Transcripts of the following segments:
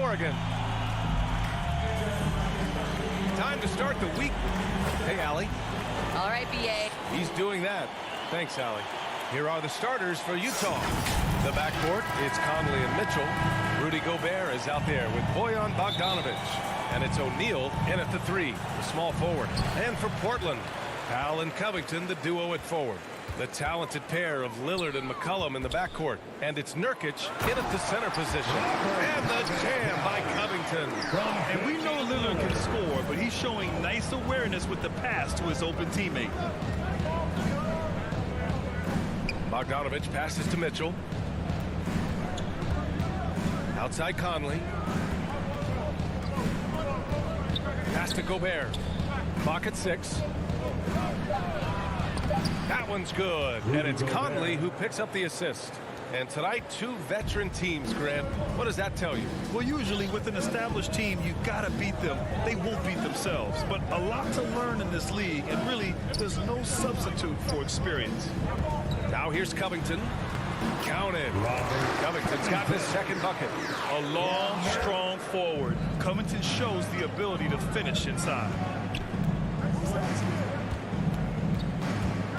Oregon. Time to start the week. Hey, Allie. All right, BA. He's doing that. Thanks, Allie. Here are the starters for Utah. The backcourt, it's Conley and Mitchell. Rudy Gobert is out there with Bojan Bogdanovic. And it's O'Neal in at the three, the small forward. And for Portland, Powell and Covington, the duo at forward. The talented pair of Lillard and McCollum in the backcourt. And it's Nurkic in at the center position. And the jam by Covington. And we know Lillard can score, but he's showing nice awareness with the pass to his open teammate. Bogdanovic passes to Mitchell. Outside Conley. Pass to Gobert. Clock at 6. That one's good, and it's Conley who picks up the assist. And tonight, two veteran teams, Grant. What does that tell you? Well, usually with an established team, you gotta beat them. They won't beat themselves. But a lot to learn in this league, and really, there's no substitute for experience. Now here's Covington. Counted. Covington's got his second bucket. A long, strong forward. Covington shows the ability to finish inside.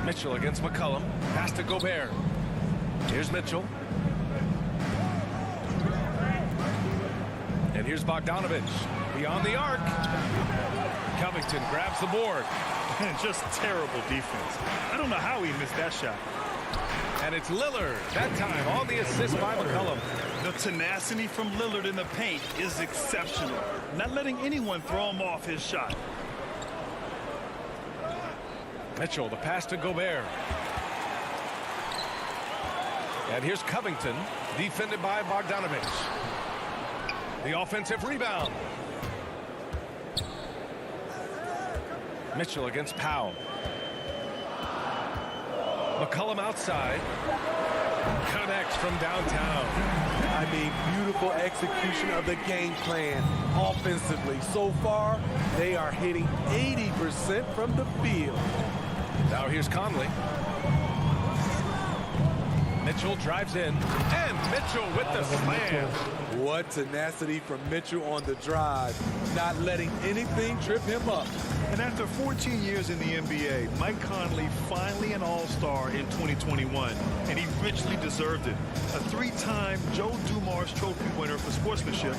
Mitchell against McCollum. Pass to Gobert. Here's Mitchell. And here's Bogdanovic. Beyond the arc. Covington grabs the board. Just terrible defense. I don't know how he missed that shot. And it's Lillard, that time on the assist by McCollum. The tenacity from Lillard in the paint is exceptional. Not letting anyone throw him off his shot. Mitchell, the pass to Gobert. And here's Covington, defended by Bogdanovic. The offensive rebound. Mitchell against Powell. McCollum outside. Connects from downtown. I mean, beautiful execution of the game plan offensively. So far, they are hitting 80% from the field. Now here's Conley. Mitchell drives in, and Mitchell with the slam. What tenacity from Mitchell on the drive, not letting anything trip him up. And after 14 years in the NBA, Mike Conley finally an all-star in 2021, and he richly deserved it. A three-time Joe Dumars Trophy winner for sportsmanship,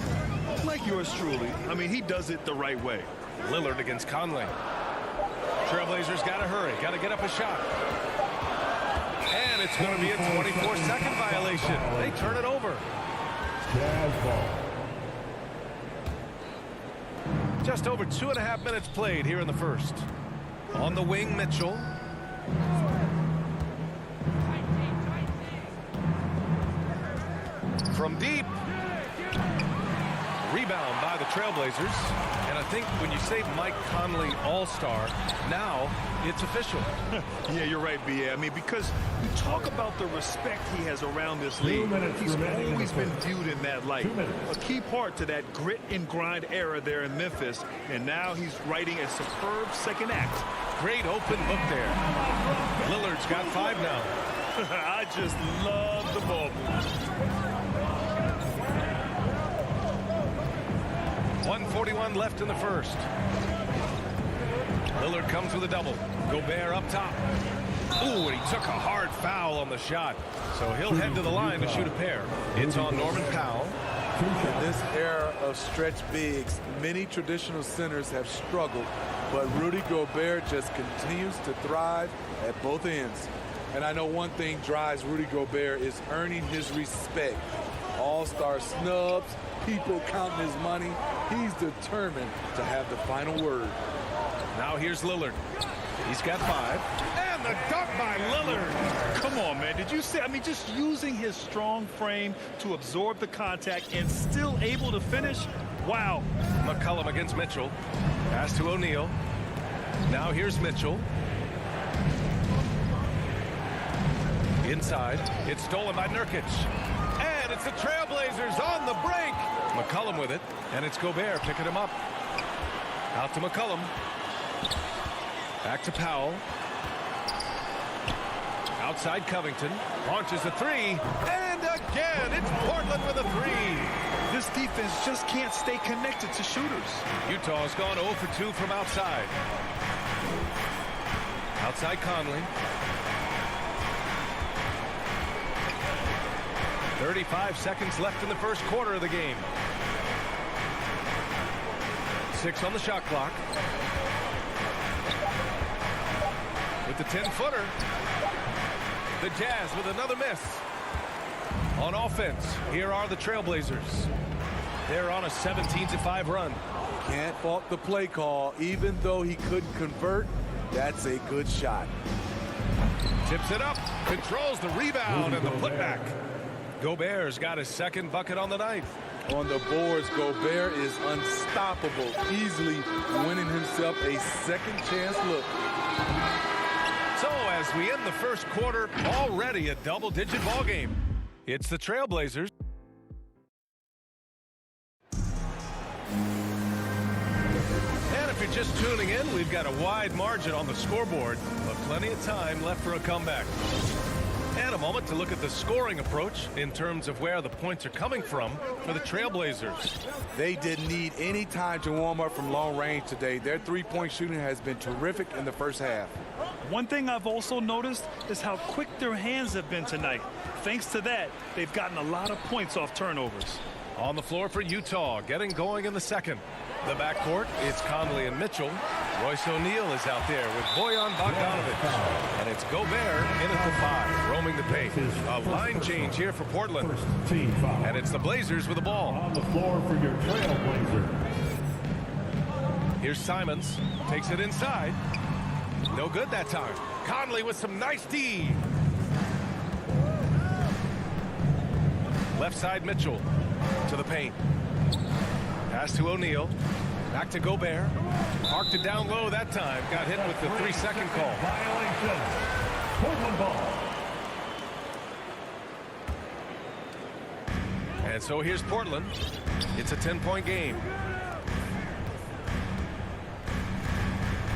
like yours truly. I mean, he does it the right way. Lillard against Conley. Trailblazers got to hurry, got to get up a shot. And it's going to be a 24-second violation. They turn it over. Just over 2.5 minutes played here in the first. On the wing, Mitchell. From deep. Rebound by the Trailblazers. And I think when you say Mike Conley All-Star, now it's official. Yeah, you're right, B.A. I mean, because you talk about the respect he has around this league. He's always been viewed in that light. A key part to that grit and grind era there in Memphis. And now he's writing a superb second act. Great open look there. Lillard's got 5 now. I just love the ball moves. 1:41 left in the first. Lillard comes with a double. Gobert up top. Ooh, and he took a hard foul on the shot. So he'll head to the line to shoot a pair. It's on Norman Powell. In this era of stretch bigs, many traditional centers have struggled, but Rudy Gobert just continues to thrive at both ends. And I know one thing drives Rudy Gobert is earning his respect. All-star snubs, people counting his money. He's determined to have the final word. Now here's Lillard. He's got 5. And the dunk by Lillard. Come on, man. Did you see? I mean, just using his strong frame to absorb the contact and still able to finish. Wow. McCollum against Mitchell. Pass to O'Neal. Now here's Mitchell. Inside, it's stolen by Nurkic. And it's the Trailblazers on the break. McCollum with it, and it's Gobert picking him up. Out to McCollum. Back to Powell. Outside Covington. Launches a three. And again, it's Portland with a three. This defense just can't stay connected to shooters. Utah's gone 0 for 2 from outside. Outside Conley. 35 seconds left in the first quarter of the game. 6 on the shot clock. With the 10-footer. The Jazz with another miss. On offense, here are the Trailblazers. They're on a 17-5 run. Can't fault the play call. Even though he couldn't convert, that's a good shot. Tips it up, controls the rebound and the putback. Gobert's got his second bucket on the night. On the boards, Gobert is unstoppable, easily winning himself a second chance look. So as we end the first quarter, already a double-digit ball game. It's the Trailblazers. And if you're just tuning in, we've got a wide margin on the scoreboard, but plenty of time left for a comeback. And a moment to look at the scoring approach in terms of where the points are coming from for the Trailblazers. They didn't need any time to warm up from long range today. Their three-point shooting has been terrific in the first half. One thing I've also noticed is how quick their hands have been tonight. Thanks to that, they've gotten a lot of points off turnovers. On the floor for Utah, getting going in the second. The backcourt, it's Conley and Mitchell. Royce O'Neal is out there with Bojan Bogdanovic. And it's Gobert in at the 5, roaming the paint. A line change here for Portland. And it's the Blazers with the ball. On the floor for your Trailblazers. Here's Simons, takes it inside. No good that time. Conley with some nice D. Left side Mitchell to the paint. Pass to O'Neal. Back to Gobert. Parked it down low that time. Got hit with the 3-second call. Violation. Portland ball. And so here's Portland. It's a 10-point game.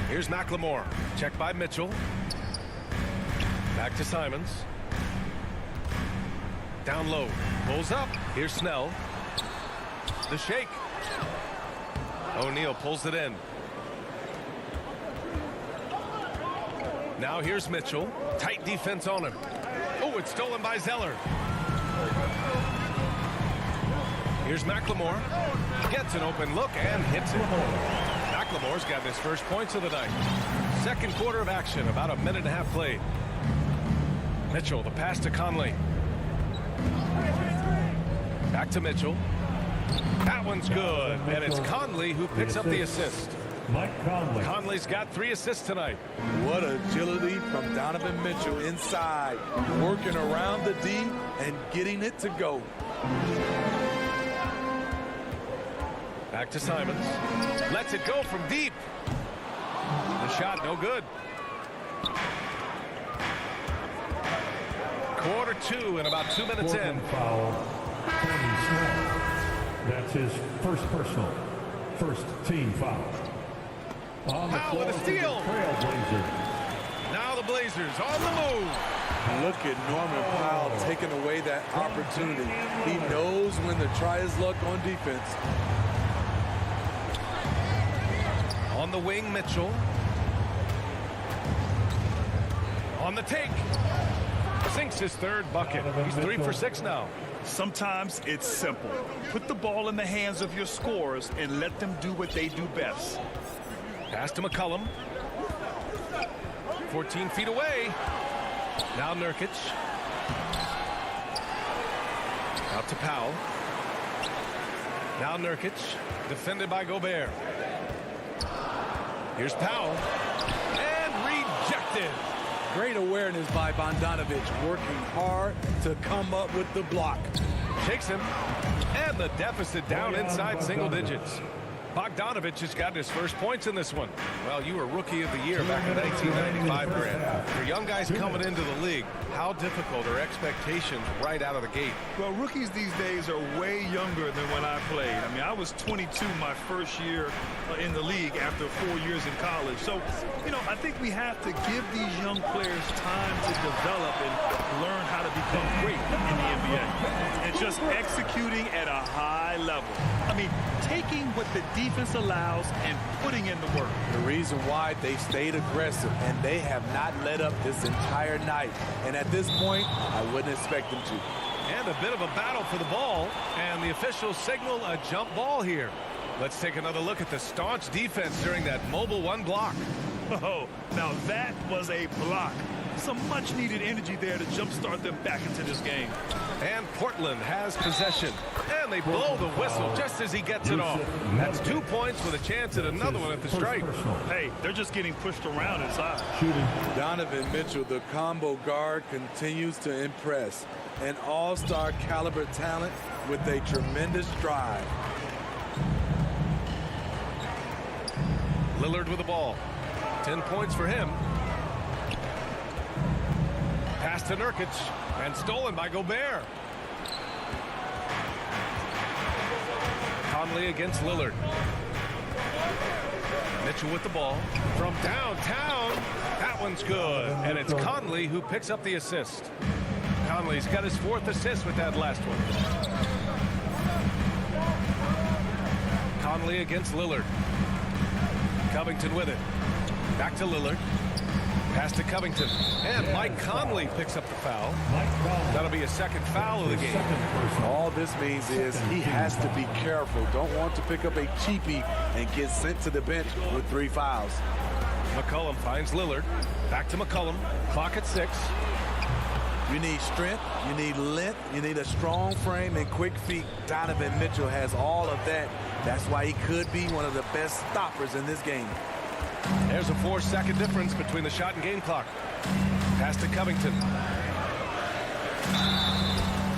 Here's McLemore. Checked by Mitchell. Back to Simons. Down low. Pulls up. Here's Snell. The shake. O'Neal pulls it in. Now here's Mitchell. Tight defense on him. Oh, it's stolen by Zeller. Here's McLemore. Gets an open look and hits it. McLemore's got his first points of the night. Second quarter of action, about a minute and a half played. Mitchell, the pass to Conley. Back to Mitchell. That one's good, and it's Conley who picks up the assist. Mike Conley. Conley's got 3 assists tonight. What agility from Donovan Mitchell inside, working around the D and getting it to go. Back to Simons. Lets it go from deep. The shot no good. Quarter 2 and about 2 minutes in. Foul. Tony Snell. That's his first personal. First team foul. On the Powell with a floor for steal. the Trailblazers. Now the Blazers on the move. Look at Norman Powell taking away that opportunity. He knows when to try his luck on defense. On the wing, Mitchell. On the take. Sinks his third bucket. He's 3 for 6 now. Sometimes it's simple. Put the ball in the hands of your scorers and let them do what they do best. Pass to McCollum. 14 feet away. Now Nurkic. Out to Powell. Now Nurkic. Defended by Gobert. Here's Powell. And rejected. Great awareness by Bogdanovic, working hard to come up with the block. Takes him. And the deficit down inside single digits. Bogdanovich has gotten his first points in this one. Well, you were Rookie of the Year back in 1995, Grant. For young guys coming into the league, how difficult are expectations right out of the gate? Well, rookies these days are way younger than when I played. I mean, I was 22 my first year in the league after 4 years in college. So, you know, I think we have to give these young players time to develop and learn how to become great in the NBA. And just executing at a high level. I mean, taking what the defense allows and putting in the work. The reason why they stayed aggressive, and they have not let up this entire night. And at this point, I wouldn't expect them to. And a bit of a battle for the ball, and the officials signal a jump ball here. Let's take another look at the staunch defense during that mobile one block. Oh, now that was a block. Some much-needed energy there to jumpstart them back into this game. And Portland has possession. And they blow the whistle just as he gets it off. That's 2 points with a chance at another one at the stripe. Hey, they're just getting pushed around inside. Shooting. Donovan Mitchell, the combo guard, continues to impress. An all-star caliber talent with a tremendous drive. Lillard with the ball. 10 points for him. Pass to Nurkic, and stolen by Gobert. Conley against Lillard. Mitchell with the ball from downtown. That one's good, and it's Conley who picks up the assist. Conley's got his 4th assist with that last one. Conley against Lillard. Covington with it. Back to Lillard. Pass to Covington. And Mike Conley picks up the foul. That'll be a second foul of the game. All this means is he has to be careful. Don't want to pick up a cheapie and get sent to the bench with 3 fouls. McCollum finds Lillard. Back to McCollum. Clock at 6. You need strength, you need length, you need a strong frame and quick feet. Donovan Mitchell has all of that. That's why he could be one of the best stoppers in this game. There's a 4-second difference between the shot and game clock. Pass to Covington.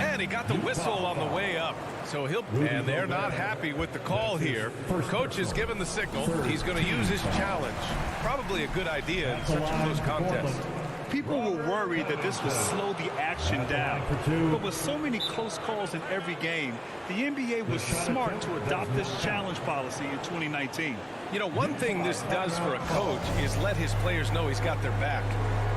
And he got the whistle on the way up. So and they're not happy with the call here. Coach is given the signal. He's going to use his challenge. Probably a good idea in such a close contest. People were worried that this would slow the action down. But with so many close calls in every game, the NBA was smart to adopt this challenge policy in 2019. You know, one thing this does for a coach is let his players know he's got their back.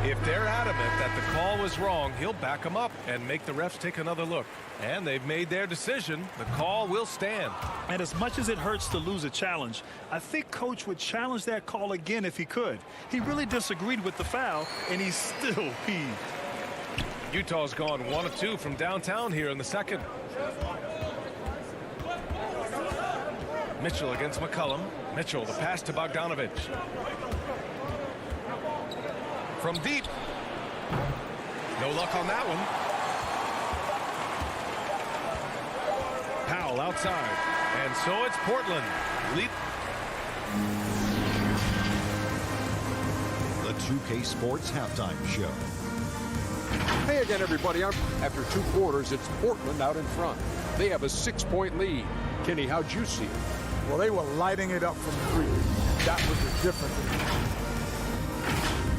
If they're adamant that the call was wrong, he'll back them up and make the refs take another look. And they've made their decision. The call will stand. And as much as it hurts to lose a challenge, I think Coach would challenge that call again if he could. He really disagreed with the foul, and he's still peeved. Utah's gone 1 of 2 from downtown here in the second. Mitchell against McCollum. Mitchell, the pass to Bogdanovich. From deep. No luck on that one. Powell outside. And so it's Portland. The 2K Sports Halftime Show. Hey again, everybody. After 2 quarters, it's Portland out in front. They have a 6-point lead. Kenny, how'd you see it? Well, they were lighting it up from 3. That was the difference.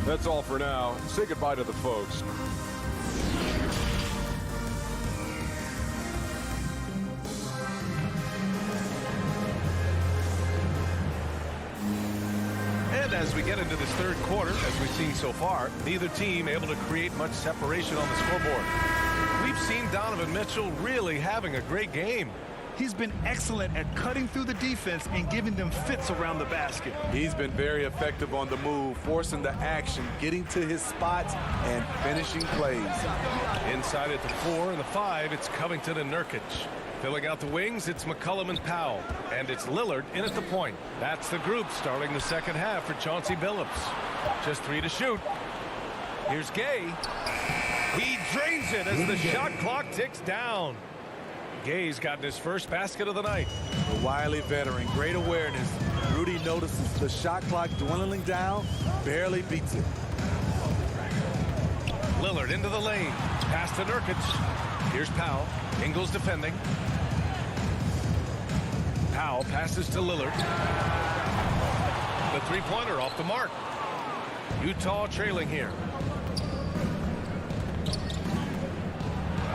That's all for now. Say goodbye to the folks. And as we get into this third quarter, as we've seen so far, neither team able to create much separation on the scoreboard. We've seen Donovan Mitchell really having a great game. He's been excellent at cutting through the defense and giving them fits around the basket. He's been very effective on the move, forcing the action, getting to his spots, and finishing plays. Inside at the 4 and the 5, it's Covington and Nurkic. Filling out the wings, it's McCollum and Powell. And it's Lillard in at the point. That's the group starting the second half for Chauncey Billups. Just 3 to shoot. Here's Gay. He drains it as the shot clock ticks down. Gay's gotten his first basket of the night. The wily veteran, great awareness. Rudy notices the shot clock dwindling down, barely beats it. Lillard into the lane. Pass to Nurkic. Here's Powell. Ingles defending. Powell passes to Lillard. The three-pointer off the mark. Utah trailing here.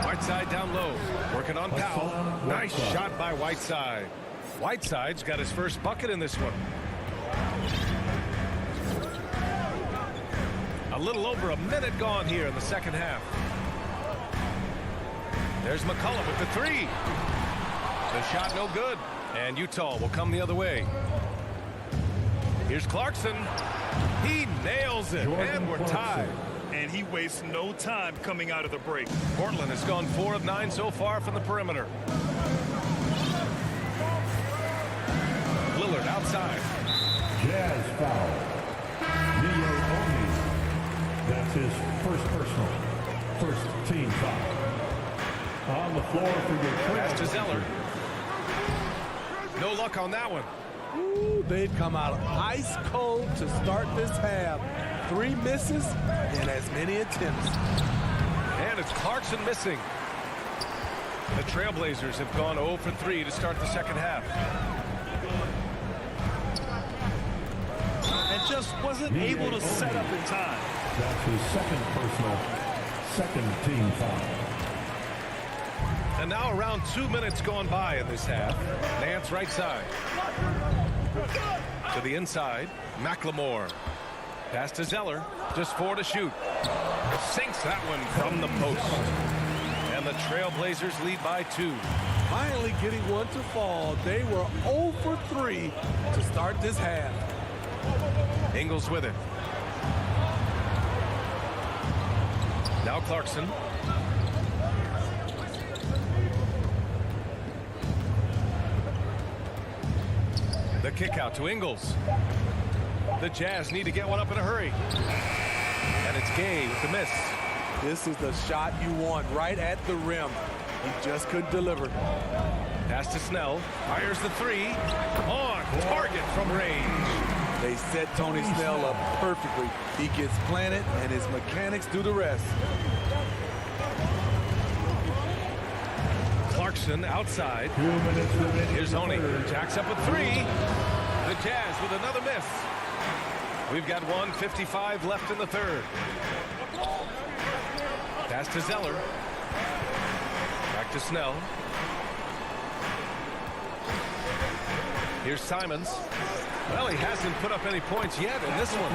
Whiteside down low, working on Powell. Nice shot by Whiteside. Whiteside's got his first bucket in this one. A little over a minute gone here in the second half. There's McCullough with the three. The shot no good, and Utah will come the other way. Here's Clarkson. He nails it, and we're tied. And he wastes no time coming out of the break. Portland has gone 4 of 9 so far from the perimeter. Lillard outside. Jazz foul. Oni. That's his first personal. First team foul. On the floor for your pass to Zeller. No luck on that one. Ooh, they've come out ice cold to start this half. 3 misses and as many attempts. And it's Clarkson missing. The Trailblazers have gone 0 for 3 to start the second half. And just wasn't able to set up in time. That's his second personal, second team foul. And now around 2 minutes gone by in this half. Nance right side. To the inside, McLemore. Pass to Zeller. Just 4 to shoot. Sinks that one from the post. And the Trailblazers lead by 2. Finally getting one to fall. They were 0 for 3 to start this half. Ingles with it. Now Clarkson. The kick out to Ingles. The Jazz need to get one up in a hurry. And it's Gay with the miss. This is the shot you want right at the rim. He just couldn't deliver. Pass to Snell. Fires the three. On target from range. They set Tony Snell up perfectly. He gets planted and his mechanics do the rest. Clarkson outside. 2 minutes remaining. Here's Oni. Jacks up a three. The Jazz with another miss. We've got 1:55 left in the third. Pass to Zeller. Back to Snell. Here's Simons. Well, he hasn't put up any points yet in this one.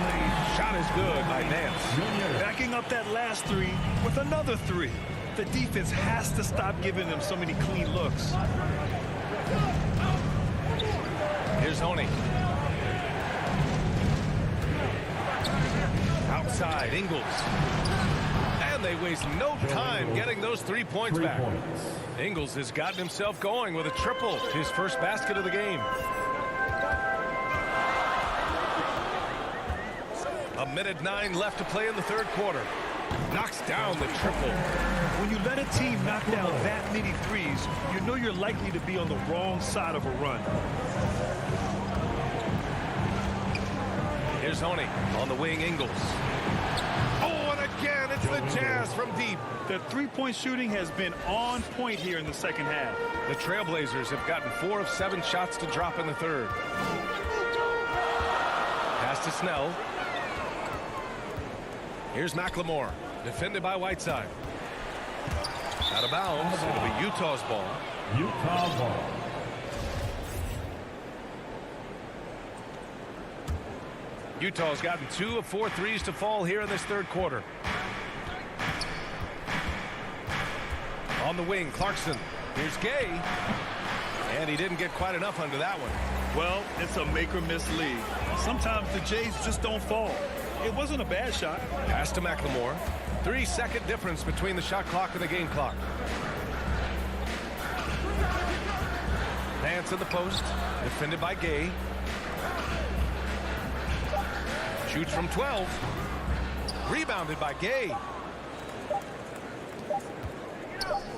Shot is good by Nance. Backing up that last three with another three. The defense has to stop giving them so many clean looks. Here's Oni. Outside, Ingles. And they waste no time getting those 3 points back. Ingles has gotten himself going with a triple. His first basket of the game. A minute 9 left to play in the third quarter. Knocks down the triple. When you let a team knock down that many threes, you know you're likely to be on the wrong side of a run. Here's Oni on the wing, Ingles. Oh, and again, it's the Jazz from deep. The three-point shooting has been on point here in the second half. The Trailblazers have gotten 4 of 7 shots to drop in the third. Pass to Snell. Here's McLemore, defended by Whiteside. Out of bounds. It'll be Utah's ball. Utah ball. Utah's gotten 2 of 4 threes to fall here in this third quarter. On the wing, Clarkson. Here's Gay. And he didn't get quite enough under that one. Well, it's a make-or-miss league. Sometimes the Jays just don't fall. It wasn't a bad shot. Pass to McLemore. 3-second difference between the shot clock and the game clock. Nance in the post. Defended by Gay. Shoots from 12. Rebounded by Gay.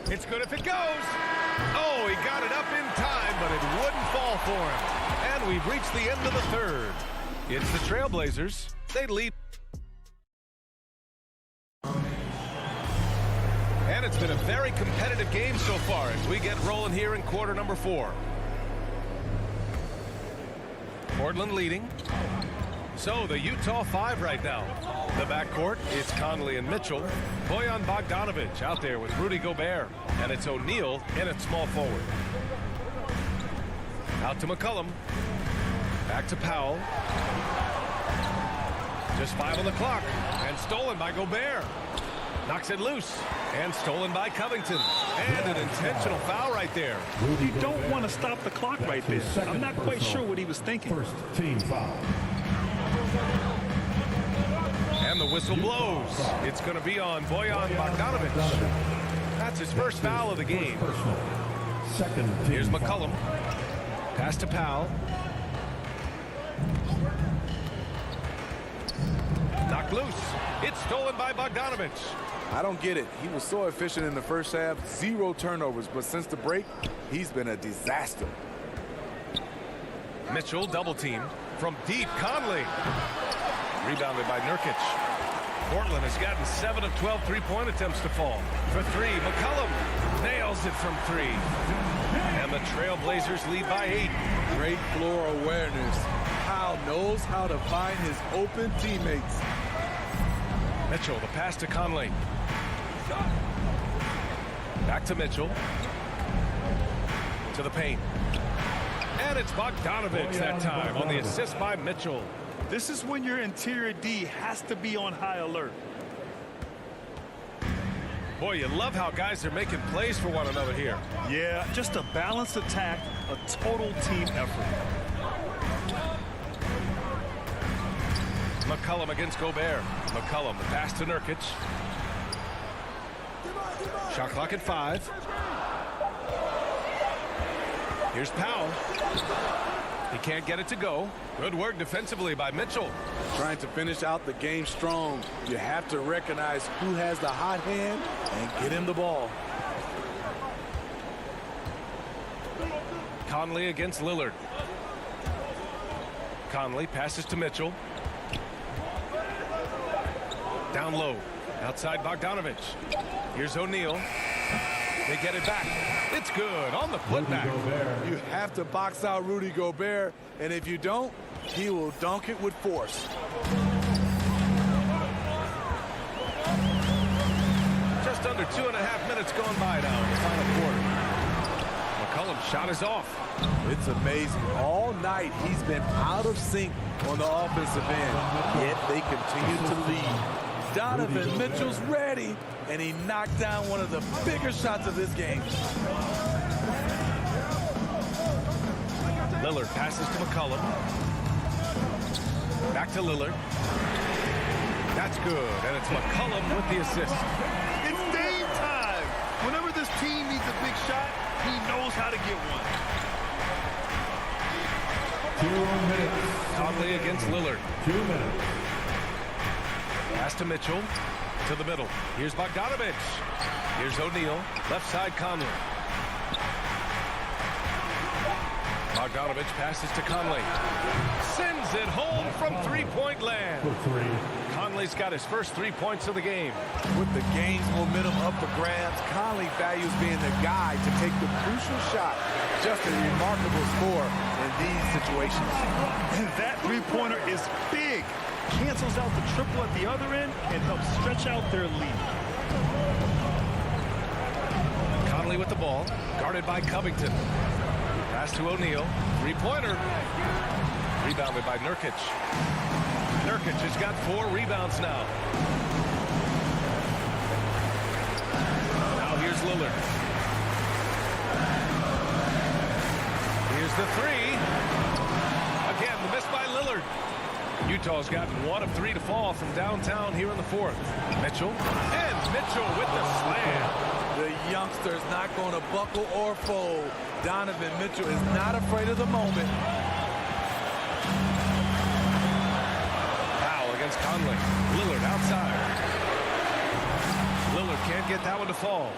It's good if it goes. Oh, he got it up in time, but it wouldn't fall for him. And we've reached the end of the third. It's the Trailblazers. They lead. And it's been a very competitive game so far as we get rolling here in quarter number 4. Portland leading. So the Utah 5 right now. The backcourt, it's Conley and Mitchell. Bojan Bogdanovic out there with Rudy Gobert. And it's O'Neal in at small forward. Out to McCollum. Back to Powell. Just 5 on the clock. And stolen by Gobert. Knocks it loose. And stolen by Covington. And an intentional foul right there. You don't want to stop the clock right there. I'm not quite sure what he was thinking. First team foul. And the whistle blows. It's going to be on Bojan Bogdanovic. That's his first foul of the game. Second team Here's foul. McCollum. Pass to Powell. Knocked loose. It's stolen by Bogdanovic. I don't get it. He was so efficient in the first half, 0 turnovers, but since the break, he's been a disaster. Mitchell double team from deep. Conley. Rebounded by Nurkic. Portland has gotten 7 of 12 three-point attempts to fall. For 3, McCollum nails it from 3. And the Trailblazers lead by 8. Great floor awareness. Powell knows how to find his open teammates. Mitchell, the pass to Conley. Back to Mitchell. To the paint. And it's Bogdanovic that time on the assist by Mitchell. This is when your interior D has to be on high alert. Boy, you love how guys are making plays for one another here. Yeah, just a balanced attack, a total team effort. McCollum against Gobert. McCollum, the pass to Nurkic. Shot clock at 5. Here's Powell. He can't get it to go. Good work defensively by Mitchell. Trying to finish out the game strong. You have to recognize who has the hot hand and get him the ball. Conley against Lillard. Conley passes to Mitchell. Down low. Outside Bogdanovic. Here's O'Neal. They get it back. It's good on the putback. You have to box out Rudy Gobert, and if you don't, he will dunk it with force. Just under 2.5 minutes gone by now in the final quarter. McCollum's shot is off. It's amazing. All night he's been out of sync on the offensive end, yet they continue to lead. Donovan Mitchell's ready, and he knocked down one of the bigger shots of this game. Lillard passes to McCollum. Back to Lillard. That's good, and it's McCollum with the assist. It's game time. Whenever this team needs a big shot, he knows how to get one. 2 minutes. Conley against Lillard. 2 minutes. Pass to Mitchell. To the middle. Here's Bogdanovic. Here's O'Neal. Left side Conley. Bogdanovic passes to Conley. Sends it home from three-point land. For 3. Conley's got his first 3 points of the game. With the game's momentum up for grabs, Conley values being the guy to take the crucial shot. Just a remarkable score in these situations. And that three-pointer is big. Cancels out the triple at the other end and helps stretch out their lead. Conley with the ball. Guarded by Covington. Pass to O'Neal. Three-pointer. Rebounded by Nurkic. Nurkic has got 4 rebounds now. Now here's Lillard. Here's the 3. Again, the miss by Lillard. Utah's gotten 1 of 3 to fall from downtown here in the 4th. Mitchell. And Mitchell with the slam. The youngster's not going to buckle or fold. Donovan Mitchell is not afraid of the moment. Powell against Conley. Lillard outside. Lillard can't get that one to fall.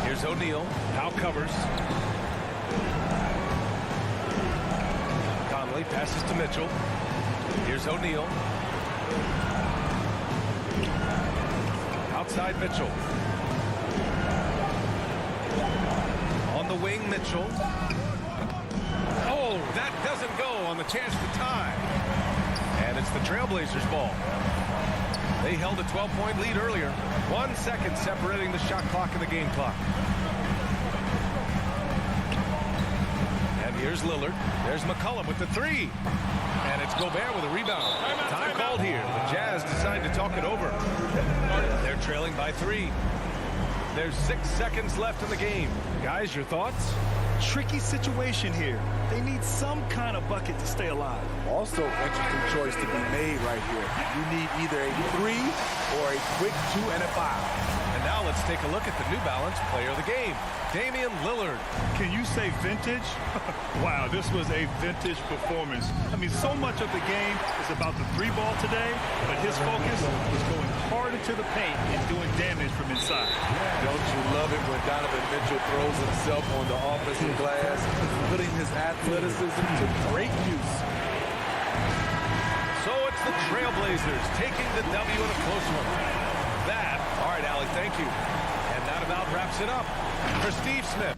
Here's O'Neal. Powell covers. Conley passes to Mitchell. Here's O'Neal. Outside Mitchell. On the wing, Mitchell. Oh, that doesn't go on the chance to tie. And it's the Trailblazers' ball. They held a 12-point lead earlier. 1 second separating the shot clock and the game clock. And here's Lillard. There's McCollum with the three. And it's Gobert with a rebound. Time called here. The Jazz decide to talk it over. They're trailing by 3. There's 6 seconds left in the game. Guys, your thoughts? Tricky situation here. They need some kind of bucket to stay alive. Also, interesting choice to be made right here. You need either a 3 or a quick 2 and a 5. And now let's take a look at the New Balance player of the game, Damian Lillard. Can you say vintage? Wow, this was a vintage performance. I mean, so much of the game is about the 3 ball today, but his focus was going hard into the paint and doing damage from inside. Don't you love it when Donovan Mitchell throws himself on the offensive glass, putting his athleticism to great use. So it's the Trailblazers taking the W in a close one. All right, Allie, thank you. And that about wraps it up for Steve Smith.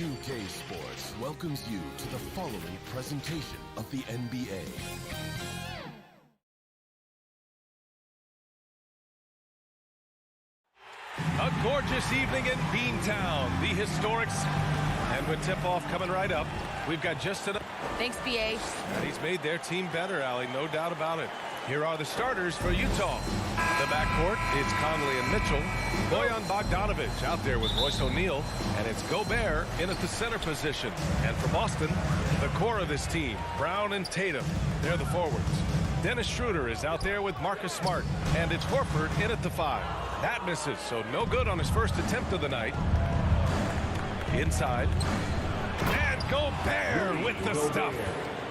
2K Sports welcomes you to the following presentation of the NBA. A gorgeous evening in Beantown, the historics. And with tip-off coming right up, we've got just enough. Thanks, BA. And he's made their team better, Allie, no doubt about it. Here are the starters for Utah. The backcourt, it's Conley and Mitchell. Bojan Bogdanovic out there with Royce O'Neal. And it's Gobert in at the center position. And for Boston, the core of this team, Brown and Tatum. They're the forwards. Dennis Schroeder is out there with Marcus Smart. And it's Horford in at the 5. That misses, so no good on his first attempt of the night. Inside. And Gobert with the stuff.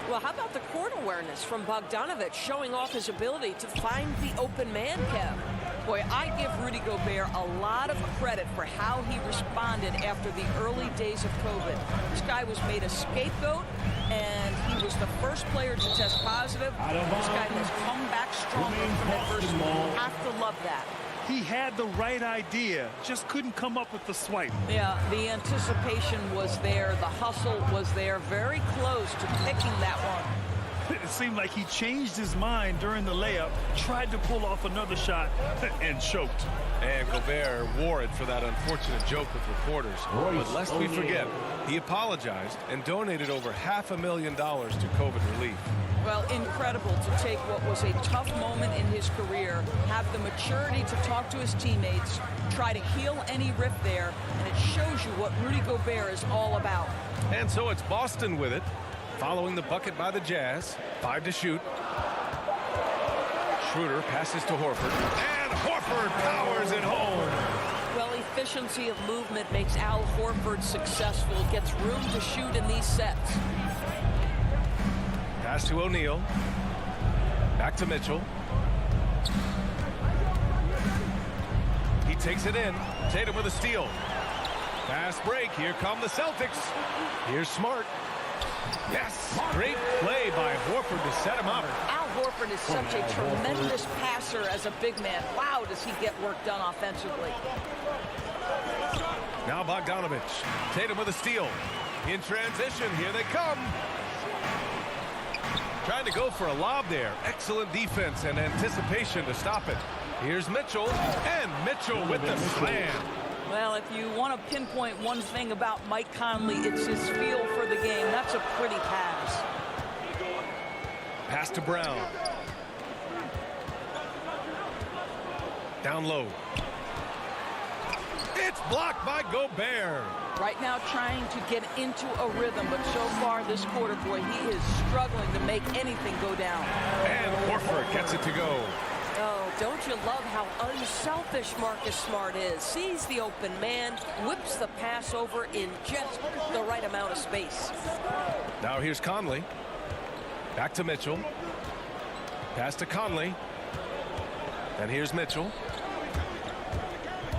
Well, how about the court awareness from Bogdanovic, showing off his ability to find the open man, Kev? Boy, I give Rudy Gobert a lot of credit for how he responded after the early days of COVID. This guy was made a scapegoat, and he was the first player to test positive. This guy has come back stronger from adversity. You have to love that. He had the right idea, just couldn't come up with the swipe. Yeah, the anticipation was there. The hustle was there. Very close to picking that one. It seemed like he changed his mind during the layup, tried to pull off another shot, and choked. And Gobert wore it for that unfortunate joke with reporters. But lest we forget, he apologized and donated over $500,000 to COVID relief. Well, incredible to take what was a tough moment in his career, have the maturity to talk to his teammates, try to heal any rift there, and it shows you what Rudy Gobert is all about. And so it's Boston with it, following the bucket by the Jazz. 5 to shoot. Schroeder passes to Horford, and Horford powers it home. Well, efficiency of movement makes Al Horford successful. Gets room to shoot in these sets. Pass to O'Neal. Back to Mitchell. He takes it in. Tatum with a steal. Fast break. Here come the Celtics. Here's Smart. Yes, great play by Horford to set him up. Al Horford is such a tremendous passer as a big man. Wow, does he get work done offensively. Now Bogdanovich. Tatum with a steal. In transition, here they come. Trying to go for a lob there. Excellent defense and anticipation to stop it. Here's Mitchell, and Mitchell with the slam. Well, if you want to pinpoint one thing about Mike Conley, it's his feel for the game. That's a pretty pass. Pass to Brown. Down low. It's blocked by Gobert. Right now trying to get into a rhythm, but so far this quarter, boy, he is struggling to make anything go down. And Horford gets it to go. Oh, don't you love how unselfish Marcus Smart is? Sees the open man, whips the pass over in just the right amount of space. Now here's Conley. Back to Mitchell. Pass to Conley. And here's Mitchell.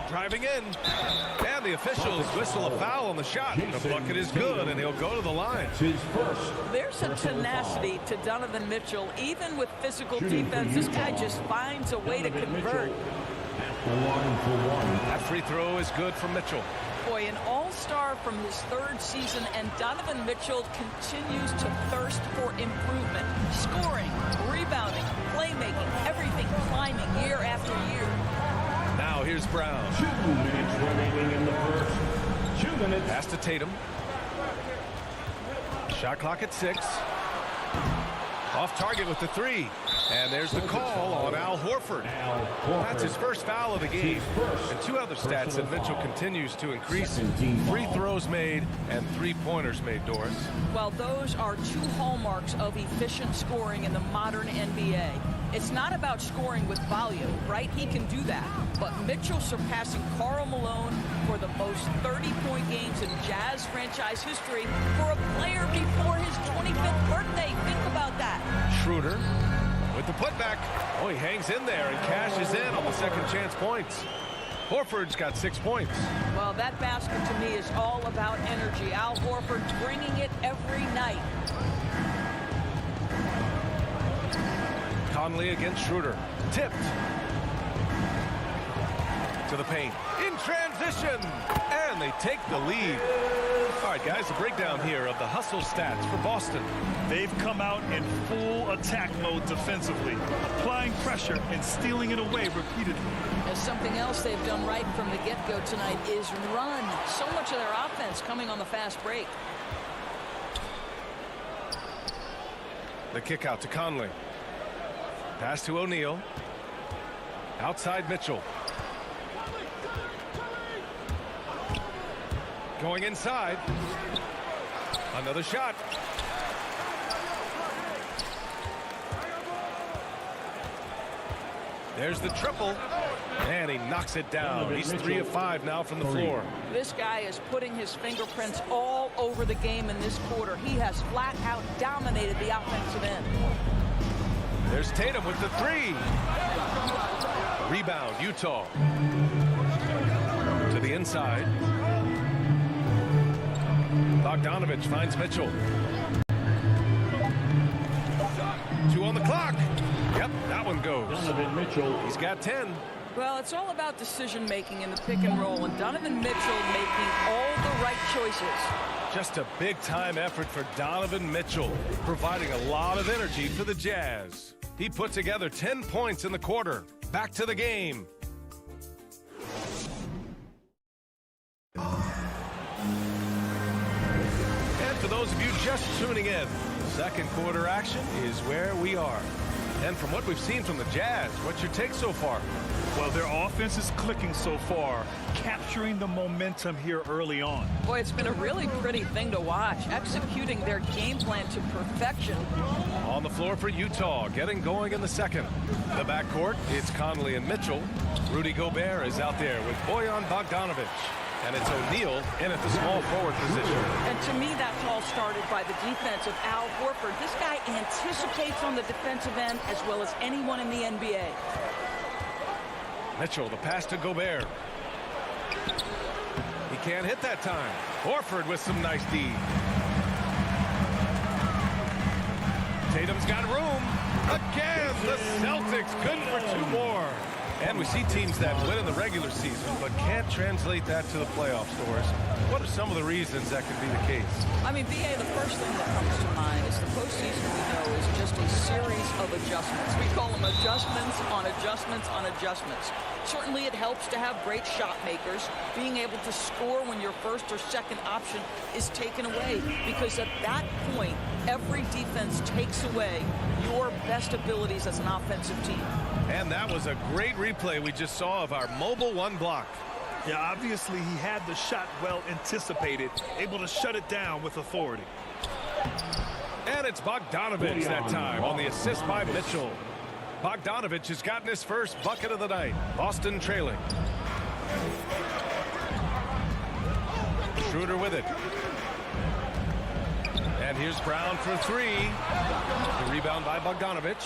Driving in. And the officials whistle a foul on the shot. The bucket is good, and he'll go to the line. There's a tenacity to Donovan Mitchell. Even with physical defense, this guy just finds a way to convert. That free throw is good for Mitchell. Boy, an all-star from his 3rd season, and Donovan Mitchell continues to thirst for improvement. Scoring, rebounding, playmaking, everything climbing year after year. Now here's Brown. 2 minutes remaining in the first. 2 minutes. Pass to Tatum. Shot clock at 6. Off target with the 3. And there's the call on Al Horford. That's his first foul of the game. And 2 other stats that Mitchell continues to increase. Free throws made and 3-pointers made, Doris. Well, those are 2 hallmarks of efficient scoring in the modern NBA. It's not about scoring with volume, right? He can do that. But Mitchell surpassing Karl Malone for the most 30-point games in Jazz franchise history for a player before his 25th birthday. Think about that. Schroeder with the putback. Oh, he hangs in there and cashes in on the second chance points. Horford's got 6 points. Well, that basket to me is all about energy. Al Horford bringing it every night. Conley against Schroeder. Tipped. To the paint. In transition. And they take the lead. All right, guys, a breakdown here of the hustle stats for Boston. They've come out in full attack mode defensively, applying pressure and stealing it away repeatedly. And something else they've done right from the get-go tonight is run. So much of their offense coming on the fast break. The kick out to Conley. Pass to O'Neal. Outside Mitchell. Going inside. Another shot. There's the triple. And he knocks it down. He's 3 of 5 now from the floor. This guy is putting his fingerprints all over the game in this quarter. He has flat out dominated the offensive end. There's Tatum with the 3. Rebound, Utah. To the inside. Bogdanovich finds Mitchell. 2 on the clock. Yep, that one goes. Donovan Mitchell. He's got 10. Well, it's all about decision-making in the pick and roll, and Donovan Mitchell making all the right choices. Just a big-time effort for Donovan Mitchell, providing a lot of energy for the Jazz. He put together 10 points in the quarter. Back to the game. And for those of you just tuning in, Second quarter action is where we are. And from what we've seen from the Jazz, what's your take so far? Well, their offense is clicking so far, capturing the momentum here early on. Boy, it's been a really pretty thing to watch, executing their game plan to perfection. On the floor for Utah, getting going in the second. The backcourt, it's Conley and Mitchell. Rudy Gobert is out there with Bojan Bogdanovic. And it's O'Neal in at the small forward position. And to me, that's all started by the defense of Al Horford. This guy anticipates on the defensive end as well as anyone in the NBA. Mitchell, the pass to Gobert. He can't hit that time. Horford with some nice D. Tatum's got room. Again, the Celtics good for 2 more. And we see teams that win in the regular season but can't translate that to the playoff scores. What are some of the reasons that could be the case? I mean, BA, the first thing that comes to mind is the postseason we know is just a series of adjustments. We call them adjustments on adjustments on adjustments. Certainly it helps to have great shot makers, being able to score when your first or second option is taken away, because at that point, every defense takes away your best abilities as an offensive team. And that was a great replay we just saw of our mobile one block. Yeah, obviously he had the shot well anticipated, able to shut it down with authority. And it's Bogdanovic that time on the assist by Mitchell. Bogdanovic has gotten his first bucket of the night. Boston trailing. Schroeder with it. And here's Brown for 3. The rebound by Bogdanovic.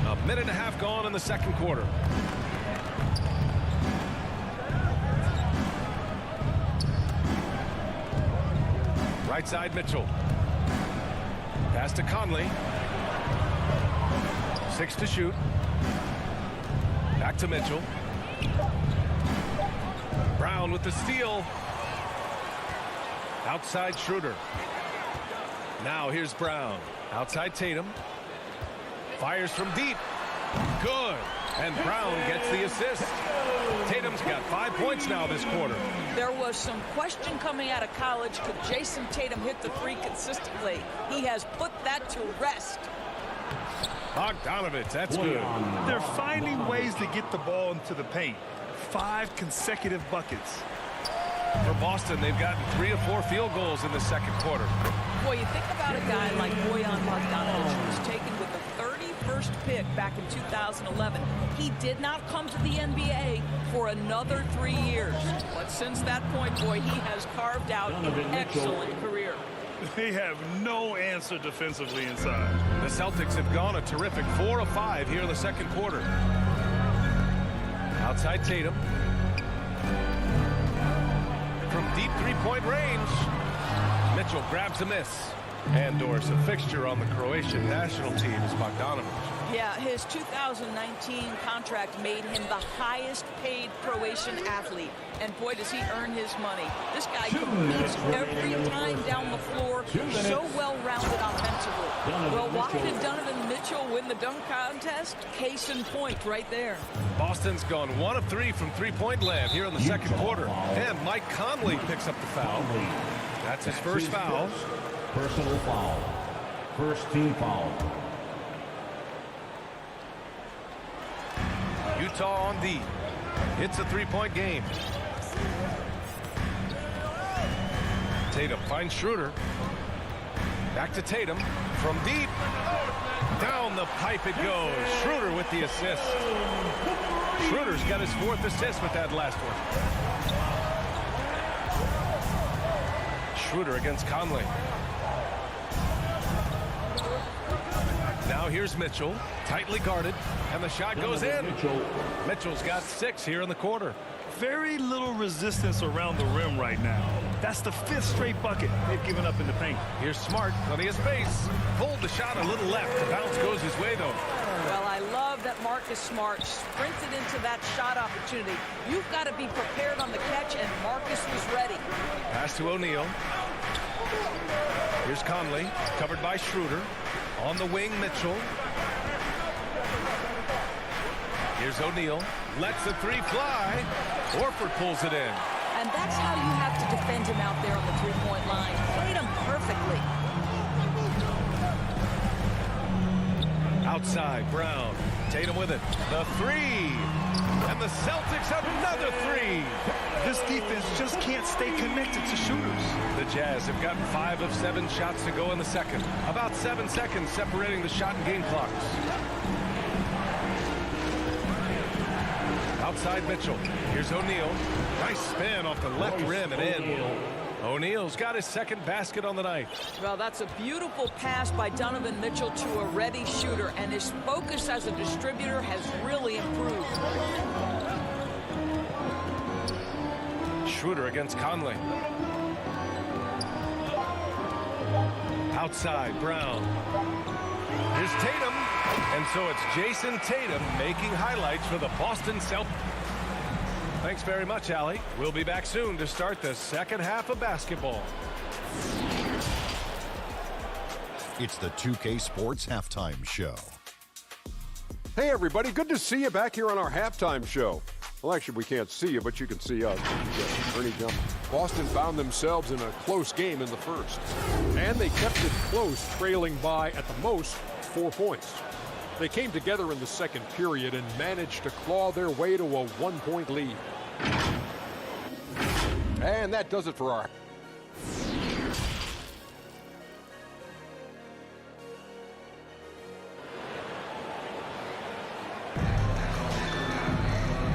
A minute and a half gone in the second quarter. Right side Mitchell. Pass to Conley. 6 to shoot. Back to Mitchell. Brown with the steal. Outside Schroeder. Now here's Brown. Outside Tatum. Fires from deep. Good. And Brown gets the assist. Tatum's got 5 points now this quarter. There was some question coming out of college. Could Jason Tatum hit the 3 consistently? He has put that to rest. Bogdanovic, that's good. They're finding ways to get the ball into the paint. 5 consecutive buckets. For Boston, they've gotten 3 or 4 field goals in the second quarter. Boy, you think about a guy like Bojan Bogdanovic, who was taken with the 31st pick back in 2011. He did not come to the NBA for another 3 years. But since that point, boy, he has carved out an excellent career. They have no answer defensively inside. The Celtics have gone a terrific 4 of 5 here in the second quarter. Outside Tatum. From deep 3-point range. Mitchell grabs a miss. Andor's a fixture on the Croatian national team is Bogdanovic. Yeah, his 2019 contract made him the highest paid Croatian athlete. And boy, does he earn his money. This guy competes every time down the floor, so well-rounded offensively. Well, why did Donovan Mitchell win the dunk contest? Case in point right there. Boston's gone 1 of 3 from 3-point land here in the second quarter. And Mike Conley picks up the foul. That's his first foul. Personal foul. First team foul. Utah on D. It's a 3-point game. Tatum finds Schroeder. Back to Tatum from deep. Down the pipe it goes. Schroeder with the assist. Schroeder's got his 4th assist with that last one. Schroeder against Conley. Now here's Mitchell, tightly guarded, and the shot goes in. Mitchell's got 6 here in the quarter. Very little resistance around the rim right now. That's the 5th straight bucket they've given up in the paint. Here's Smart, plenty of space. Pulled the shot a little left. The bounce goes his way, though. Well, I love that Marcus Smart sprinted into that shot opportunity. You've got to be prepared on the catch, and Marcus was ready. Pass to O'Neal. Here's Conley, covered by Schroeder. On the wing, Mitchell. Here's O'Neal. Lets the 3 fly. Horford pulls it in. And that's how you have to defend him out there on the 3-point line. Played him perfectly. Outside, Brown. Tatum with it. The three. And the Celtics have another three. This defense just can't stay connected to shooters. The Jazz have gotten 5 of 7 shots to go in the second. About 7 seconds separating the shot and game clocks. Outside Mitchell. Here's O'Neal. Nice spin off the left rim and in. O'Neal's got his second basket on the night. Well, that's a beautiful pass by Donovan Mitchell to a ready shooter, and his focus as a distributor has really improved. Schroeder against Conley. Outside, Brown. Here's Tatum. And so it's Jason Tatum making highlights for the Boston Celtics. Thanks very much, Allie. We'll be back soon to start the second half of basketball. It's the 2K Sports Halftime Show. Hey, everybody. Good to see you back here on our halftime show. Well, actually, we can't see you, but you can see us. Ernie jump. Boston found themselves in a close game in the first. And they kept it close, trailing by, at the most, 4 points. They came together in the second period and managed to claw their way to a 1-point lead. And that does it for our...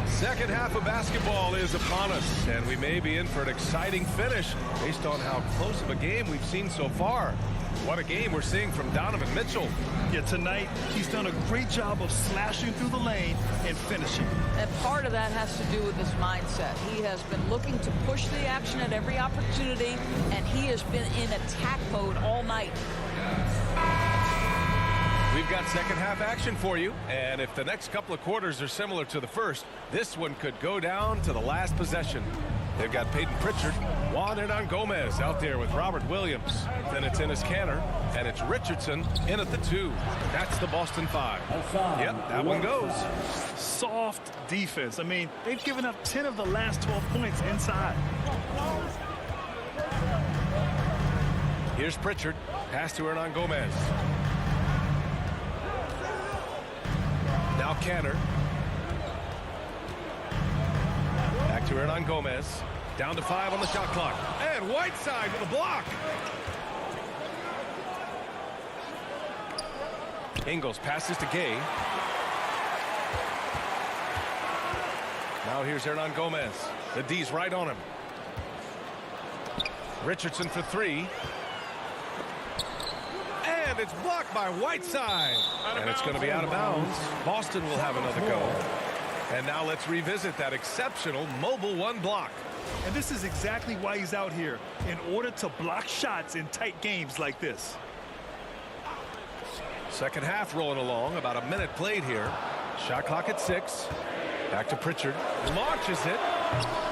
Second half of basketball is upon us, and we may be in for an exciting finish based on how close of a game we've seen so far. What a game we're seeing from Donovan Mitchell. Yeah, tonight he's done a great job of slashing through the lane and finishing. And part of that has to do with his mindset. He has been looking to push the action at every opportunity, and he has been in attack mode all night. We've got second half action for you, and if the next couple of quarters are similar to the first, this one could go down to the last possession. They've got Peyton Pritchard, Juan Hernan-Gomez out there with Robert Williams. Then it's Enes Kanter, and it's Richardson in at the 2. That's the Boston 5. Yep, that one goes. Soft defense. I mean, they've given up 10 of the last 12 points inside. Here's Pritchard. Pass to Hernan-Gomez. Now Kanter. Back to Hernan-Gomez. Down to 5 on the shot clock. And Whiteside with a block. Ingles passes to Gay. Now here's Hernan-Gomez. The D's right on him. Richardson for 3. And it's blocked by Whiteside. And it's going to be out of bounds. Boston will have another go. And now let's revisit that exceptional mobile 1 block. And this is exactly why he's out here, in order to block shots in tight games like this. Second half rolling along, about a minute played here. Shot clock at 6. Back to Pritchard. Launches it.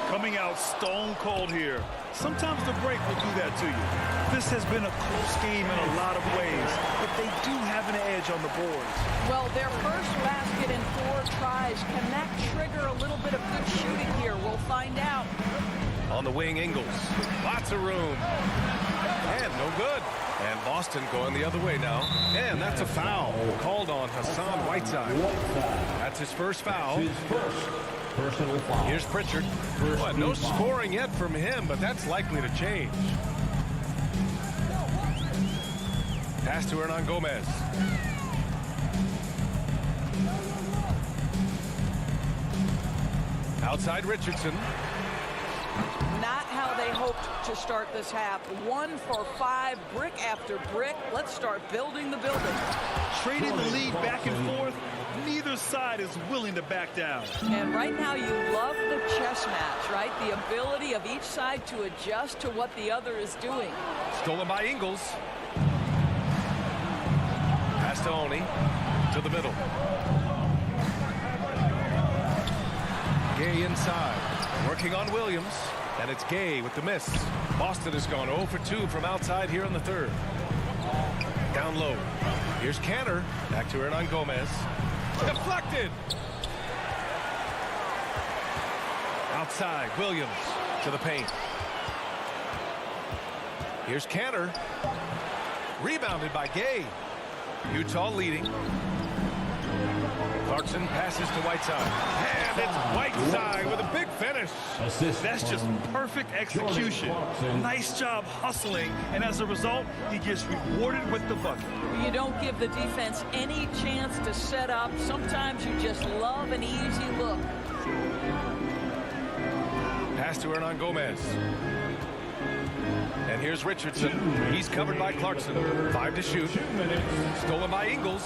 Coming out stone cold here. Sometimes the break will do that to you. This has been a close game in a lot of ways, but they do have an edge on the boards. Well, their first basket in 4 tries. Can that trigger a little bit of good shooting here? We'll find out. On the wing, Ingles. Lots of room. And no good. And Boston going the other way now. And that's a foul called on Hassan Whiteside. That's his first foul. Personal foul. Here's Pritchard. Well, no scoring yet from him, but that's likely to change. Pass to Hernan-Gomez. Outside Richardson. Not how they hoped to start this half. 1 for 5, brick after brick. Let's start building the building. Trading the lead back and forth, neither side is willing to back down. And right now you love the chess match, right? The ability of each side to adjust to what the other is doing. Stolen by Ingles. Pass to Oni. To the middle. Gay inside. Working on Williams. And it's Gay with the miss. Boston has gone 0 for 2 from outside here in the third. Down low. Here's Kanter. Back to Hernan-Gomez. Deflected. Outside, Williams to the paint. Here's Kanter. Rebounded by Gay. Utah leading. Clarkson passes to Whiteside. And it's Whiteside with a big finish. That's just perfect execution. Nice job hustling, and as a result, he gets rewarded with the bucket. You don't give the defense any chance to set up. Sometimes you just love an easy look. Pass to Hernan Gomez. And here's Richardson. He's covered by Clarkson. 5 to shoot. Stolen by Ingles.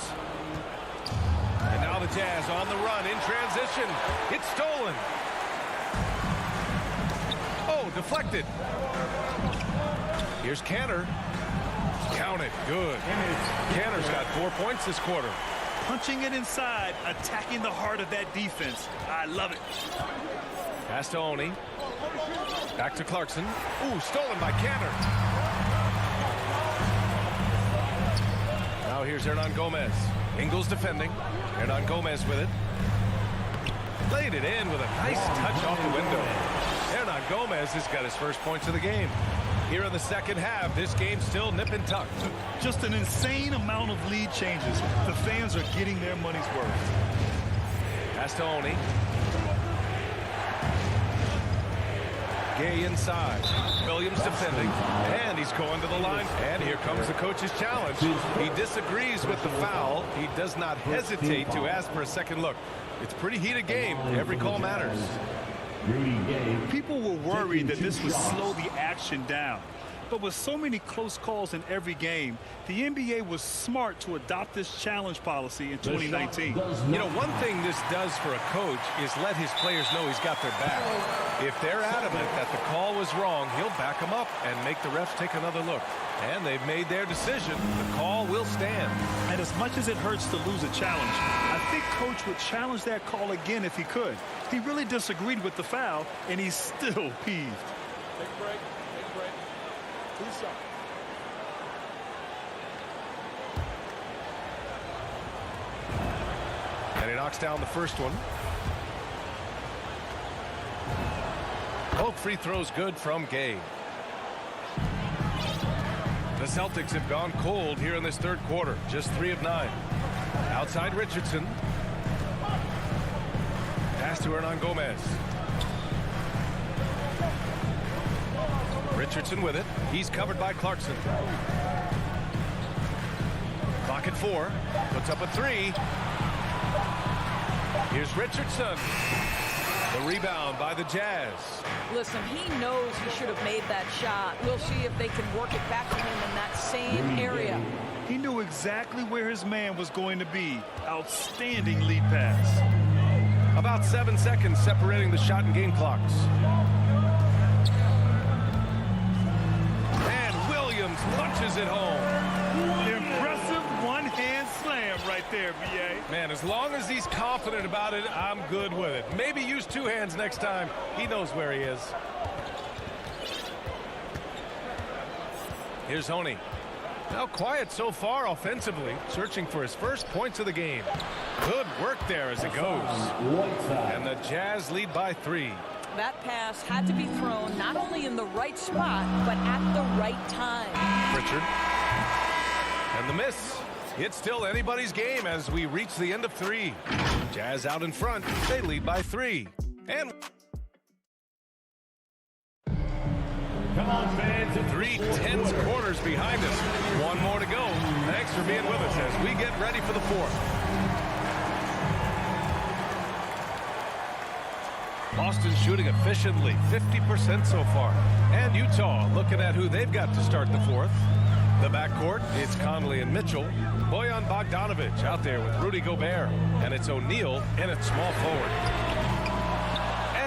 And now the Jazz on the run in transition. It's stolen. Oh, deflected. Here's Canner. Count it. Good. Canner's got 4 points this quarter. Punching it inside, attacking the heart of that defense. I love it. Pass to Oni. Back to Clarkson. Ooh, stolen by Canner. Now here's Hernan Gomez. Ingles defending. Hernan Gomez with it. Laid it in with a nice touch off the window. Hernan Gomez has got his first points of the game. Here in the second half, this game's still nip and tuck. Just an insane amount of lead changes. The fans are getting their money's worth. Pass to Oni. Gay inside. Williams defending. And he's going to the line. And here comes the coach's challenge. He disagrees with the foul. He does not hesitate to ask for a second look. It's a pretty heated game. Every call matters. People were worried that this would slow the action down. But with so many close calls in every game, the NBA was smart to adopt this challenge policy in 2019. You know, one thing this does for a coach is let his players know he's got their back. If they're adamant that the call was wrong, he'll back them up and make the refs take another look. And they've made their decision. The call will stand. And as much as it hurts to lose a challenge, I think Coach would challenge that call again if he could. He really disagreed with the foul, and he's still peeved. Take a break. Take a break. 2 shots. And he knocks down the first one. Both free throws good from Gay. The Celtics have gone cold here in this third quarter. Just 3 of 9. Outside Richardson. Pass to Hernan Gomez. Richardson with it. He's covered by Clarkson. Clock at 4. Puts up a 3. Here's Richardson. The rebound by the Jazz. Listen, he knows he should have made that shot. We'll see if they can work it back to him in that same area. He knew exactly where his man was going to be. Outstanding lead pass. About 7 seconds separating the shot and game clocks. And Williams punches it home. Impressive one-hand slam right there, B.A. Man, as long as he's confident about it, I'm good with it. Maybe use 2 hands next time. He knows where he is. Here's Honey. Now quiet so far offensively, searching for his first points of the game. Good work there as it goes. And the Jazz lead by 3. That pass had to be thrown not only in the right spot, but at the right time. Richard. And the miss. It's still anybody's game as we reach the end of 3. Jazz out in front. They lead by 3. And Come on, fans. 3 tense quarters behind us. 1 more to go. Thanks for being with us as we get ready for the 4th. Boston shooting efficiently, 50% so far. And Utah looking at who they've got to start the 4th. The backcourt, it's Conley and Mitchell. Bojan Bogdanovic out there with Rudy Gobert. And it's O'Neal in at small forward.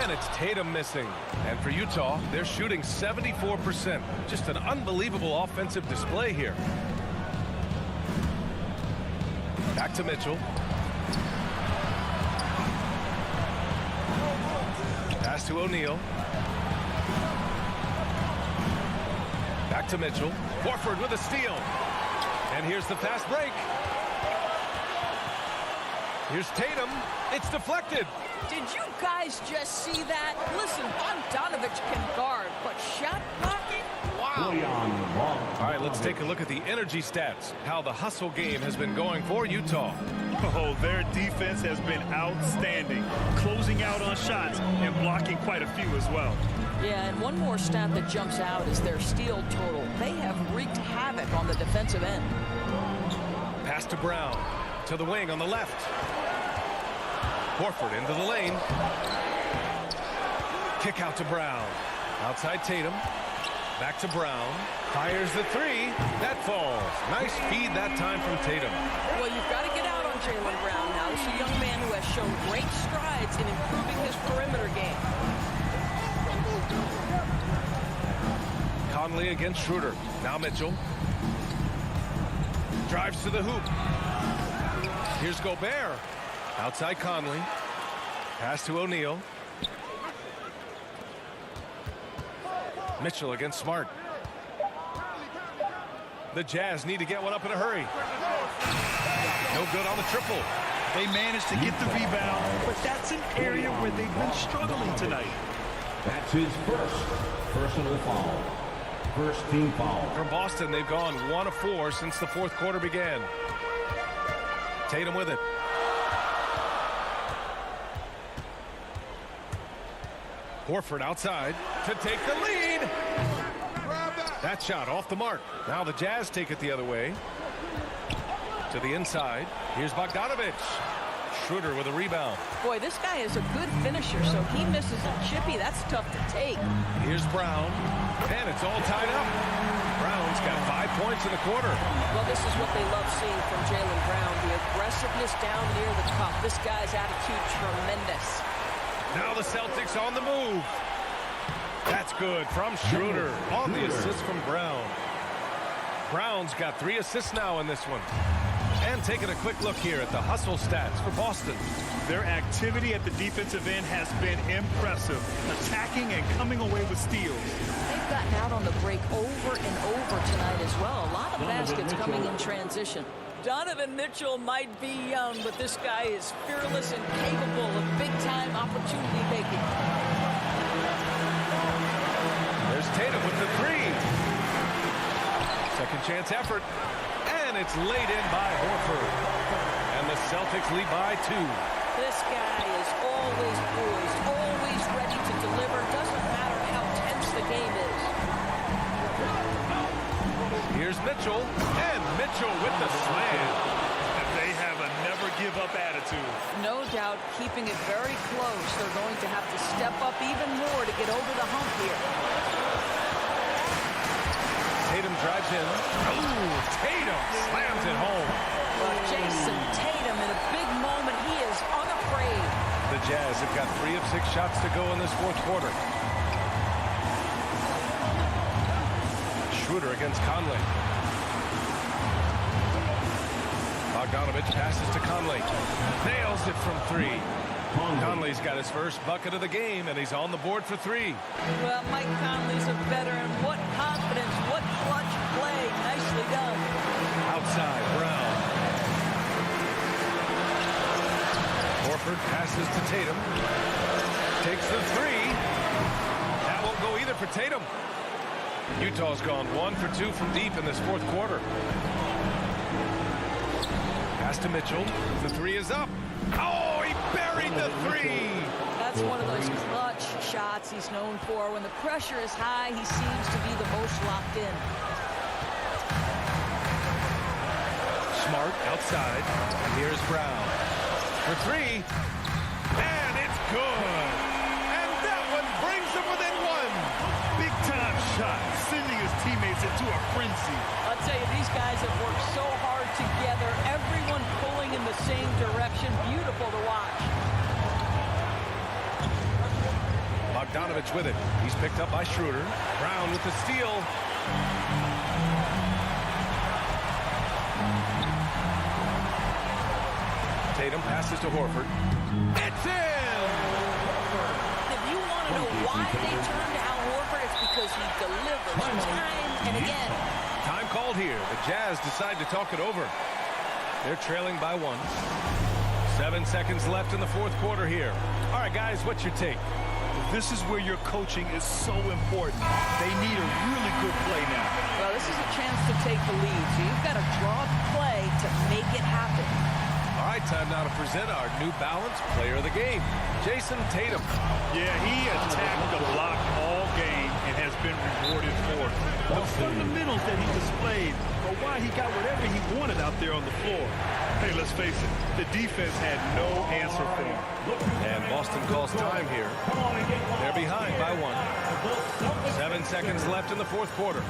And it's Tatum missing. And for Utah, they're shooting 74%. Just an unbelievable offensive display here. Back to Mitchell. Pass to O'Neal. Back to Mitchell. Horford with a steal. And here's the fast break. Here's Tatum. It's deflected. Did you guys just see that? Listen, Bogdanovic can guard, but shot blocking? Wow. All right, let's take a look at the energy stats, how the hustle game has been going for Utah. Oh, their defense has been outstanding, closing out on shots and blocking quite a few as well. Yeah, and one more stat that jumps out is their steal total. They have wreaked havoc on the defensive end. Pass to Brown, to the wing on the left. Horford into the lane. Kick out to Brown. Outside Tatum. Back to Brown. Fires the three. That falls. Nice feed that time from Tatum. Well, you've got to get out on Jaylen Brown now. This is a young man who has shown great strides in improving his perimeter game. Conley against Schroeder. Now Mitchell. Drives to the hoop. Here's Gobert. Outside Conley. Pass to O'Neal. Mitchell against Smart. The Jazz need to get one up in a hurry. No good on the triple. They managed to get the rebound, but that's an area where they've been struggling tonight. That's his first personal foul. First team foul. From Boston, they've gone 1 of 4 since the fourth quarter began. Tatum with it. Horford outside to take the lead. That shot off the mark. Now the Jazz take it the other way. To the inside. Here's Bogdanovich. Schroeder with a rebound. Boy, this guy is a good finisher, so he misses a chippy. That's tough to take. Here's Brown. And it's all tied up. Brown's got 5 points in the quarter. Well, this is what they love seeing from Jaylen Brown. The aggressiveness down near the cup. This guy's attitude, tremendous. Now the Celtics on the move. That's good from Schroeder on the assist from Brown. Brown's got 3 assists now in this one. And taking a quick look here at the hustle stats for Boston. Their activity at the defensive end has been impressive, attacking and coming away with steals. They've gotten out on the break over and over tonight as well. A lot of baskets coming in transition. Donovan Mitchell might be young, but this guy is fearless and capable of big-time opportunity making. There's Tatum with the 3. Second chance effort. And it's laid in by Horford. And the Celtics lead by 2. This guy is always poised, always ready to deliver. Doesn't matter how tense the game is. Here's Mitchell. And Mitchell with the slam. And they have a never-give-up attitude. No doubt keeping it very close. They're going to have to step up even more to get over the hump here. Tatum drives in. Ooh, Tatum slams it home. Well, Jason Tatum in a big moment. He is unafraid. The Jazz have got 3 of 6 shots to go in this fourth quarter. Schroeder against Conley. Bogdanovich passes to Conley. Nails it from 3. Conley's got his first bucket of the game, and he's on the board for 3. Well, Mike Conley's a veteran. What confidence, what clutch play. Nicely done. Outside, Brown. Horford passes to Tatum. Takes the 3. That won't go either for Tatum. Utah's gone 1 for 2 from deep in this fourth quarter. Pass to Mitchell. The 3 is up. Oh, he buried the 3. That's one of those clutch shots he's known for. When the pressure is high, he seems to be the most locked in. Smart outside. And here's Brown. For 3. And it's good. And that one brings them within 1. Big-time shot, sending his teammates into a frenzy. I'll tell you, these guys have worked so hard together. Everyone pulling in the same direction. Beautiful to watch. Bogdanovich with it. He's picked up by Schroeder. Brown with the steal. Tatum passes to Horford. It's in! If you want to know why they turned to Al Horford, it's because he delivers time and again. Time called here. The Jazz decide to talk it over. They're trailing by 1. 7 seconds left in the fourth quarter here. All right, guys, what's your take? This is where your coaching is so important. They need a really good play now. Well, this is a chance to take the lead, so you've got to draw the play to make it happen. All right, time now to present our New Balance Player of the Game, Jason Tatum. Yeah, he attacked the block all game and has been rewarded for it. The fundamentals that he displayed are why he got whatever he wanted out there on the floor. Hey, let's face it, the defense had no answer for him. And Boston calls time here. They're behind by 1. 7 seconds left in the fourth quarter.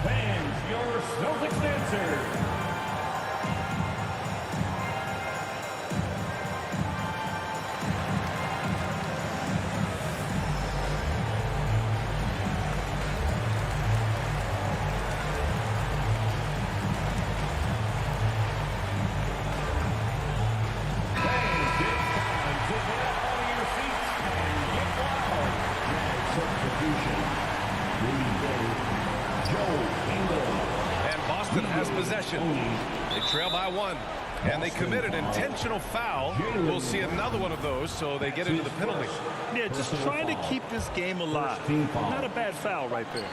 Fans, your Celtics dancer. Possession. They trail by 1, and they commit an intentional foul. We'll see another one of those, so they get into the penalty. Yeah, just trying to keep this game alive. Not a bad foul right there.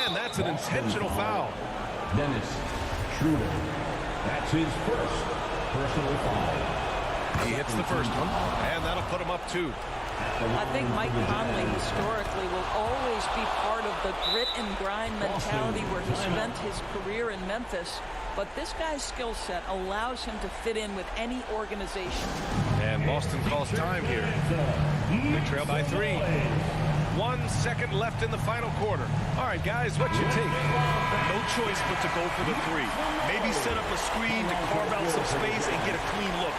And that's an intentional foul. Dennis Schroeder. That's his first personal foul. He hits the first one, and that'll put him up 2. I think Mike Conley historically will always be part of the grit and grind mentality where he spent his career in Memphis. But this guy's skill set allows him to fit in with any organization. And Boston calls time here. They trail by 3. 1 second left in the final quarter. All right, guys, what you take? No choice but to go for the 3. Maybe set up a screen to carve out some space and get a clean look.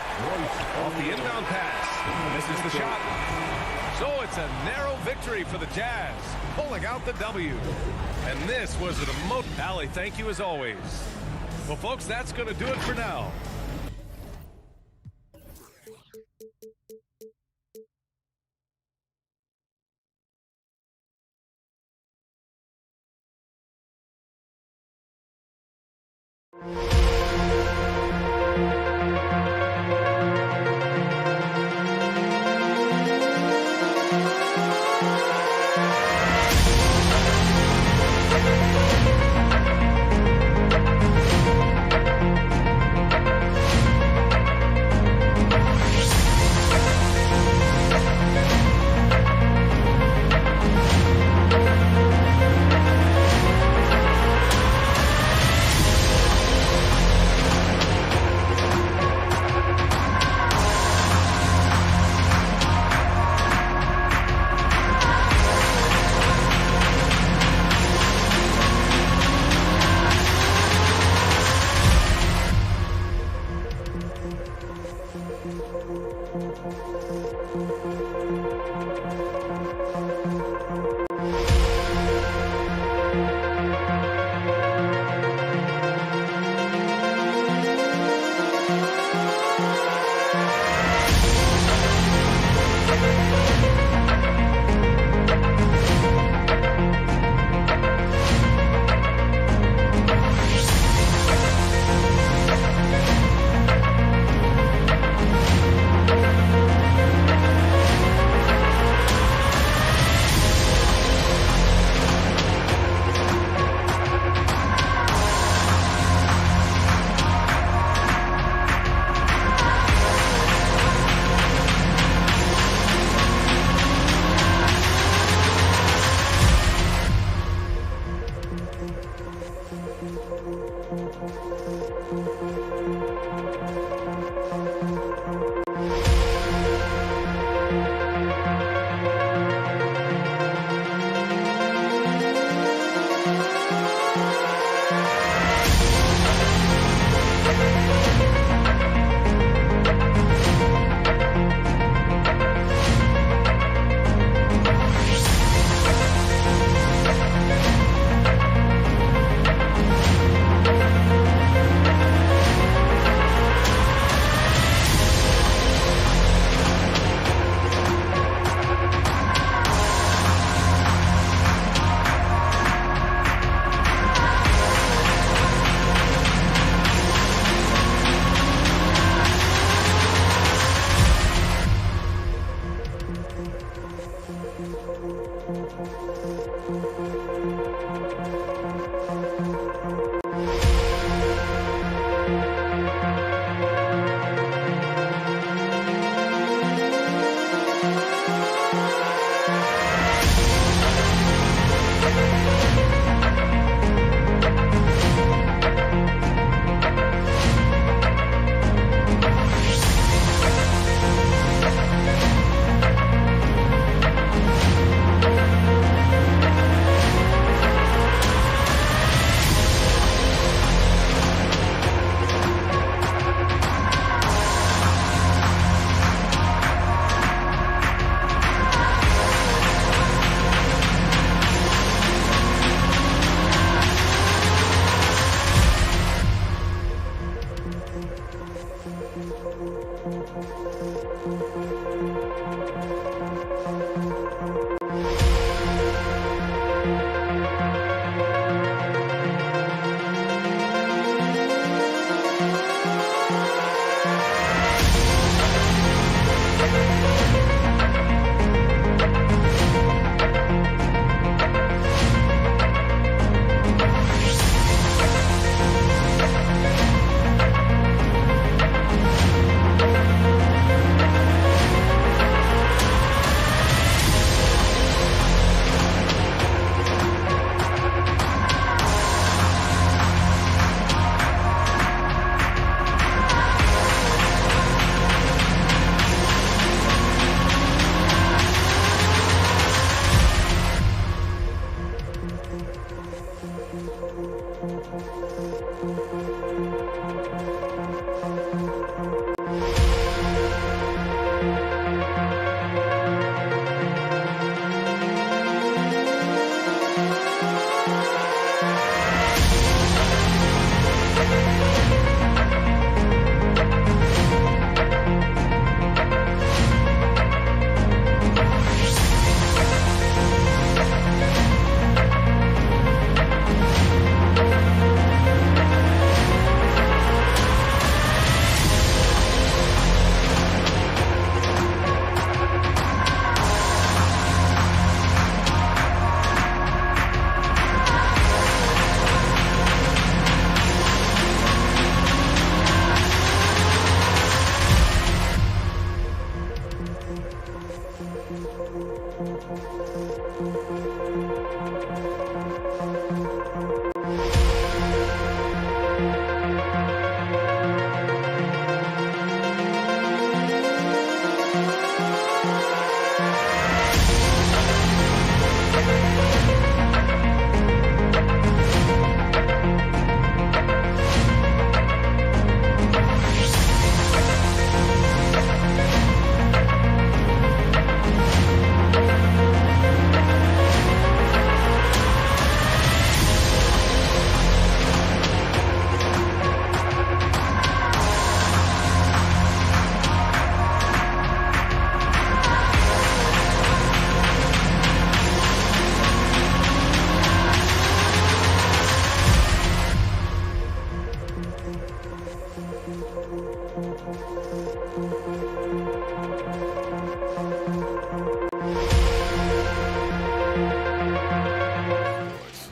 Off the inbound pass. Misses the shot. So it's a narrow victory for the Jazz, pulling out the W. And this was an emotional Allie, thank you as always. Well, folks, that's going to do it for now.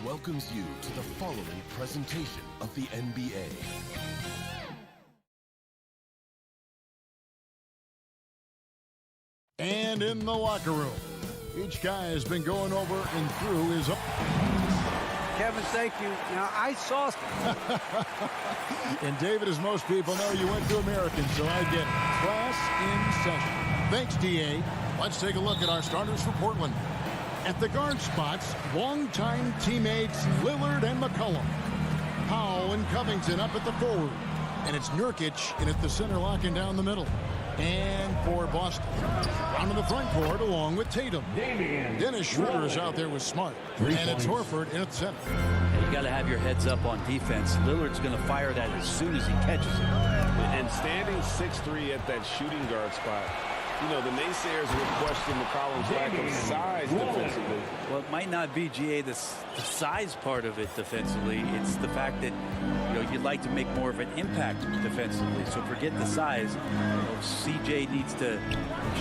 Welcomes you to the following presentation of the NBA. And in the locker room, each guy has been going over and through his own. Kevin, thank you. Now, I saw... And David, as most people know, you went to American, so I get it. Class in session. Thanks, DA. Let's take a look at our starters for Portland. At the guard spots, longtime teammates Lillard and McCollum. Powell and Covington up at the forward. And it's Nurkic in at the center, locking down the middle. And for Boston, down in the front court along with Tatum. Dennis Schroeder is out there with Smart. And it's Horford in at center. You got to have your heads up on defense. Lillard's going to fire that as soon as he catches it. And standing 6'3" at that shooting guard spot, you know, the naysayers would question McCollum's lack of size defensively. Well, it might not be, GA, the size part of it defensively. It's the fact that, you know, you'd like to make more of an impact defensively. So forget the size. You know, CJ needs to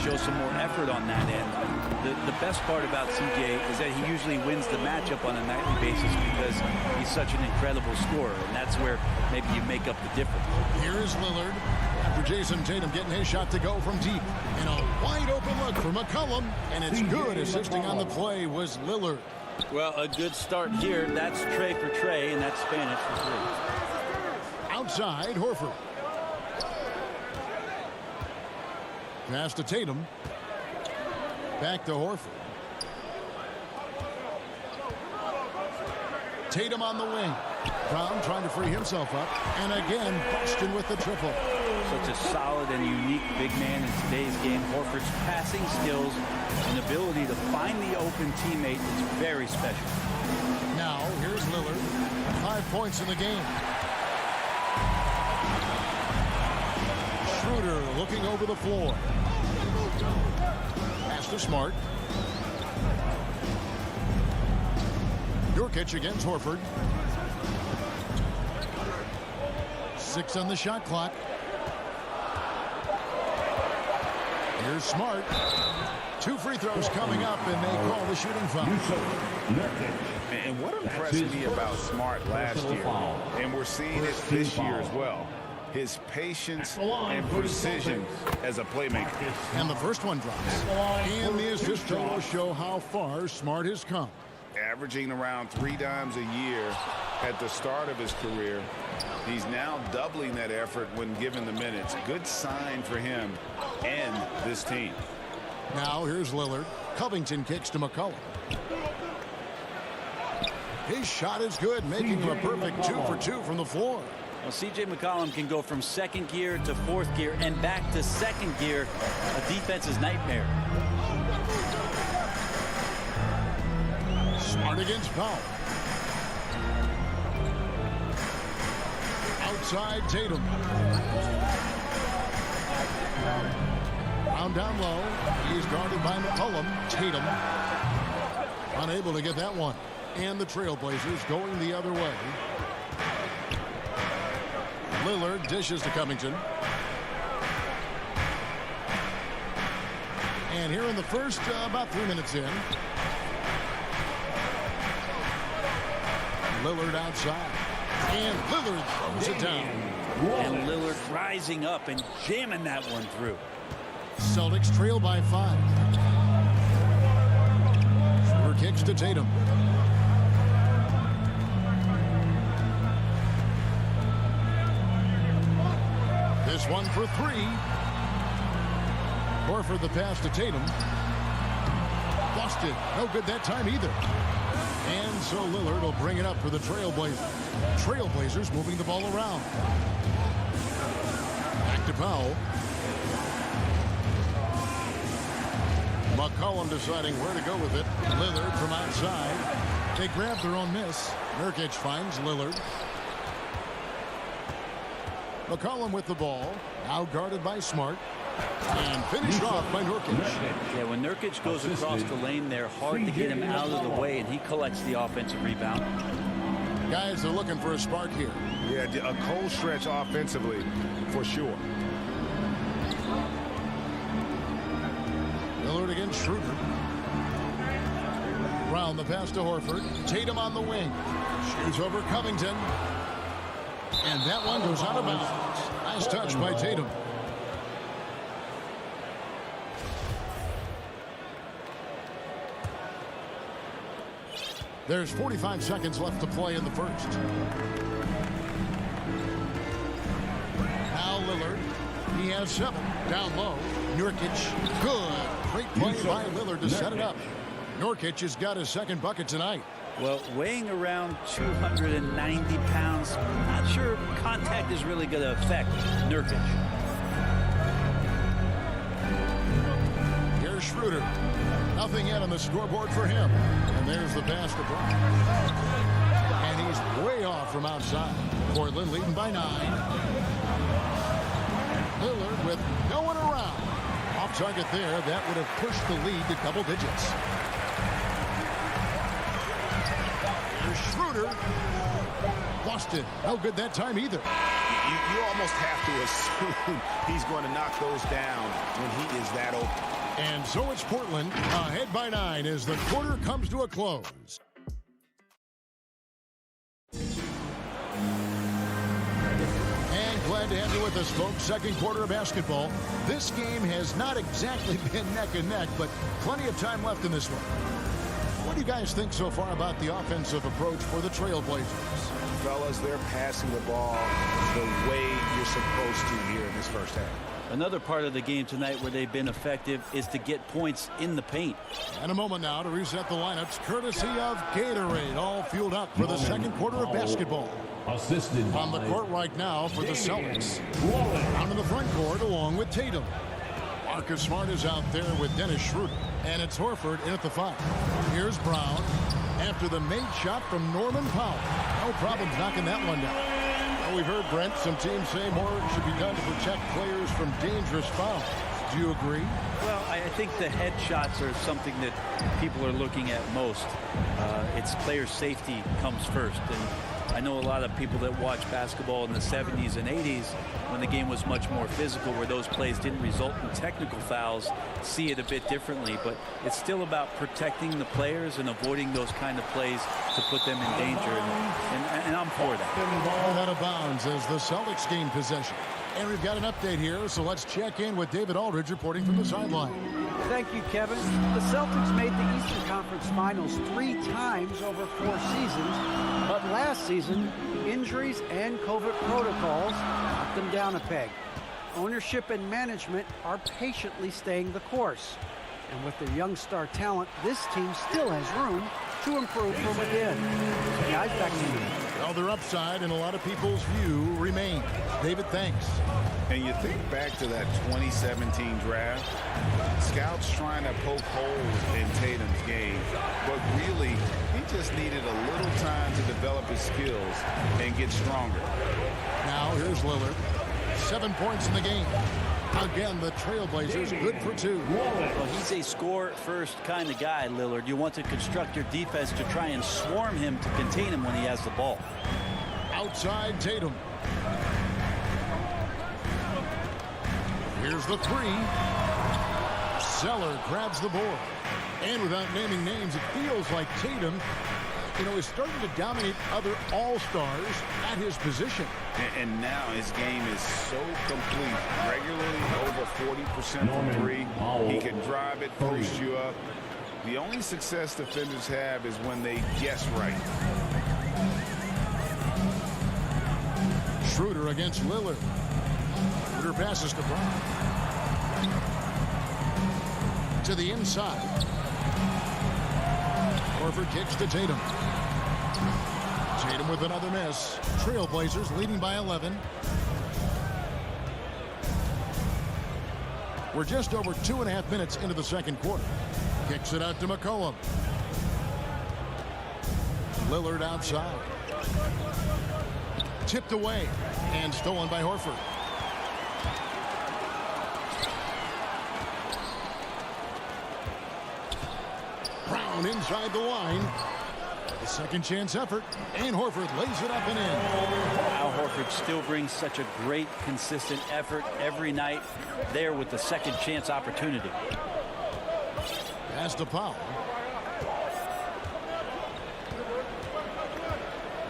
show some more effort on that end. The best part about CJ is that he usually wins the matchup on a nightly basis because he's such an incredible scorer. And that's where maybe you make up the difference. Here's Lillard. After Jason Tatum getting his shot to go from deep. And a wide open look for McCollum. And it's good. Assisting on the play was Lillard. Well, a good start here. That's Trey for Trey, and that's Spanish for three. Outside, Horford. Pass to Tatum. Back to Horford. Tatum on the wing. Brown trying to free himself up. And again, Boston with the triple. Such a solid and unique big man in today's game. Horford's passing skills and ability to find the open teammate is very special. Now, here's Lillard. 5 points in the game. Schroeder looking over the floor. Pass to Smart. Nurkic against Horford. 6 on the shot clock. Here's Smart. 2 free throws coming up, and they call the shooting foul. And what impressed me about Smart last year, and we're seeing it this year as well, his patience and precision as a playmaker. And the first one drops. And the assist totals show how far Smart has come. Averaging around 3 dimes a year at the start of his career. He's now doubling that effort when given the minutes. Good sign for him and this team. Now here's Lillard. Covington kicks to McCollum. His shot is good, making him a perfect 2 for 2 from the floor. Well, C.J. McCollum can go from second gear to fourth gear and back to second gear. A defense's nightmare. Smart against Powell. Outside Tatum. Brown down low. He is guarded by McCollum. Tatum unable to get that one. And the Trailblazers going the other way. Lillard dishes to Covington. And here in the first, about 3 minutes in. Lillard outside. And Lillard throws it down. And Lillard rising up and jamming that one through. Celtics trail by 5. Schroeder kicks to Tatum. This one for 3. Horford the pass to Tatum. Busted. No good that time either. And so Lillard will bring it up for the Trailblazers. Trailblazers moving the ball around. Back to Powell. McCollum deciding where to go with it. Lillard from outside. They grab their own miss. Nurkic finds Lillard. McCollum with the ball. Now guarded by Smart. And finished off by Nurkic. Yeah, when Nurkic goes across the lane, they're hard to get him out of the way, and he collects the offensive rebound. Guys are looking for a spark here. Yeah, a cold stretch offensively, for sure. Lillard against Schroeder. Brown the pass to Horford. Tatum on the wing. Shoots over Covington. And that one goes out of bounds. Nice touch by Tatum. There's 45 seconds left to play in the first. Now Lillard. He has 7. Down low. Nurkic. Good. Great play by Lillard to set it up. Nurkic has got his second bucket tonight. Well, weighing around 290 pounds, not sure contact is really going to affect Nurkic. Here's Schroeder. Nothing yet on the scoreboard for him. And there's the pass to Brown. And he's way off from outside. Portland leading by 9. Lillard with no one around. Off target there. That would have pushed the lead to double digits. Here's Schroeder. Busted. No good that time either. You almost have to assume he's going to knock those down when he is that open. And so it's Portland ahead by 9 as the quarter comes to a close. And glad to have you with us, folks. Second quarter of basketball. This game has not exactly been neck and neck, but plenty of time left in this one. What do you guys think so far about the offensive approach for the Trailblazers? Fellas, they're passing the ball the way you're supposed to here in this first half. Another part of the game tonight where they've been effective is to get points in the paint. And a moment now to reset the lineups, courtesy of Gatorade, all fueled up for the second quarter of basketball. Assisted on the court right now for the Celtics. Down in the front court along with Tatum. Marcus Smart is out there with Dennis Schroeder. And it's Horford in at the 5. Here's Brown after the made shot from Norman Powell. No problems knocking that one down. Well, we've heard, Brent, some teams say more should be done to protect players from dangerous fouls. Do you agree? Well, I think the headshots are something that people are looking at most. It's player safety comes first. And I know a lot of people that watch basketball in the 70s and 80s when the game was much more physical, where those plays didn't result in technical fouls, see it a bit differently. But it's still about protecting the players and avoiding those kind of plays to put them in danger. And I'm for that. Ball out of bounds as the Celtics gain possession. And we've got an update here, so let's check in with David Aldridge reporting from the sideline. Thank you, Kevin. The Celtics made the Eastern Conference Finals 3 times over 4 seasons, but last season, injuries and COVID protocols knocked them down a peg. Ownership and management are patiently staying the course. And with their young star talent, this team still has room to improve from within. Guys, back to you. Well, their upside in a lot of people's view remains. David, thanks. And you think back to that 2017 draft, scouts trying to poke holes in Tatum's game, but really, he just needed a little time to develop his skills and get stronger. Now, here's Lillard. 7 points in the game. Again, the Trailblazers good for 2. Well, he's a score-first kind of guy, Lillard. You want to construct your defense to try and swarm him to contain him when he has the ball. Outside Tatum. Here's the 3. Zeller grabs the board. And without naming names, it feels like Tatum, is starting to dominate other all-stars at his position. And now his game is so complete. Regularly over 40% from 3. He can drive it, post you up. The only success defenders have is when they guess right. Schroeder against Lillard. Schroeder passes to Brown. To the inside. Horford kicks to Tatum. Tatum with another miss. Trailblazers leading by 11. We're just over 2.5 minutes into the second quarter. Kicks it out to McCollum. Lillard outside. Tipped away and stolen by Horford. Brown inside the line. A second chance effort, and Horford lays it up and in. Al Horford still brings such a great, consistent effort every night there with the second chance opportunity. Pass to Powell.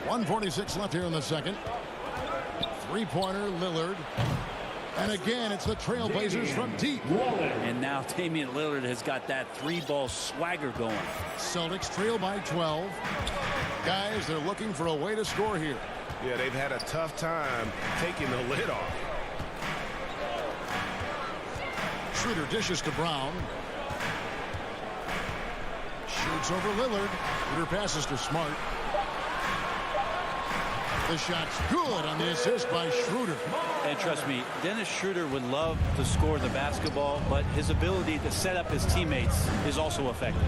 1:46 left here in the second. Three-pointer, Lillard. And again, it's the Trailblazers from deep. And now Damian Lillard has got that 3-ball swagger going. Celtics trail by 12. Guys, they're looking for a way to score here. Yeah, they've had a tough time taking the lid off. Schroeder dishes to Brown. Shoots over Lillard. Schroeder passes to Smart. The shot's good on the assist by Schroeder. And trust me, Dennis Schroeder would love to score the basketball, but his ability to set up his teammates is also effective.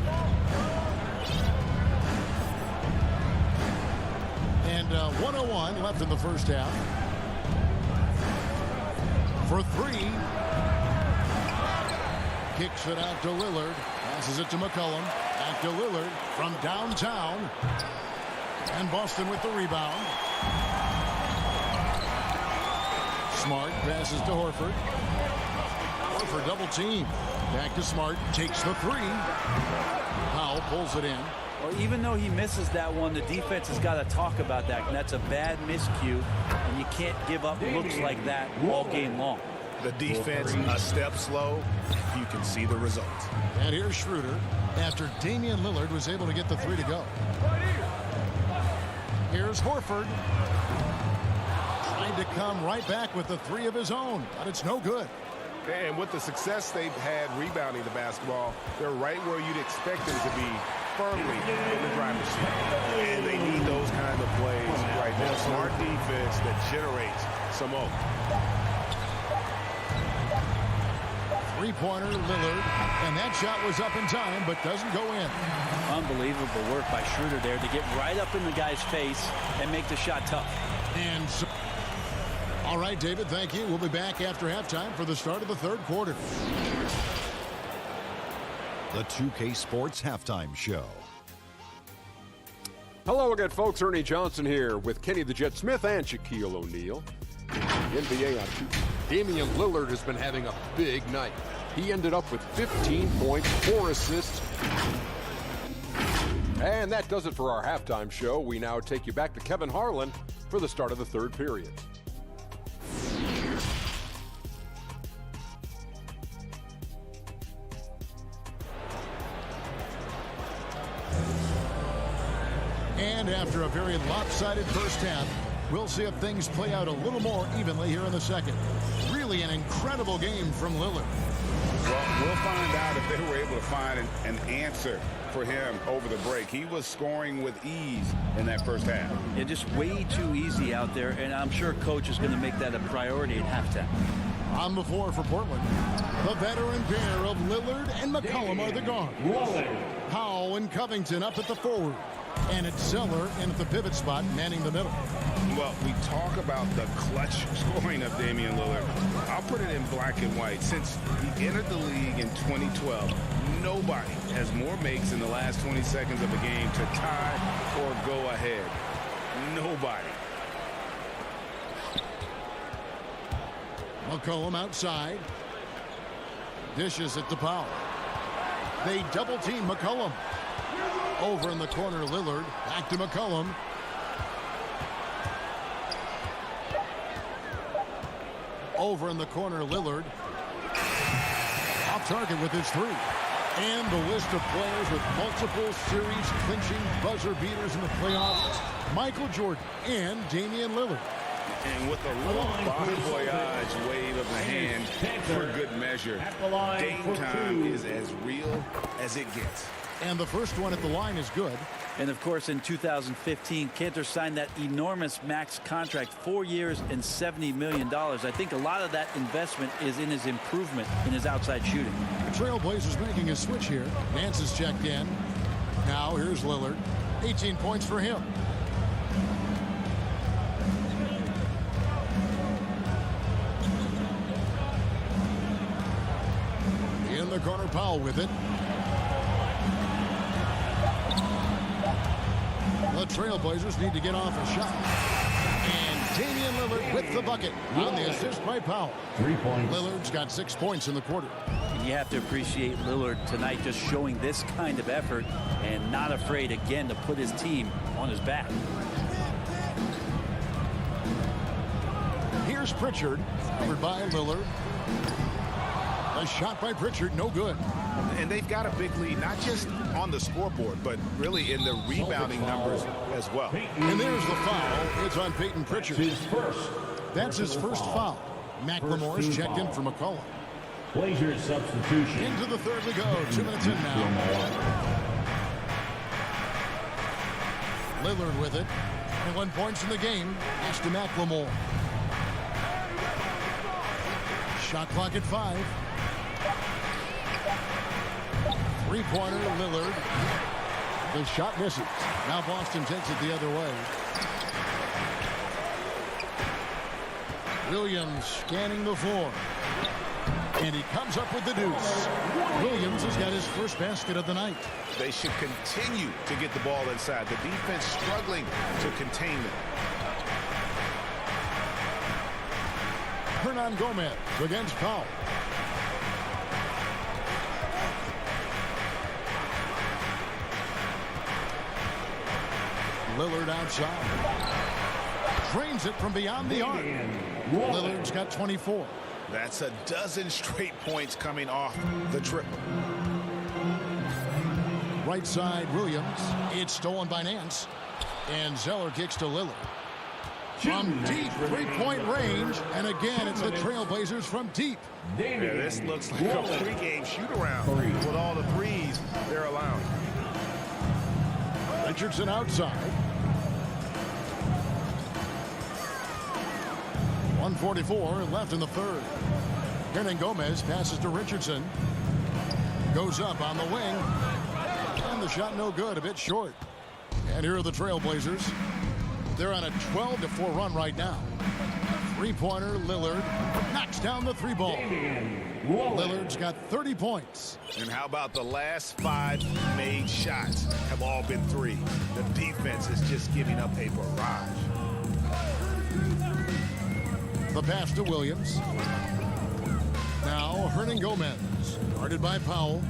And 1:01 left in the first half. For 3. Kicks it out to Lillard. Passes it to McCollum. Back to Lillard from downtown. And Boston with the rebound. Smart passes to Horford. Horford double team. Back to Smart. Takes the 3. Powell pulls it in. Well, even though he misses that one, the defense has got to talk about that. And that's a bad miscue. And you can't give up looks like that all game long. The defense a step slow. You can see the results. And here's Schroeder after Damian Lillard was able to get the 3 to go. Here's Horford. Trying to come right back with the 3 of his own, but it's no good. And with the success they've had rebounding the basketball, they're right where you'd expect them to be, firmly in the driver's seat. And they need those kind of plays right now. Smart defense that generates some hope. Three-pointer, Lillard, and that shot was up in time, but doesn't go in. Unbelievable work by Schroeder there to get right up in the guy's face and make the shot tough. And All right, David, thank you. We'll be back after halftime for the start of the third quarter. The 2K Sports Halftime Show. Hello again, folks. Ernie Johnson here with Kenny the Jet Smith and Shaquille O'Neal. The NBA on 2. Damian Lillard has been having a big night. He ended up with 15 points, 4 assists. And that does it for our halftime show. We now take you back to Kevin Harlan for the start of the third period. And after a very lopsided first half, we'll see if things play out a little more evenly here in the second. Really an incredible game from Lillard. Well, we'll find out if they were able to find an answer for him over the break. He was scoring with ease in that first half. Yeah, just way too easy out there, and I'm sure coach is going to make that a priority at halftime. On the floor for Portland, the veteran pair of Lillard and McCollum are the guards. Powell and Covington up at the forward. And it's Zeller in at the pivot spot, manning the middle. Well, we talk about the clutch scoring of Damian Lillard. I'll put it in black and white. Since he entered the league in 2012, nobody has more makes in the last 20 seconds of a game to tie or go ahead. Nobody. McCollum outside. Dishes it to Powell. They double team McCollum. Over in the corner, Lillard. Back to McCollum. Over in the corner, Lillard. Off target with his 3. And the list of players with multiple series clinching buzzer beaters in the playoffs. Michael Jordan and Damian Lillard. And with a little bon voyage wave of the hand for good measure, game time is as real as it gets. And the first one at the line is good. And of course, in 2015, Cantor signed that enormous max contract, 4 years and $70 million. I think a lot of that investment is in his improvement in his outside shooting. The Trailblazers making a switch here. Nance is checked in. Now here's Lillard. 18 points for him. In the corner, Powell with it. The Trailblazers need to get off a shot. And Damian Lillard with the bucket on the assist by Powell. 3 points. Lillard's got 6 points in the quarter. And you have to appreciate Lillard tonight just showing this kind of effort and not afraid again to put his team on his back. Here's Pritchard, covered by Lillard. A shot by Pritchard, no good. And they've got a big lead, not just on the scoreboard, but really in the rebounding numbers as well. And there's the foul. It's on Peyton Pritchard. That's his first foul. McLemore's checked in for McCollum. Blazers substitution. Into the third we go. 2 minutes in now. Lillard with it. 1 points in the game. Pass to McLemore. Shot clock at 5. Three-pointer, Lillard. The shot misses. Now Boston takes it the other way. Williams scanning the floor. And he comes up with the deuce. Williams has got his first basket of the night. They should continue to get the ball inside. The defense struggling to contain them. Hernan Gomez against Powell. Lillard outside. Drains it from beyond the arc. Lillard's got 24. That's a dozen straight points coming off the triple. Right side, Williams. It's stolen by Nance. And Zeller kicks to Lillard. From deep three-point range. And again, it's the Trailblazers from deep. Yeah, this looks like a three-game shoot-around with all the threes they're allowing. Richardson outside. 1:44 left in the third. Hernan Gomez passes to Richardson. Goes up on the wing. And the shot no good, a bit short. And here are the Trailblazers. They're on a 12-4 run right now. Three-pointer, Lillard knocks down the three ball. Lillard's got 30 points. And how about the last 5 made shots have all been 3. The defense is just giving up a barrage. The pass to Williams. Now Hernan Gomez, guarded by Powell.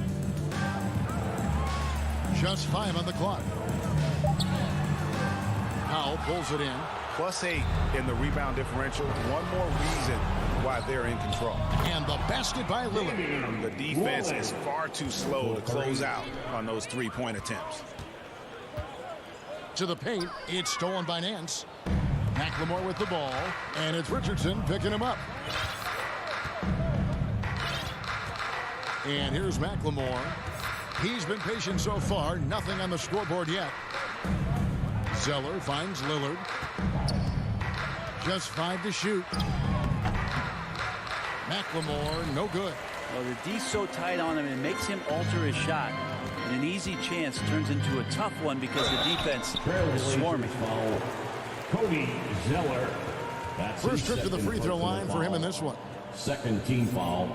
Just 5 on the clock. Powell pulls it in. +8 in the rebound differential. One more reason why they're in control. And the basket by Lillard. The defense is far too slow to close out on those three-point attempts. To the paint, it's stolen by Nance. McLemore with the ball, and it's Richardson picking him up. And here's McLemore. He's been patient so far, nothing on the scoreboard yet. Zeller finds Lillard. Just 5 to shoot. McLemore, no good. Well, the D's so tight on him, it makes him alter his shot. And an easy chance turns into a tough one because the defense is swarming. Cody Zeller. That's First trip to the free throw line for him in this one. Second team foul.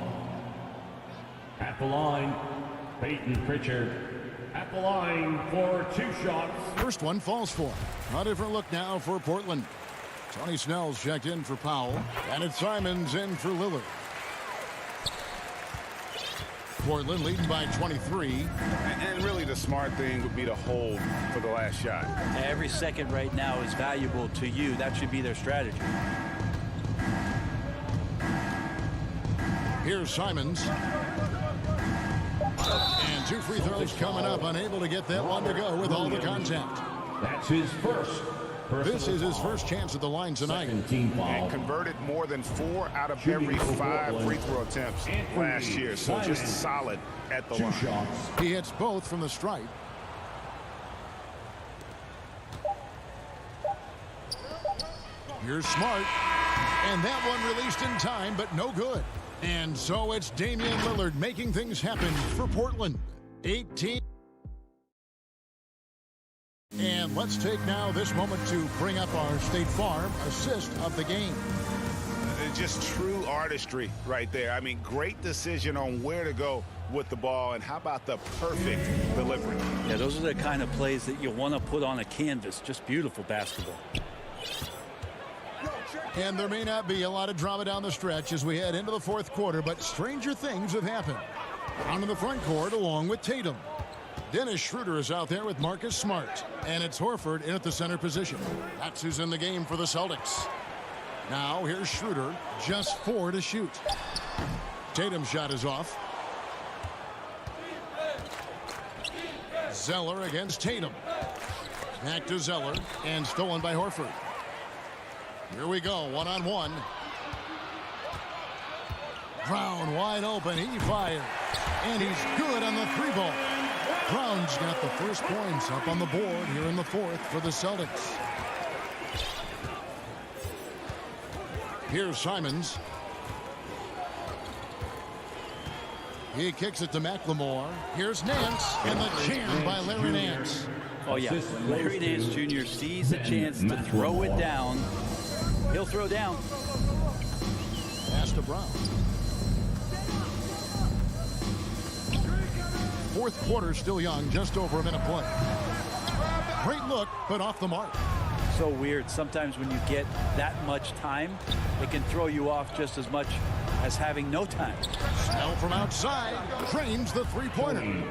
At the line, Peyton Pritchard. At the line for 2 shots. First one falls for him. A different look now for Portland. Tony Snell's checked in for Powell. And it's Simons in for Lillard. Portland leading by 23. And really the smart thing would be to hold for the last shot. Every second right now is valuable to you. That should be their strategy. Here's Simons. And 2 free throws coming up. Unable to get that one to go with all the contact. That's his first. This is his first chance at the line tonight. And converted more than 4 out of every 5 free throw attempts last year. So just solid at the line. He hits both from the stripe. Here's Smart. And that one released in time, but no good. And so it's Damian Lillard making things happen for Portland. 18. And let's take now this moment to bring up our State Farm assist of the game. Just true artistry right there. I mean, great decision on where to go with the ball, and how about the perfect delivery? Yeah, those are the kind of plays that you want to put on a canvas. Just beautiful basketball. And there may not be a lot of drama down the stretch as we head into the 4th quarter, but stranger things have happened. Down in the front court along with Tatum. Dennis Schroeder is out there with Marcus Smart. And it's Horford in at the center position. That's who's in the game for the Celtics. Now here's Schroeder. Just 4 to shoot. Tatum's shot is off. Zeller against Tatum. Back to Zeller. And stolen by Horford. Here we go. 1-on-1. Brown wide open. He fires. And he's good on the 3-ball. Brown's got the first points up on the board here in the 4th for the Celtics. Here's Simons. He kicks it to McLemore. Here's Nance, and the jam by Larry Nance. Oh, yeah. Larry Nance Jr. sees a chance to throw it down. He'll throw down. Pass to Brown. 4th quarter still young, just over a minute play. Great look, but off the mark. So weird. Sometimes when you get that much time, it can throw you off just as much as having no time. Snell from outside drains the 3-pointer.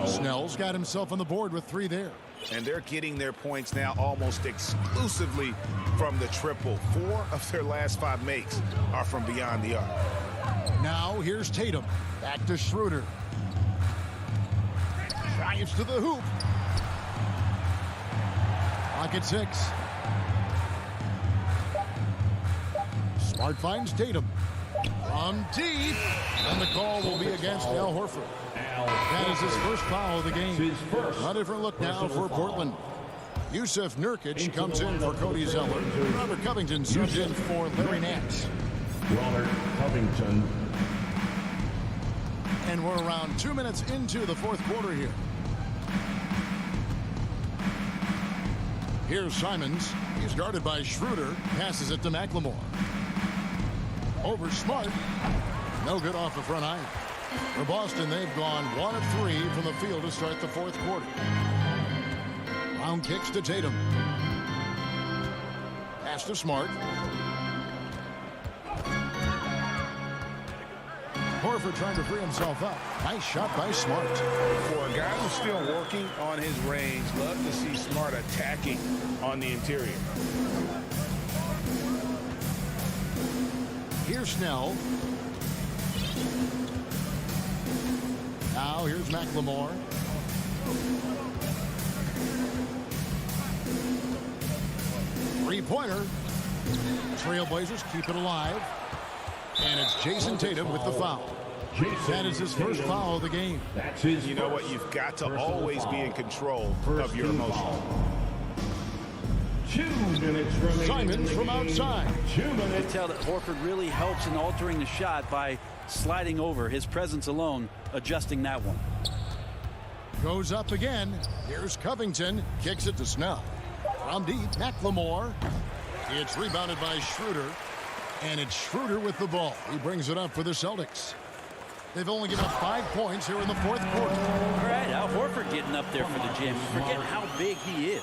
Snell's got himself on the board with 3 there. And they're getting their points now almost exclusively from the triple. 4 of their last 5 makes are from beyond the arc. Now here's Tatum. Back to Schroeder. Drives to the hoop. Clock at 6. Smart finds Tatum. From deep. And the call will be against Al Horford. That is his first foul of the game. A different look now for Portland. Yusuf Nurkic comes in for Cody Zeller. Robert Covington subs in for Larry Nance. Robert Covington. And we're around 2 minutes into the 4th quarter here. Here's Simons. He's guarded by Schroeder. Passes it to McLemore. over Smart. No good off the front iron. For Boston, they've gone 1 of 3 from the field to start the fourth quarter. Brown kicks to Tatum. Pass to Smart. Horford trying to free himself up. Nice shot by Smart. For a guy who's still working on his range, love to see Smart attacking on the interior. Here's Snell. Now here's McLemore. Three-pointer. Trailblazers keep it alive. And it's Jason Tatum with the foul. That is his first foul of the game. You know what? You've got to always be in control of your emotions. 2 minutes remaining. Simons from outside. 2 minutes. You can tell that Horford really helps in altering the shot by sliding over. His presence alone adjusting that one. Goes up again. Here's Covington. Kicks it to Snell. From deep, McLemore. It's rebounded by Schroeder. And it's Schroeder with the ball. He brings it up for the Celtics. They've only given up 5 points here in the fourth quarter. All right, Al Horford getting up there for the gym. Forget how big he is.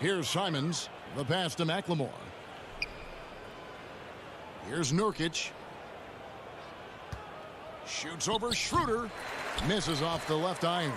Here's Simons. The pass to McLemore. Here's Nurkic. Shoots over Schroeder. Misses off the left iron.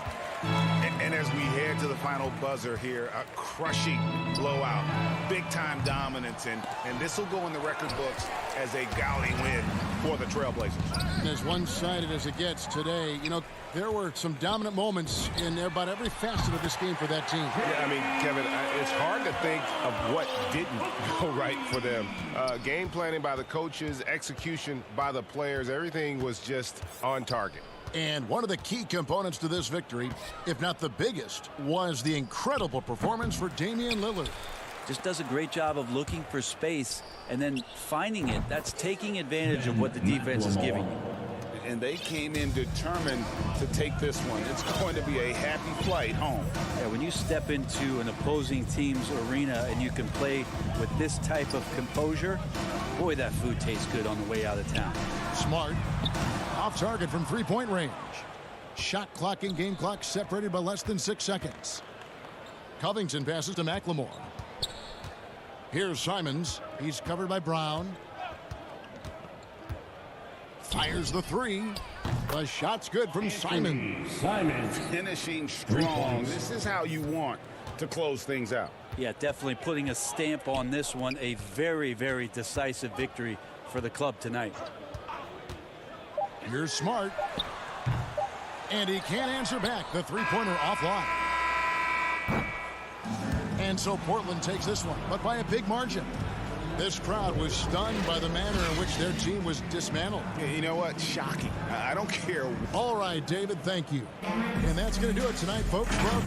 And as we head to the final buzzer here, a crushing blowout, big-time dominance, and this will go in the record books as a gaudy win for the Trailblazers. And as one-sided as it gets today, you know, there were some dominant moments in about every facet of this game for that team. Yeah, I mean, Kevin, it's hard to think of what didn't go right for them. Game planning by the coaches, execution by the players, everything was just on target. And one of the key components to this victory, if not the biggest, was the incredible performance for Damian Lillard. Just does a great job of looking for space and then finding it. That's taking advantage of what the defense is giving you. And they came in determined to take this one. It's going to be a happy flight home. Yeah, when you step into an opposing team's arena and you can play with this type of composure, boy, that food tastes good on the way out of town. Smart. Off target from three-point range. Shot clock and game clock separated by less than 6 seconds. Covington passes to McLemore. Here's Simons. He's covered by Brown. Fires the three. The shot's good from Simons. Finishing strong. This is how you want to close things out. Yeah, definitely putting a stamp on this one. A very, very decisive victory for the club tonight. Here's Smart. And he can't answer back. The three-pointer offline. And so Portland takes this one, but by a big margin. This crowd was stunned by the manner in which their team was dismantled. You know what? Shocking. I don't care. All right, David, thank you. And that's going to do it tonight, folks. Well,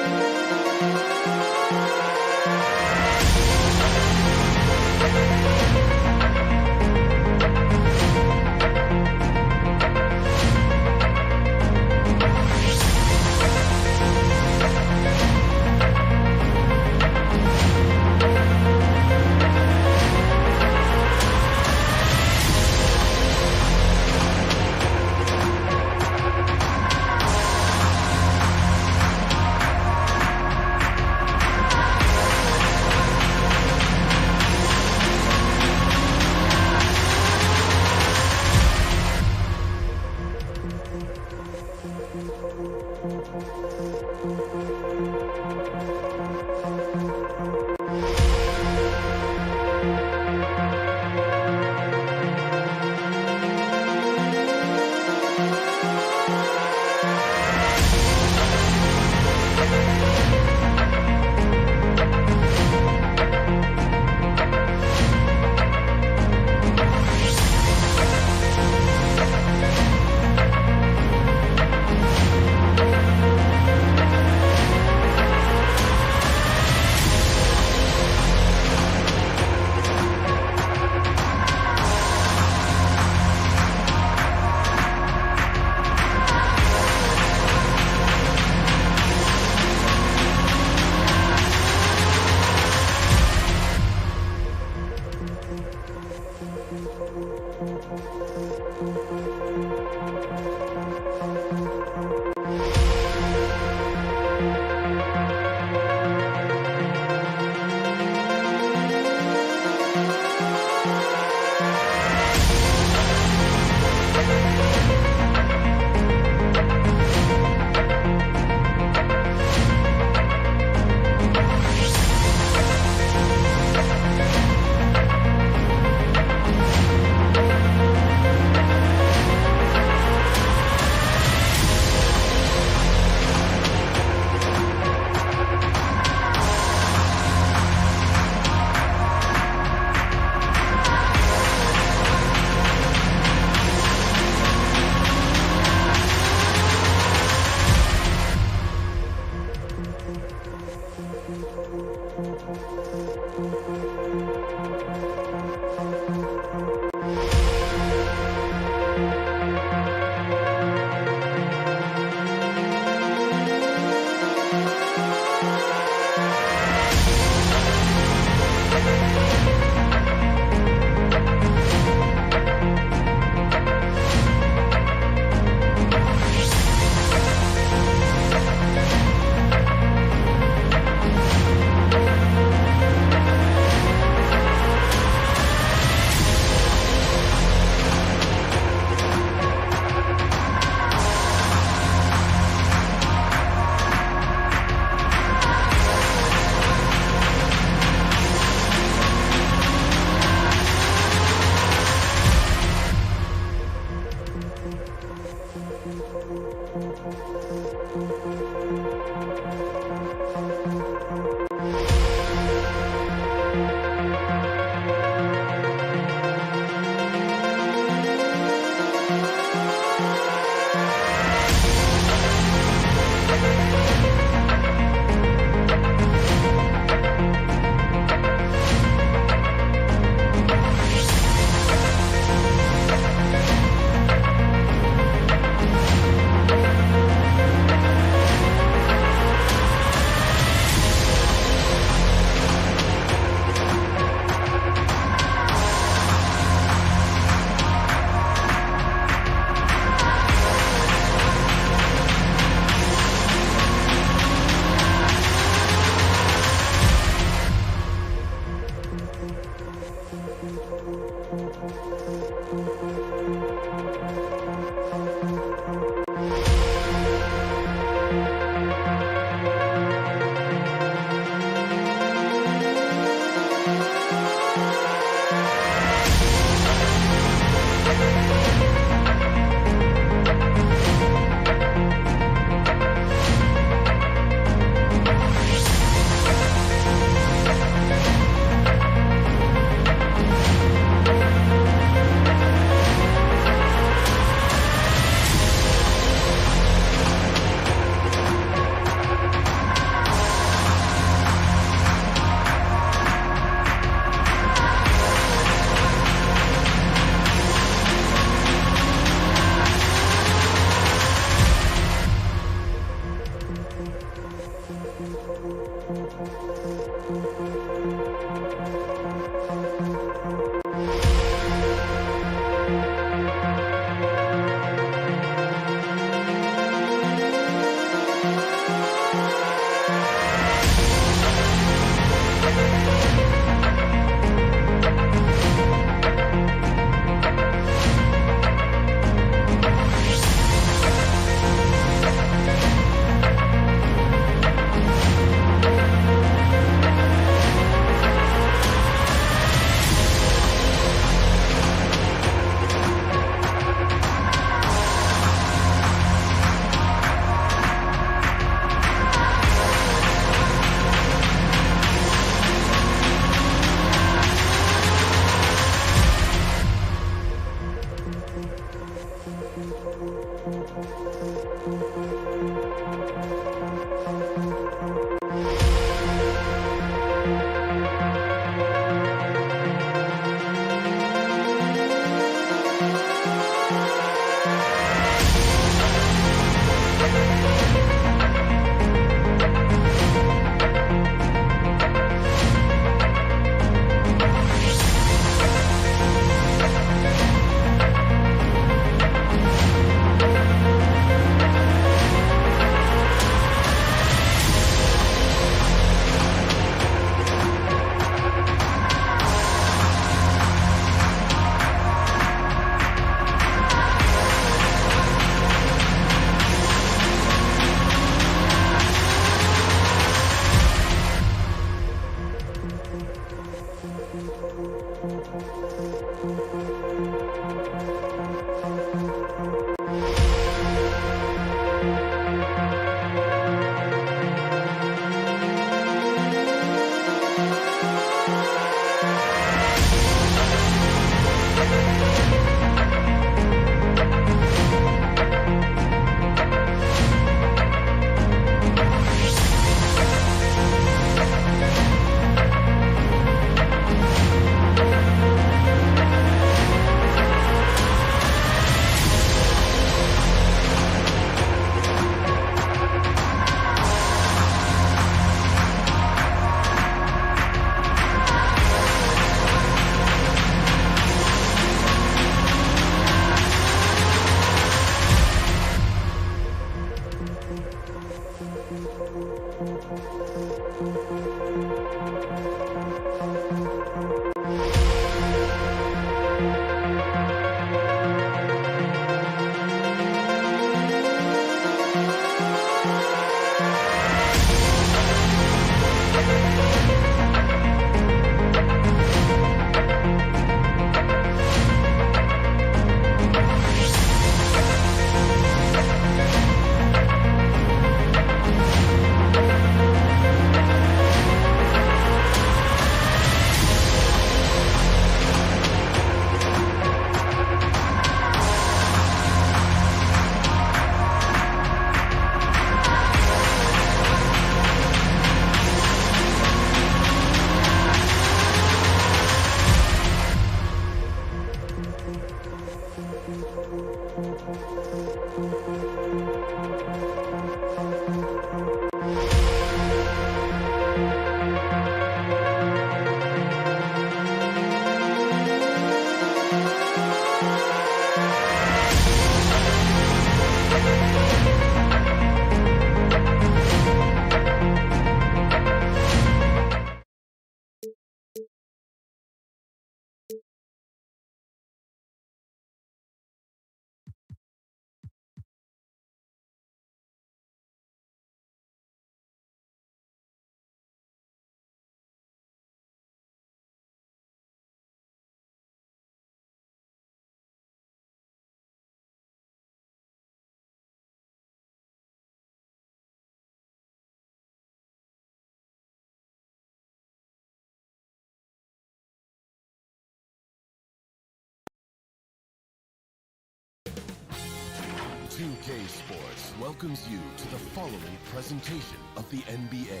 2K Sports welcomes you to the following presentation of the NBA.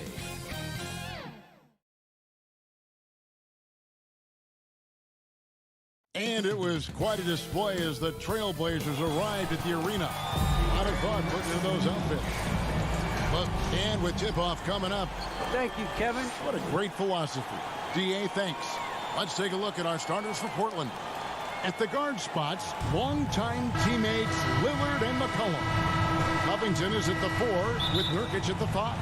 And it was quite a display as the Trailblazers arrived at the arena. I'd have thought putting in those outfits. But, and with tip-off coming up. Thank you, Kevin. What a great philosophy. DA, thanks. Let's take a look at our starters for Portland. At the guard spots, longtime teammates Lillard and McCollum. Covington is at the 4 with Nurkic at the 5.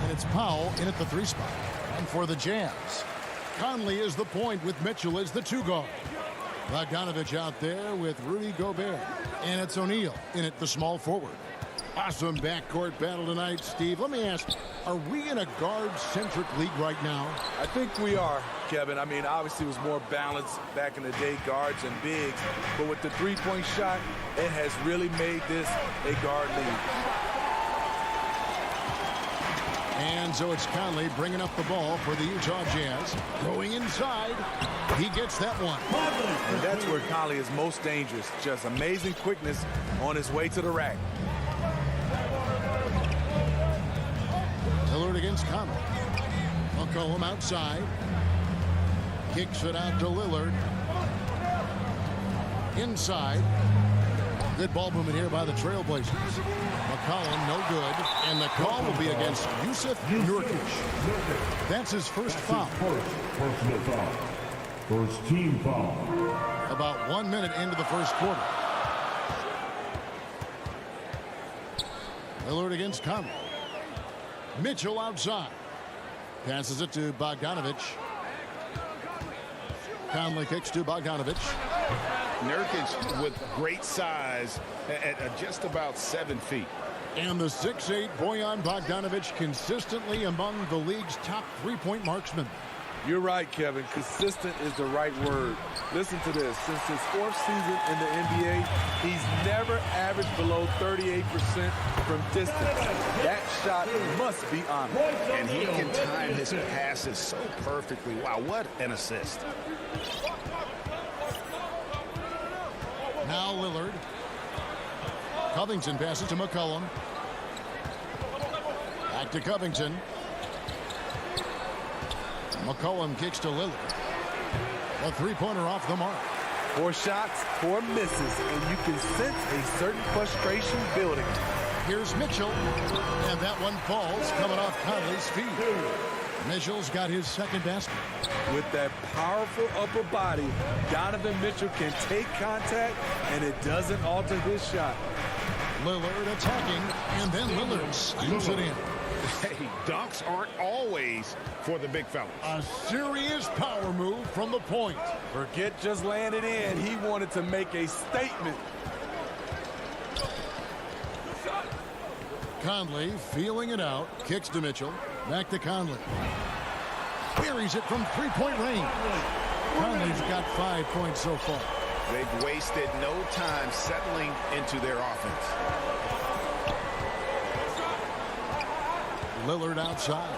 And it's Powell in at the 3 spot. And for the Jazz, Conley is the point with Mitchell as the 2 guard. Bogdanovich out there with Rudy Gobert. And it's O'Neal in at the small forward. Awesome backcourt battle tonight, Steve. Let me ask, are we in a guard-centric league right now? I think we are, Kevin. I mean, obviously it was more balanced back in the day, guards and bigs. But with the three-point shot, it has really made this a guard league. And so it's Conley bringing up the ball for the Utah Jazz. Going inside. He gets that one. And that's where Conley is most dangerous. Just amazing quickness on his way to the rack. Lillard against Conley. McCollum outside. Kicks it out to Lillard. Inside. Good ball movement here by the Trailblazers. McCollum, no good. And the call will be against Yusuf Nurkic. That's his first foul. Personal foul. First team foul. About 1 minute into the first quarter. Lillard against Conley. Mitchell outside. Passes it to Bogdanovich. Conley kicks to Bogdanovich. Nurkic with great size at just about 7 feet. And the 6'8" Bojan Bogdanovich consistently among the league's top three-point marksmen. You're right, Kevin. Consistent is the right word. Listen to this. Since his 4th season in the NBA, he's never averaged below 38% from distance. That shot must be honest. And he can time his passes so perfectly. Wow, what an assist. Now Lillard. Covington passes to McCollum. Back to Covington. McCollum kicks to Lillard. A three-pointer off the mark. 4 shots, 4 misses, and you can sense a certain frustration building. Here's Mitchell, and that one falls coming off Conley's feet. Mitchell's got his second basket. With that powerful upper body, Donovan Mitchell can take contact, and it doesn't alter his shot. Lillard attacking, and then Lillard slams it in. Hey, dunks aren't always for the big fellas. A serious power move from the point. Forget just laying it in. He wanted to make a statement. Conley feeling it out. Kicks to Mitchell. Back to Conley. Buries it from three-point range. Conley's got 5 points so far. They've wasted no time settling into their offense. Lillard outside.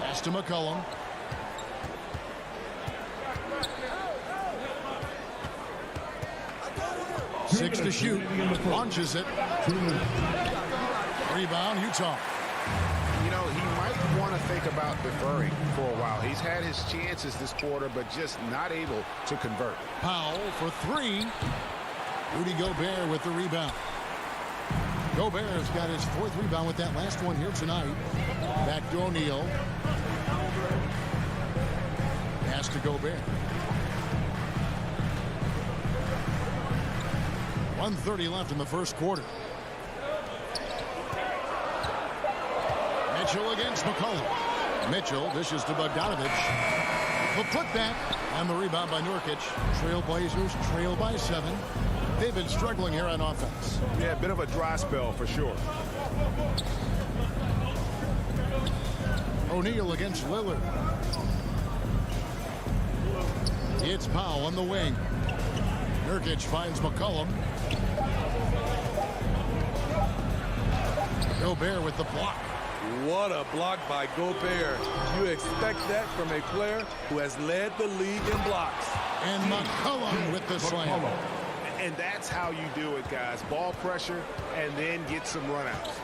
Pass to McCollum. Six to shoot. Launches it. Rebound, Utah. You know, he might want to think about deferring for a while. He's had his chances this quarter, but just not able to convert. Powell for 3. Rudy Gobert with the rebound. Gobert's got his 4th rebound with that last one here tonight. Back to O'Neal. Pass to Gobert. 1:30 left in the first quarter. Mitchell against McCollum. Mitchell dishes to Bogdanovich. The putback and the rebound by Nurkic. Trailblazers trail by 7. They've been struggling here on offense. Yeah, a bit of a dry spell for sure. O'Neal against Lillard. It's Powell on the wing. Nurkic finds McCollum. Gobert with the block. What a block by Gobert. You expect that from a player who has led the league in blocks. And McCollum with the slam. And that's how you do it, guys. Ball pressure and then get some runouts.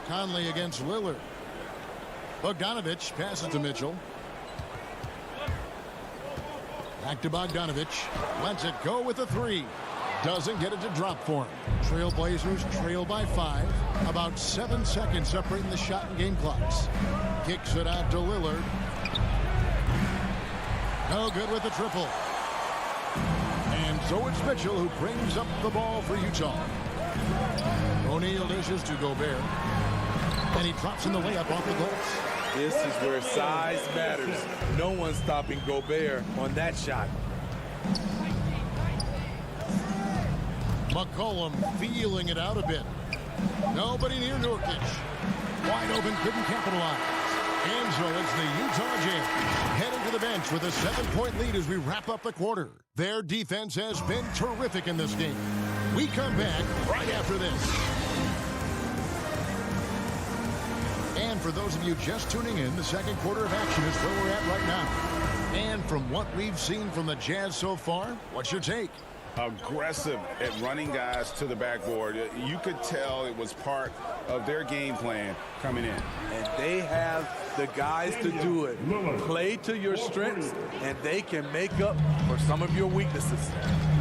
Conley against Lillard. Bogdanovich passes to Mitchell. Back to Bogdanovich. Lets it go with a 3. Doesn't get it to drop for him. Trailblazers trail by 5. About 7 seconds separating the shot and game clocks. Kicks it out to Lillard. No good with the triple. And so it's Mitchell who brings up the ball for Utah. O'Neal dishes to Gobert. And he drops in the layup off the glass. This is where size matters. No one's stopping Gobert on that shot. McCollum feeling it out a bit. Nobody near Nurkic. Wide open, couldn't capitalize. And so it's the Utah Jazz heading to the bench with a 7-point lead as we wrap up the quarter. Their defense has been terrific in this game. We come back right after this. And for those of you just tuning in, the second quarter of action is where we're at right now. And from what we've seen from the Jazz so far, what's your take? Aggressive at running guys to the backboard. You could tell it was part of their game plan coming in. And they have the guys to do it. Play to your strengths, and they can make up for some of your weaknesses.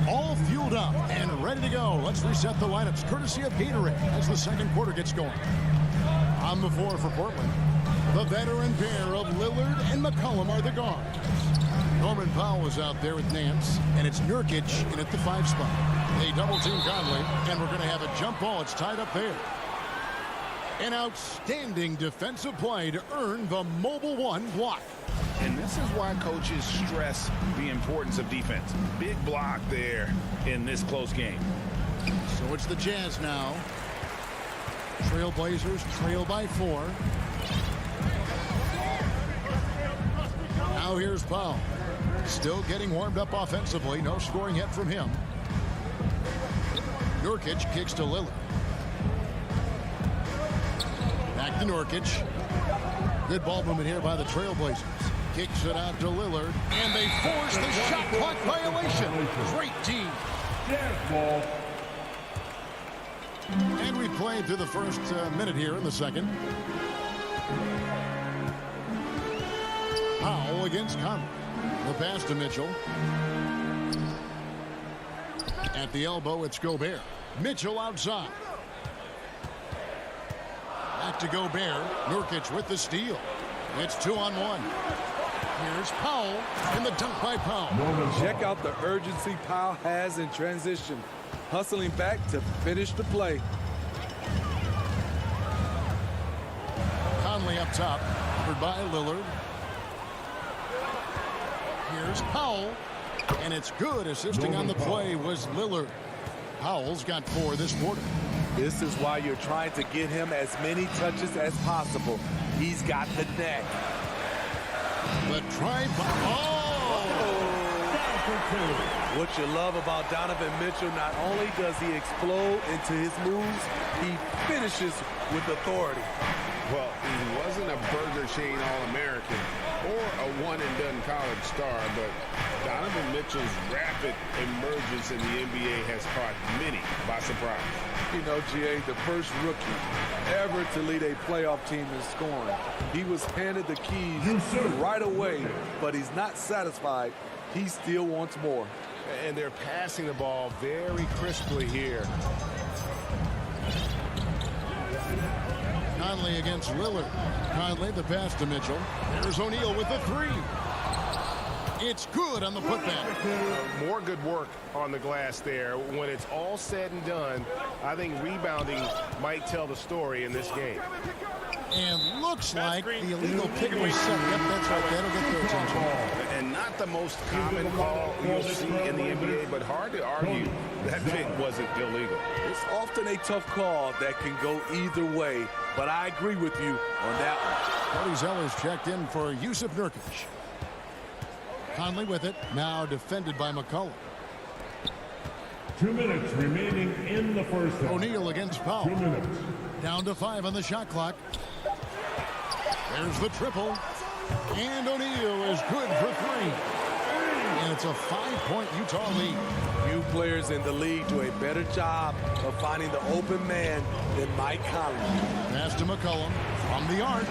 All fueled up and ready to go. Let's reset the lineups courtesy of Gatorade as the second quarter gets going. On the floor for Portland, the veteran pair of Lillard and McCollum are the guards. Norman Powell is out there with Nance, and it's Nurkic in at the 5 spot. They double-team Conley, and we're going to have a jump ball. It's tied up there. An outstanding defensive play to earn the mobile 1 block. And this is why coaches stress the importance of defense. Big block there in this close game. So it's the Jazz now. Trailblazers trail by 4. Now here's Powell. Still getting warmed up offensively. No scoring yet from him. Nurkic kicks to Lillard. Back to Nurkic. Good ball movement here by the Trailblazers. Kicks it out to Lillard. And they force the shot clock violation. Great team. And we played through the first minute here in the second. Powell against Conley. The pass to Mitchell. At the elbow, it's Gobert. Mitchell outside. Back to Gobert. Nurkic with the steal. It's 2-on-1. Here's Powell, and the dunk by Powell. Check out the urgency Powell has in transition. Hustling back to finish the play. Conley up top, covered by Lillard. Here's Powell, and it's good. Assisting on the play was Lillard. Powell's got 4 this quarter. This is why you're trying to get him as many touches as possible. He's got the neck. The drive by. What you love about Donovan Mitchell, not only does he explode into his moves, he finishes with authority. Well, he wasn't a Burger Chain All-American or a one-and-done college star, but Donovan Mitchell's rapid emergence in the NBA has caught many by surprise. You know, GA, the first rookie ever to lead a playoff team in scoring. He was handed the keys right away, but he's not satisfied. he still wants more. And they're passing the ball very crisply here. Conley against Lillard. Conley the pass to Mitchell. There's O'Neal with the three. It's good on the putback. More good work on the glass there. When it's all said and done, I think rebounding might tell the story in this game. And looks like the illegal pick was set. Yep, that's right. That'll get their attention. And not the most common call you'll see in the NBA, but hard to argue that pick wasn't illegal. It's often a tough call that can go either way, but I agree with you on that one. Cody Zeller's checked in for Yusuf Nurkic. Conley with it, now defended by McCollum. 2 minutes remaining in the first half. O'Neal against Powell. 2 minutes. Down to 5 on the shot clock. There's the triple. And O'Neal is good for 3. And it's a 5-point Utah lead. Few players in the league do a better job of finding the open man than Mike Conley. Pass to McCollum from the arc.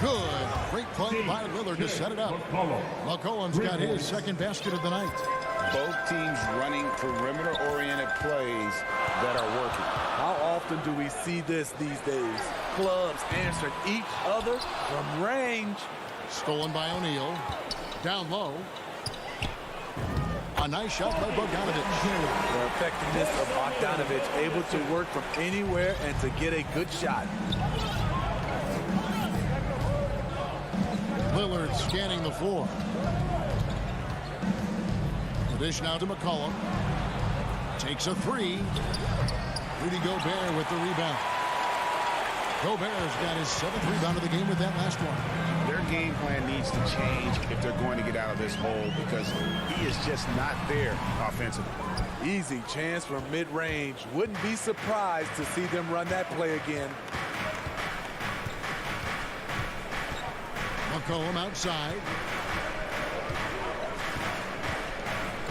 Good. Great play by Lillard to set it up. McCollum's got his second basket of the night. Both teams running perimeter-oriented plays that are working. How often do we see this these days? Clubs answering each other from range. Stolen by O'Neal. Down low. A nice shot by Bogdanovich. The effectiveness of Bogdanovich, able to work from anywhere and to get a good shot. Lillard scanning the floor. The dish now to McCollum. Takes a 3. Rudy Gobert with the rebound. Gobert's got his 7th rebound of the game with that last one. Their game plan needs to change if they're going to get out of this hole because he is just not there offensively. Easy chance from mid-range. Wouldn't be surprised to see them run that play again. McCollum outside.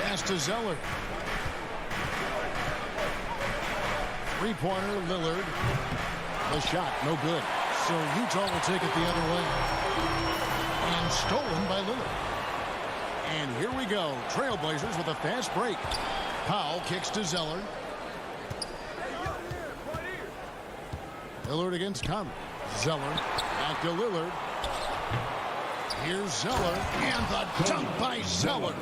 Pass to Zeller. Three-pointer, Lillard. The shot, no good. So Utah will take it the other way. And stolen by Lillard. And here we go. Trailblazers with a fast break. Powell kicks to Zeller. Lillard against Conley. Zeller. Back to Lillard. Here's Zeller. And the dunk by Zeller.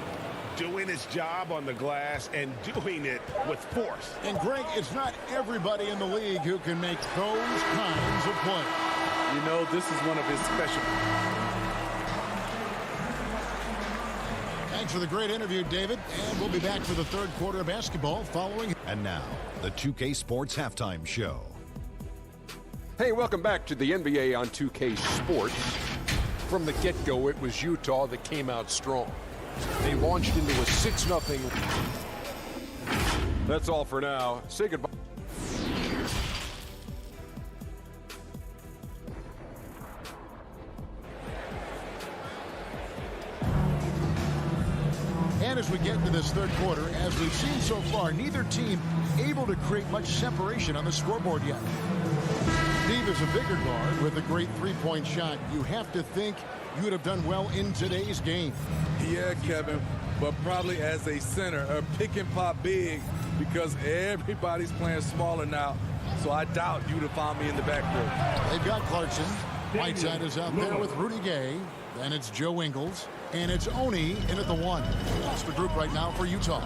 Doing his job on the glass and doing it with force. And Greg, it's not everybody in the league who can make those kinds of plays. You know, this is one of his special. Thanks for the great interview, David. And we'll be back for the third quarter of basketball following. And now, the 2K Sports Halftime Show. Hey, welcome back to the NBA on 2K Sports. From the get-go, it was Utah that came out strong. They launched into a 6-0. That's all for now. Say goodbye. And as we get into this third quarter, as we've seen so far, neither team able to create much separation on the scoreboard yet. Steve is a bigger guard with a great three-point shot. You have to think you would have done well in today's game. Yeah, Kevin, but probably as a center, a pick and pop big because everybody's playing smaller now. So I doubt you'd have found me in the back row. They've got Clarkson. Whiteside is out there with Rudy Gay. Then it's Joe Ingles. And it's Oni in at the 1. That's the group right now for Utah.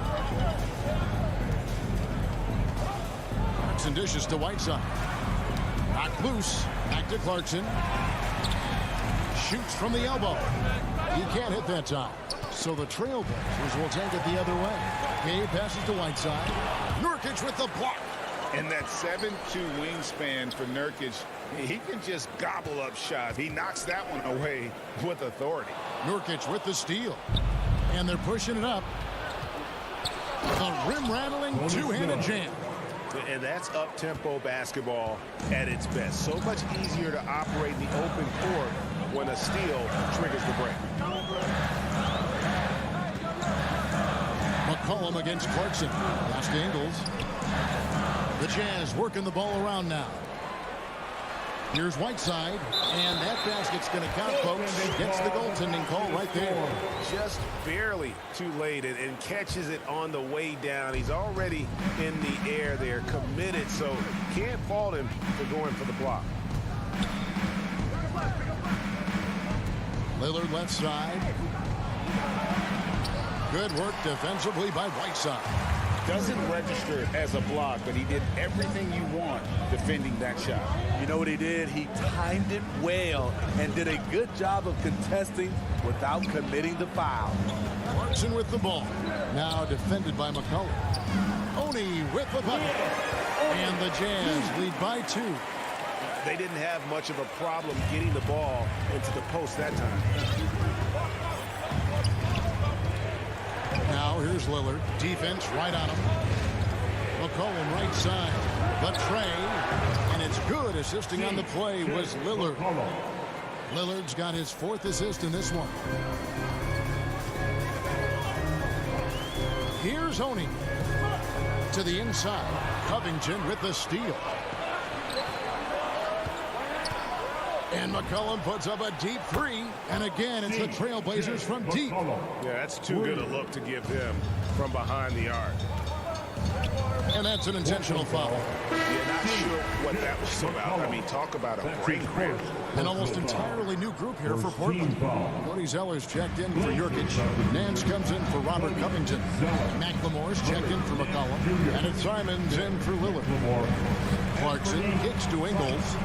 Clarkson dishes to Whiteside. Knocked loose. Back to Clarkson. Shoots from the elbow. He can't hit that time. So the Trailblazers will take it the other way. Gay passes to Whiteside. Nurkic with the block. And that 7'2" wingspan for Nurkic, he can just gobble up shots. He knocks that one away with authority. Nurkic with the steal. And they're pushing it up. The rim-rattling two-handed jam. And that's up-tempo basketball at its best. So much easier to operate in the open court when a steal triggers the break. McCollum against Clarkson. Pass to Ingles. The Jazz working the ball around now. Here's Whiteside, and that basket's going to count, folks. Gets the goaltending call right there. Just barely too late and catches it on the way down. He's already in the air there, committed, so can't fault him for going for the block. Lillard left side. Good work defensively by Whiteside. Doesn't register as a block, but he did everything you want defending that shot. You know what he did? He timed it well and did a good job of contesting without committing the foul. Clarkson with the ball. Now defended by McCullough. Oni with the bucket. And the Jazz lead by 2. They didn't have much of a problem getting the ball into the post that time. Now here's Lillard. Defense right on him. McCollum right side. The tray. And it's good. Assisting on the play was Lillard. Lillard's got his 4th assist in this one. Here's Oni. To the inside. Covington with the steal. And McCollum puts up a deep 3. And again, it's the Trailblazers from deep. Yeah, that's too good a look to give him from behind the arc. And that's an intentional foul. Yeah, not sure what that was about. I mean, talk about a break there. An almost entirely new group here for Portland. Cody Zeller's checked in for Jurkic. Nance comes in for Robert Covington. McLemore's checked in for McCollum. And it's Simons in for Lillard. Clarkson kicks to Ingles.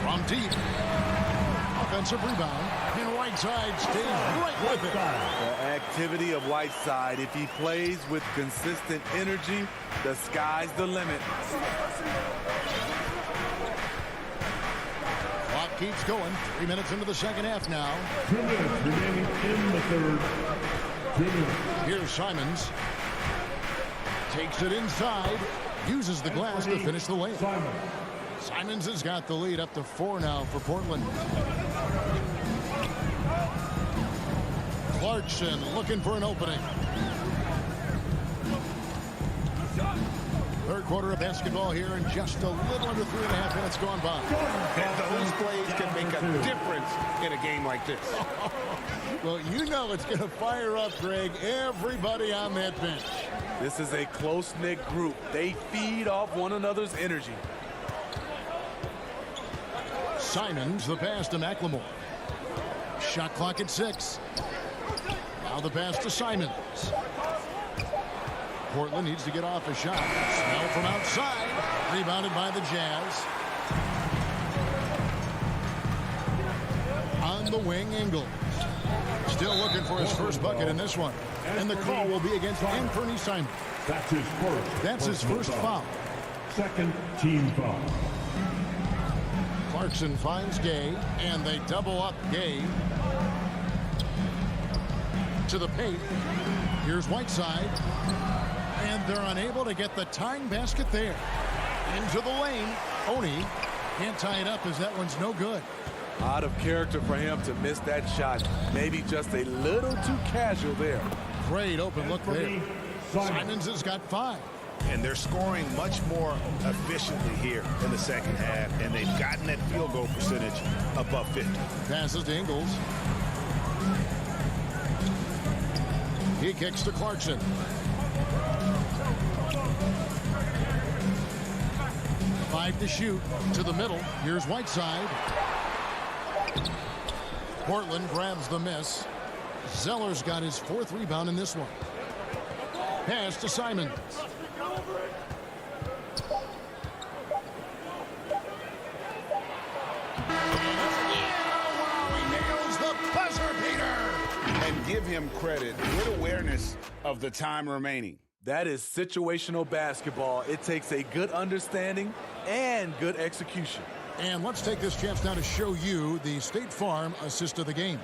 From deep. Offensive rebound. And Whiteside stays right with it. The activity of Whiteside, if he plays with consistent energy, the sky's the limit. Clock keeps going. 3 minutes into the second half now. 2 minutes remaining in the third. 2 minutes. Here's Simons. Takes it inside. Uses the glass to finish the lane. Simons has got the lead up to 4 now for Portland. Clarkson looking for an opening. Third quarter of basketball here and just a little under 3.5 minutes gone by. And those plays can make a difference in a game like this. Well, you know it's going to fire up, Greg, everybody on that bench. This is a close-knit group. They feed off one another's energy. Simons, the pass to McLemore. Shot clock at 6. Now the pass to Simons. Portland needs to get off a shot. Snell from outside. Rebounded by the Jazz. On the wing, Ingles. Still looking for his first bucket in this one. And the call will be against Anthony Simons. That's his first foul. Second team foul. Clarkson finds Gay, and they double up Gay. To the paint. Here's Whiteside. And they're unable to get the tying basket there. Into the lane. Oni can't tie it up as that one's no good. Out of character for him to miss that shot. Maybe just a little too casual there. Great open look there. Simons has got 5. And they're scoring much more efficiently here in the second half, and they've gotten that field goal percentage above 50. Passes to Ingles. He kicks to Clarkson. Five to shoot. To the middle. Here's Whiteside. Portland grabs the miss. Zeller's got his 4th rebound in this one. Pass to Simons. And give him credit, good awareness of the time remaining. That is situational basketball. It takes a good understanding and good execution. And let's take this chance now to show you the State Farm assist of the game.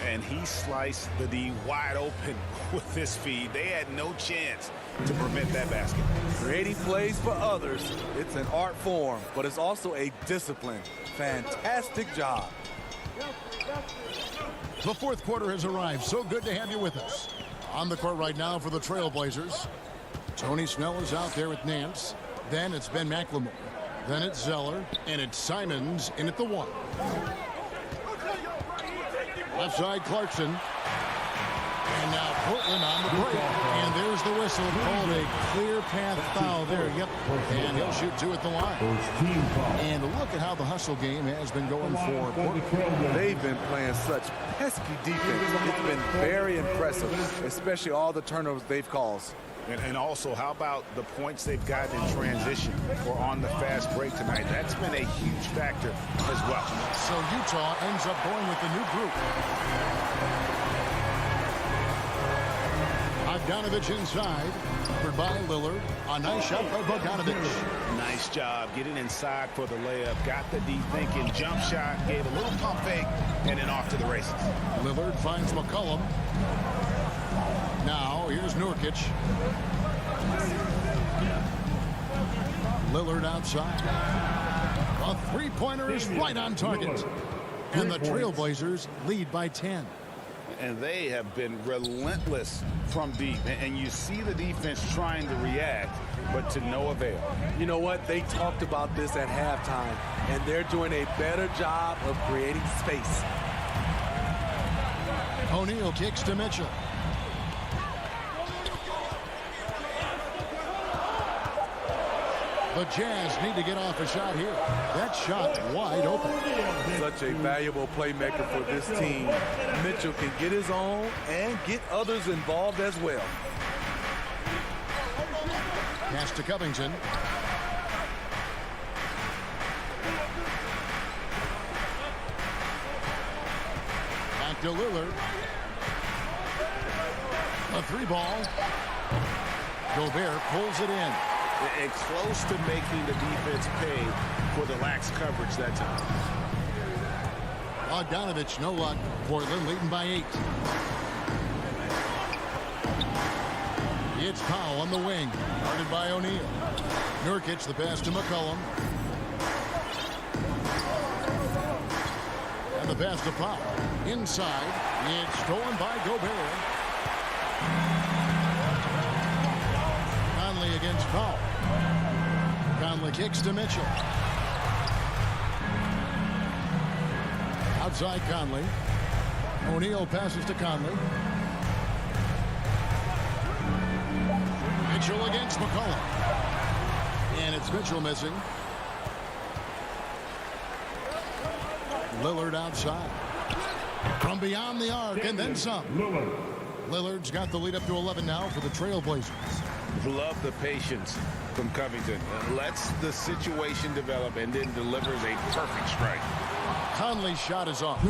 And he sliced the D wide open with this feed. They had no chance to prevent that basket. Creating plays for others, it's an art form, but it's also a discipline. Fantastic job. The fourth quarter has arrived. So good to have you with us. On the court right now for the Trailblazers. Tony Snell is out there with Nance. Then it's Ben McLemore. Then it's Zeller. And it's Simons in at the 1. Left side, Clarkson. And now Portland on the break. And there's the whistle. Called a clear path foul there. Yep. And he'll shoot 2 at the line. And look at how the hustle game has been going for Portland. They've been playing such pesky defense. It's been very impressive, especially all the turnovers they've caused. And also, how about the points they've gotten in transition or on the fast break tonight? That's been a huge factor as well. So Utah ends up going with the new group. Bogdanovich inside, covered by Lillard. A nice shot by Bogdanovich. Nice job getting inside for the layup. Got the deep thinking jump shot, gave a little pump fake, and then off to the races. Lillard finds McCollum. Now, here's Nurkic. Lillard outside. A three-pointer is right on target. And the Trailblazers lead by 10. And they have been relentless from deep. And you see the defense trying to react, but to no avail. You know what? They talked about this at halftime, and they're doing a better job of creating space. O'Neal kicks to Mitchell. The Jazz need to get off a shot here. That shot wide open. Such a valuable playmaker for this team. Mitchell can get his own and get others involved as well. Pass to Covington. Back to Lillard. A 3-ball. Gobert pulls it in. And close to making the defense pay for the lax coverage that time. Bogdanovich, no luck. Portland leading by 8. It's Powell on the wing, guarded by O'Neal. Nurkic, the pass to McCollum. And the pass to Powell. Inside, it's stolen by Gobert. Conley against Powell. Conley kicks to Mitchell. Outside Conley. O'Neal passes to Conley. Mitchell against McCollum. And it's Mitchell missing. Lillard outside. From beyond the arc and then some. Lillard's got the lead up to 11 now for the Trailblazers. Love the patience from Covington. Lets the situation develop and then delivers a perfect strike. Conley's shot is off.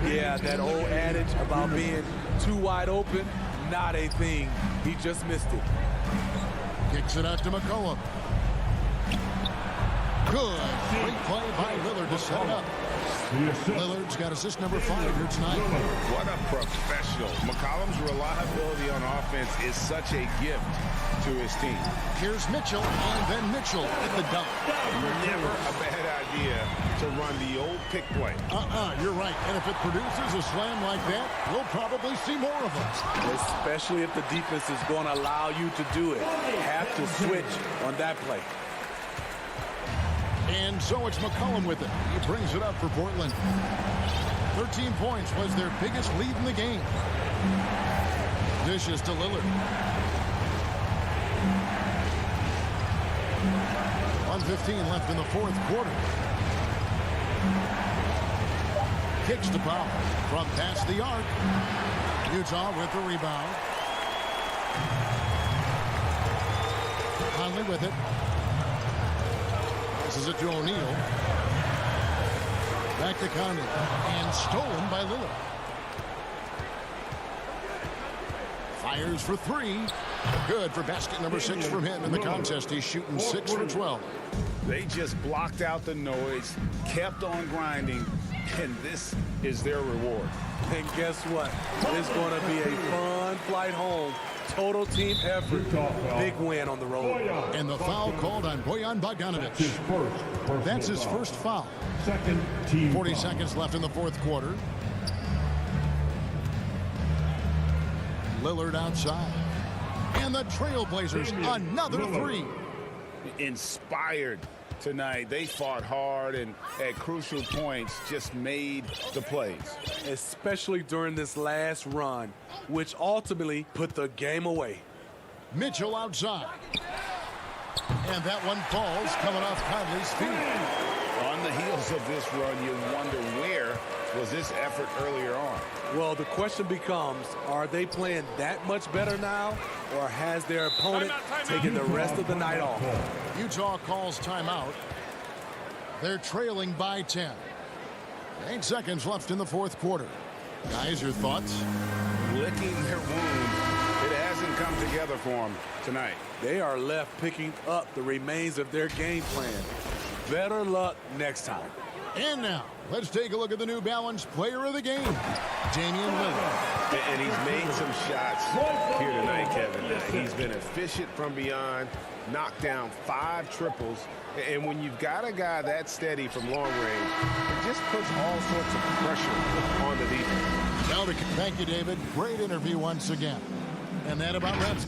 Yeah, that old adage about being too wide open, not a thing. He just missed it. Kicks it out to McCollum. Good. Great play by Lillard to set it up. Lillard's got assist number 5 here tonight. What a professional. McCollum's reliability on offense is such a gift to his team. Here's Mitchell, and then Mitchell at the dunk. Never a bad idea to run the old pick play. You're right. And if it produces a slam like that, we'll probably see more of them. Especially if the defense is going to allow you to do it. Have to switch on that play. And so it's McCollum with it. He brings it up for Portland. 13 points was their biggest lead in the game. Dishes to Lillard. 1:15 left in the 4th quarter. Kicks to Powell from past the arc. Utah with the rebound. Conley with it. Passes it to O'Neal. Back to Conley. And stolen by Lillard. Fires for 3. Good for basket number 6 from him in the contest. He's shooting 6 for 12. They just blocked out the noise, kept on grinding, and this is their reward. And guess what? It's going to be a fun flight home. Total team effort. Big win on the road. And the foul called on Bojan Bogdanovich. That's his first foul. 40 seconds left in the 4th quarter. Lillard outside. And the Trailblazers, another 3. inspired tonight. They fought hard and at crucial points just made the plays. Especially during this last run, which ultimately put the game away. Mitchell outside. And that one falls coming off Conley's feet. On the heels of this run, you wonder where was this effort earlier on? Well, the question becomes, are they playing that much better now, or has their opponent taken the rest of the night off? Utah calls timeout. They're trailing by 10. 8 seconds left in the fourth quarter. Guys, your thoughts? Licking their wound. It hasn't come together for them tonight. They are left picking up the remains of their game plan. Better luck next time. And now, let's take a look at the New Balance player of the game, Damian Lillard. And he's made some shots here tonight, Kevin. He's been efficient from beyond, knocked down 5 triples. And when you've got a guy that steady from long range, it just puts all sorts of pressure on the defense. Now thank you, David. Great interview once again. And that about wraps.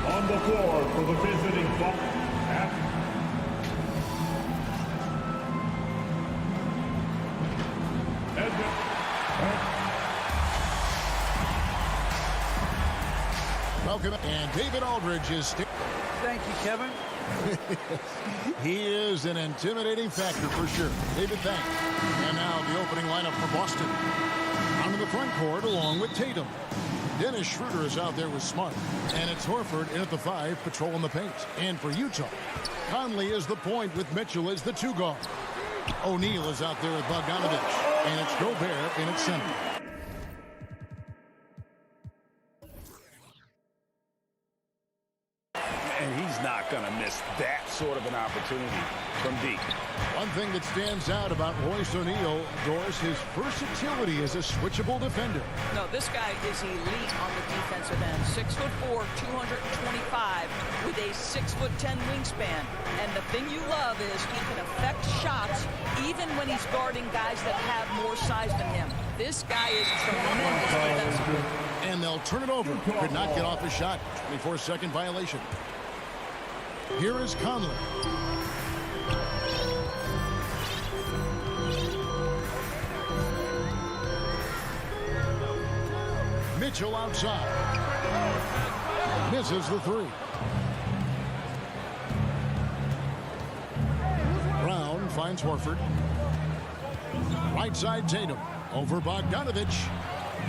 On the floor for the visiting Welcome, and David Aldridge is... Thank you, Kevin. He is an intimidating factor for sure. David, thanks. And now the opening lineup for Boston. Out in the front court along with Tatum. Dennis Schroeder is out there with Smart. And it's Horford in at the 5, patrolling the paint. And for Utah, Conley is the point with Mitchell as the 2 guard. O'Neal is out there with Bogdanovich. And it's Gobert in at center. And he's not going to miss that sort of an opportunity from deep. One thing that stands out about Royce O'Neal, Doris, his versatility as a switchable defender. No, this guy is elite on the defensive end. 6'4", 225, with a 6'10" wingspan. And the thing you love is he can affect shots even when he's guarding guys that have more size than him. This guy is tremendous defensively. And they'll turn it over. Could not get off a shot. 24-second violation. Here is Conley. Mitchell outside. Misses the 3. Brown finds Horford. Right side Tatum. Over Bogdanovich.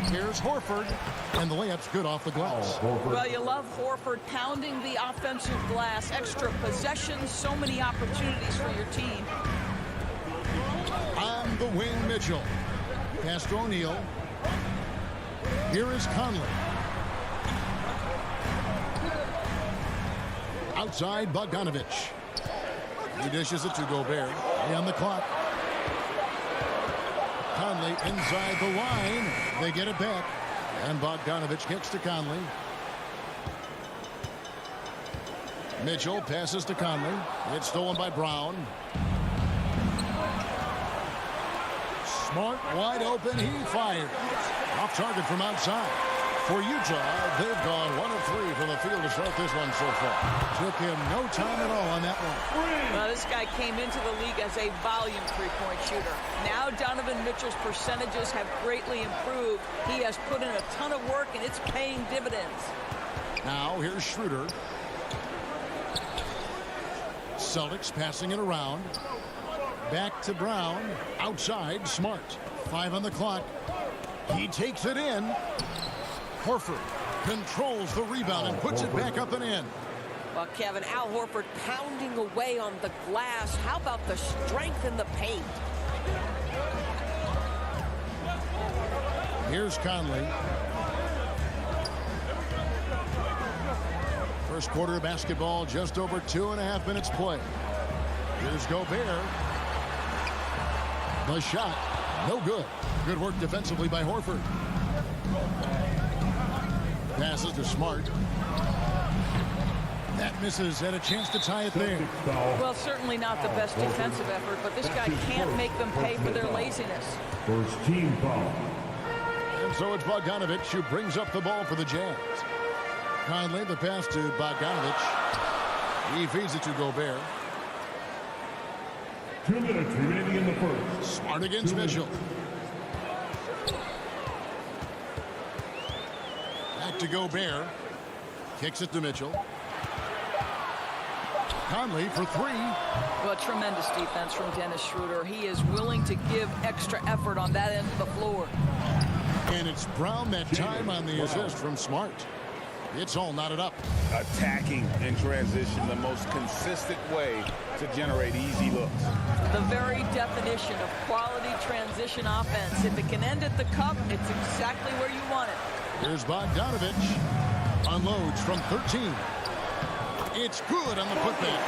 Here's Horford, and the layup's good off the glass. Well, you love Horford pounding the offensive glass. Extra possessions, so many opportunities for your team. On the wing, Mitchell. Pass to O'Neal. Here is Conley. Outside, Bogdanovich. He dishes it to Gobert. On the clock. Conley inside the line. They get it back. And Bogdanovich kicks to Conley. Mitchell passes to Conley. It's stolen by Brown. Smart wide open. He fires. Off target from outside. For Utah, they've gone 1 of 3 from the field to start this one so far. Took him no time at all on that one. Well, this guy came into the league as a volume three-point shooter. Now Donovan Mitchell's percentages have greatly improved. He has put in a ton of work, and it's paying dividends. Now here's Schroeder. Celtics passing it around. Back to Brown. Outside, Smart. 5 on the clock. He takes it in. Horford controls the rebound and puts it back up and in. Well, Kevin, Al Horford pounding away on the glass. How about the strength in the paint? Here's Conley. First quarter of basketball, just over 2.5 minutes play. Here's Gobert. The shot, no good. Good work defensively by Horford. Passes to Smart. That misses, and a chance to tie it there. Well, certainly not the best defensive effort, but this guy can't make them pay for their laziness. First team foul. And so it's Bogdanovic who brings up the ball for the Jazz. Conley, the pass to Bogdanovic. He feeds it to Gobert. 2 minutes remaining in the first. Smart against Mitchell. Back to Gobert. Kicks it to Mitchell. Conley for three. Well, tremendous defense from Dennis Schroeder. He is willing to give extra effort on that end of the floor. And it's Brown that time on the assist from Smart. It's all knotted up. Attacking in transition, the most consistent way to generate easy looks. The very definition of quality transition offense. If it can end at the cup, it's exactly where you want it. Here's Bogdanovic. Unloads from 13. It's good on the putback.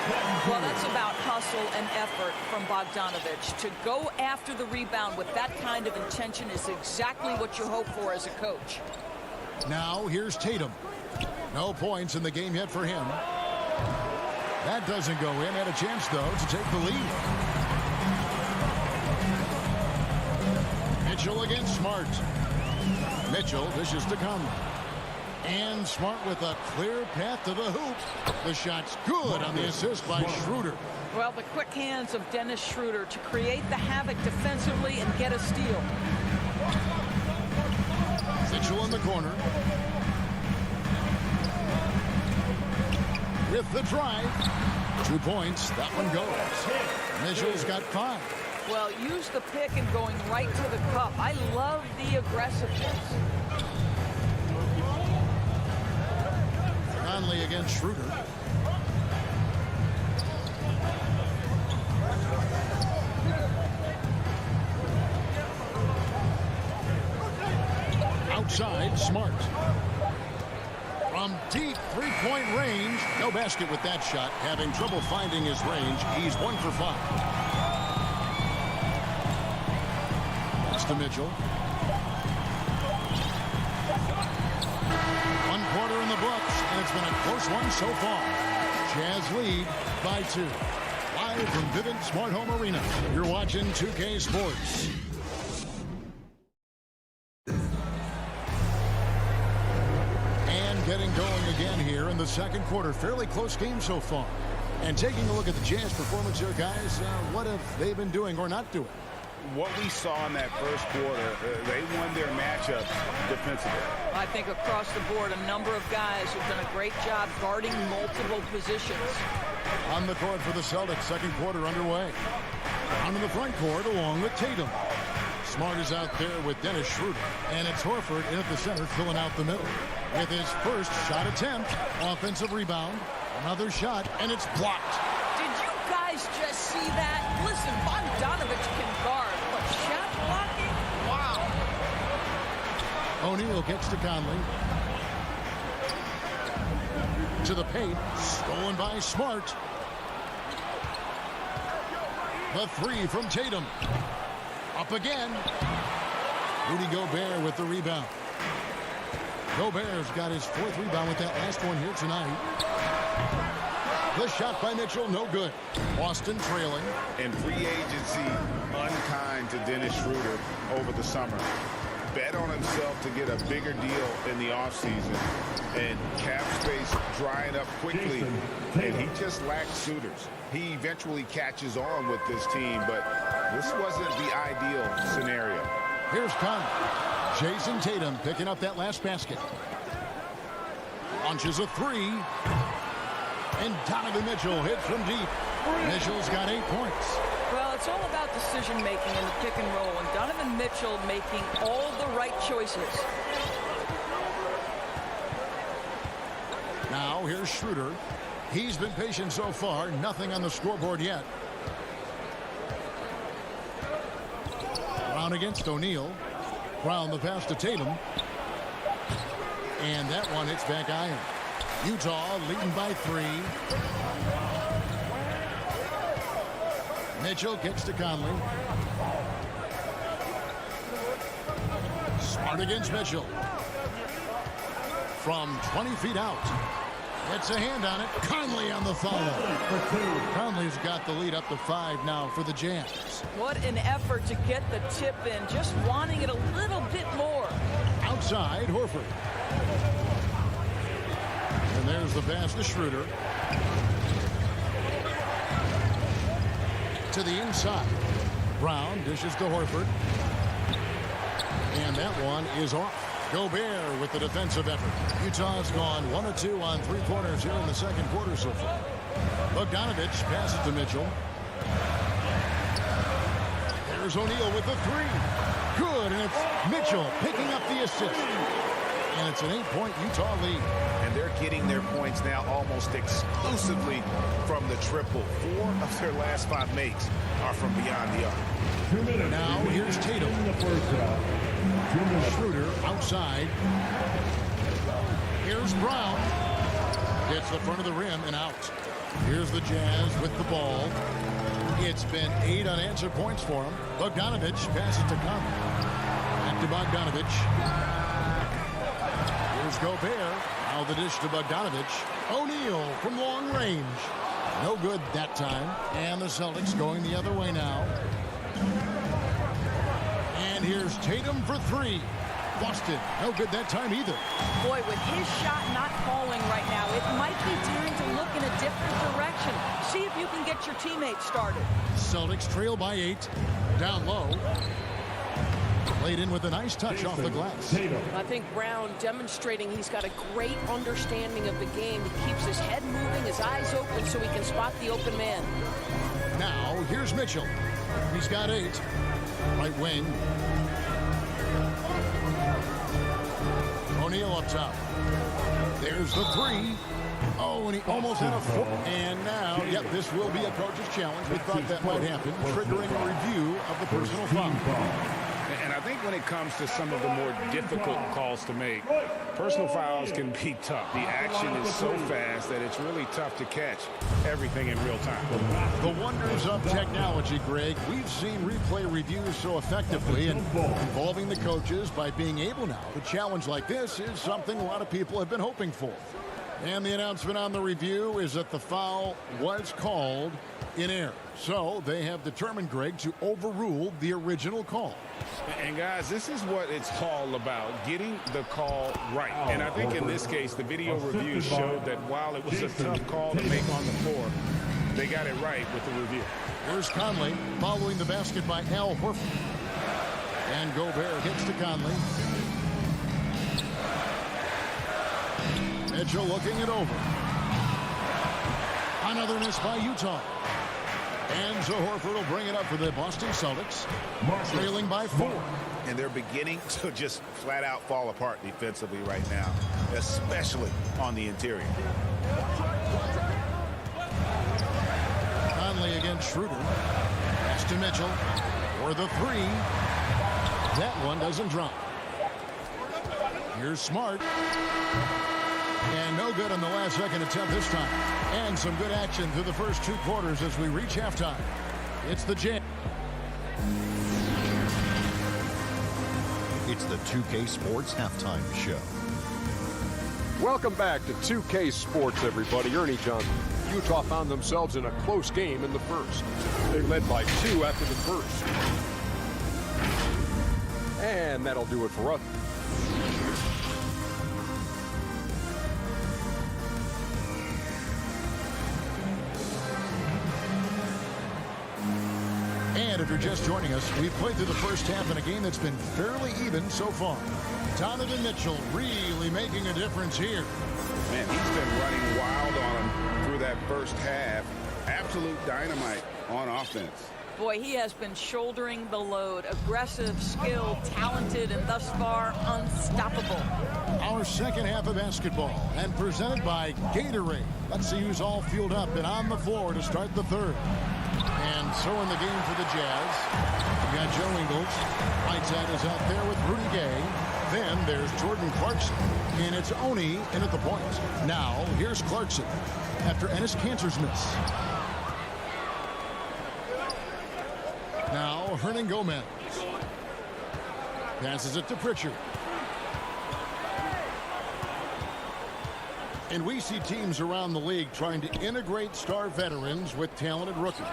Well, that's about hustle and effort from Bogdanovic. To go after the rebound with that kind of intention is exactly what you hope for as a coach. Now here's Tatum. No points in the game yet for him. That doesn't go in. Had a chance, though, to take the lead. Mitchell against Smart. Mitchell dishes to Conley. And Smart with a clear path to the hoop. The shot's good on the assist by Schroeder. Well, the quick hands of Dennis Schroeder to create the havoc defensively and get a steal. Mitchell in the corner. With the drive. 2 points. That one goes. Mitchell's got 5. Well, use the pick and going right to the cup. I love the aggressiveness. Conley against Schroeder. Outside, Smart. From deep three-point range. No basket with that shot. Having trouble finding his range. He's 1 for 5. That's to Mitchell. 1 quarter in the books, and it's been a close one so far. Jazz lead by 2. Live from Vivint Smart Home Arena. You're watching 2K Sports. Getting going again here in the second quarter. Fairly close game so far. And taking a look at the Jazz performance here, guys, what have they been doing or not doing? What we saw in that first quarter, they won their matchups defensively. I think across the board, a number of guys have done a great job guarding multiple positions. On the court for the Celtics, second quarter underway. On to the front court along with Tatum. Smart is out there with Dennis Schroeder. And it's Horford in at the center, filling out the middle. With his first shot attempt, offensive rebound, another shot, and it's blocked. Did you guys just see that? Listen, Bogdanovic can guard, but shot blocking? Wow. O'Neal gets to Conley. To the paint, stolen by Smart. The three from Tatum. Up again. Rudy Gobert with the rebound. Gobert's got his 4th rebound with that last one here tonight. The shot by Mitchell, no good. Boston trailing. And free agency unkind to Dennis Schroeder over the summer. Bet on himself to get a bigger deal in the offseason. And cap space drying up quickly. And he just lacks suitors. He eventually catches on with this team, but this wasn't the ideal scenario. Here's Conley. Jason Tatum picking up that last basket. Launches a 3. And Donovan Mitchell hits from deep. Mitchell's got 8 points. Well, it's all about decision-making in the pick and roll, and Donovan Mitchell making all the right choices. Now here's Schroeder. He's been patient so far. Nothing on the scoreboard yet. Brown against O'Neal. Brown the pass to Tatum. And that one hits back iron. Utah leading by 3. Mitchell kicks to Conley. Smart against Mitchell. From 20 feet out. Gets a hand on it. Conley on the follow. Conley's got the lead up to 5 now for the Jazz. What an effort to get the tip in. Just wanting it a little bit more. Outside, Horford. And there's the pass to Schroeder. To the inside. Brown dishes to Horford. And that one is off. Gobert with the defensive effort. Utah's gone 1 of 2 on 3 pointers here in the second quarter so far. Bogdanovich passes to Mitchell. There's O'Neal with the 3. Good, and it's Mitchell picking up the assist. And it's an 8-point Utah lead. And they're getting their points now almost exclusively from the triple. 4 of their last 5 makes are from beyond the arc. Now here's Tatum. Schroeder outside. Here's Brown. Gets the front of the rim and out. Here's the Jazz with the ball. It's been 8 unanswered points for him. Bogdanovich passes to Conley. Back to Bogdanovich. Here's Gobert. Now the dish to Bogdanovich. O'Neal from long range. No good that time. And the Celtics going the other way now. And here's Tatum for 3. Boston, no good that time either. Boy, with his shot not falling right now, it might be time to look in a different direction. See if you can get your teammates started. Celtics trail by 8. Down low. Played in with a nice touch off the glass. I think Brown demonstrating he's got a great understanding of the game. He keeps his head moving, his eyes open so he can spot the open man. Now, here's Mitchell. He's got 8. Right wing. O'Neal up top. There's the 3. Oh, and he almost had a 4. And now, yep, this will be a coach's challenge. We thought that might happen, triggering a review of the personal foul. And I think when it comes to some of the more difficult calls to make, personal fouls can be tough. The action is so fast that it's really tough to catch everything in real time. The wonders of technology, Greg. We've seen replay reviews so effectively and involving the coaches by being able now. A challenge like this is something a lot of people have been hoping for. And the announcement on the review is that the foul was called in error. So they have determined, Greg, to overrule the original call. And guys, this is what it's all about, getting the call right. And I think in this case, the video review showed that while it was a tough call to make on the floor, they got it right with the review. Here's Conley following the basket by Al Horford. And Gobert hits to Conley. Mitchell looking it over. Another miss by Utah. And so Horford will bring it up for the Boston Celtics, trailing by 4. And they're beginning to just flat out fall apart defensively right now, especially on the interior. Conley against Schroeder. Pass to Mitchell for the 3. That one doesn't drop. Here's Smart. And no good on the last second attempt this time. And some good action through the first 2 quarters as we reach halftime. It's the Jam. It's the 2K Sports Halftime Show. Welcome back to 2K Sports, everybody. Ernie Johnson. Utah found themselves in a close game in the first. They led by 2 after the first. And that'll do it for us. And if you're just joining us, we've played through the first half in a game that's been fairly even so far. Donovan Mitchell really making a difference here. Man, he's been running wild on him through that first half. Absolute dynamite on offense. Boy, he has been shouldering the load. Aggressive, skilled, talented, and thus far unstoppable. Our second half of basketball and presented by Gatorade. Let's see who's all fueled up and on the floor to start the third. And so in the game for the Jazz, we got Joe Ingles. Right side is out there with Rudy Gay. Then there's Jordan Clarkson. And it's Oni in at the point. Now, here's Clarkson after Enes Kanter's miss. Now, Hernan Gomez. Passes it to Pritchard. And we see teams around the league trying to integrate star veterans with talented rookies.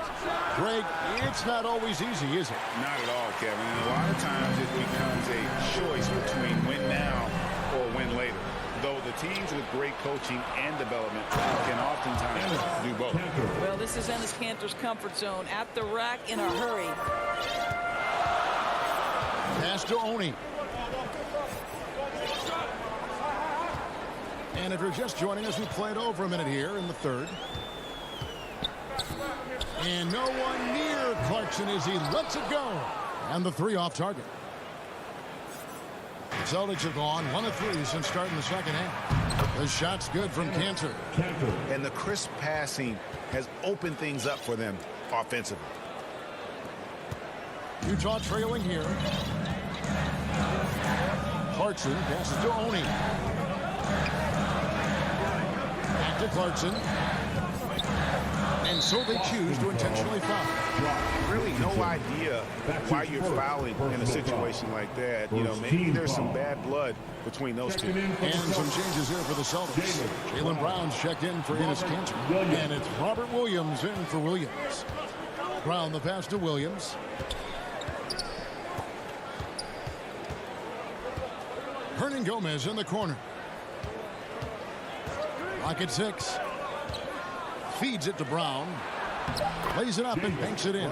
Greg, it's not always easy, is it? Not at all, Kevin. And a lot of times it becomes a choice between win now or win later. Though the teams with great coaching and development can oftentimes do both. Well, this is Enes Kanter's comfort zone. At the rack in a hurry. Pass to Oni. And if you're just joining us, we played over a minute here in the third. And no one near Clarkson as he lets it go. And the three off target. The Celtics have gone 1 of 3 since starting the second half. The shot's good from Kanter. And the crisp passing has opened things up for them offensively. Utah trailing here. Clarkson passes to Oni. Back to Clarkson. And so they choose to intentionally foul. Really no idea why you're fouling in a situation like that. You know, maybe there's some bad blood between those two. And some changes here for the Celtics. Jaylen Brown's checked in for Enes Kanter. And it's Robert Williams in for Williams. Brown the pass to Williams. Hernan Gomez in the corner. Rocket 6. Feeds it to Brown. Lays it up and banks it in.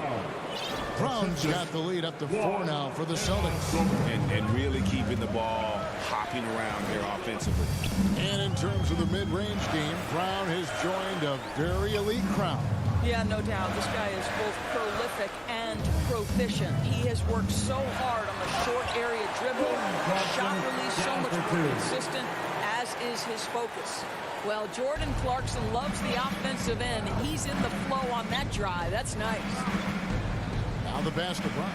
Brown's got the lead up to 4 now for the Celtics. And really keeping the ball hopping around here offensively. And in terms of the mid-range game, Brown has joined a very elite crowd. Yeah, no doubt. This guy is both prolific and proficient. He has worked so hard on the short area dribble, shot release so much more consistent, as is his focus. Well, Jordan Clarkson loves the offensive end. He's in the flow on that drive. That's nice. Now the basket Brown.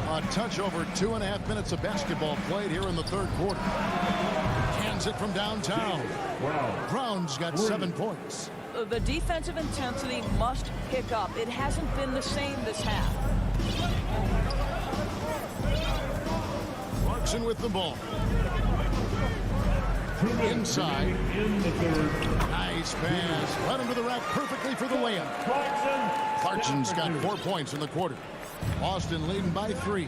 A touch over 2.5 minutes of basketball played here in the third quarter. Cans it from downtown. Brown's got 7 points. The defensive intensity must pick up. It hasn't been the same this half. Clarkson with the ball. Inside. Nice pass. Led him to the rack perfectly for the layup. Clarkson's got 4 points in the quarter. Boston leading by 3.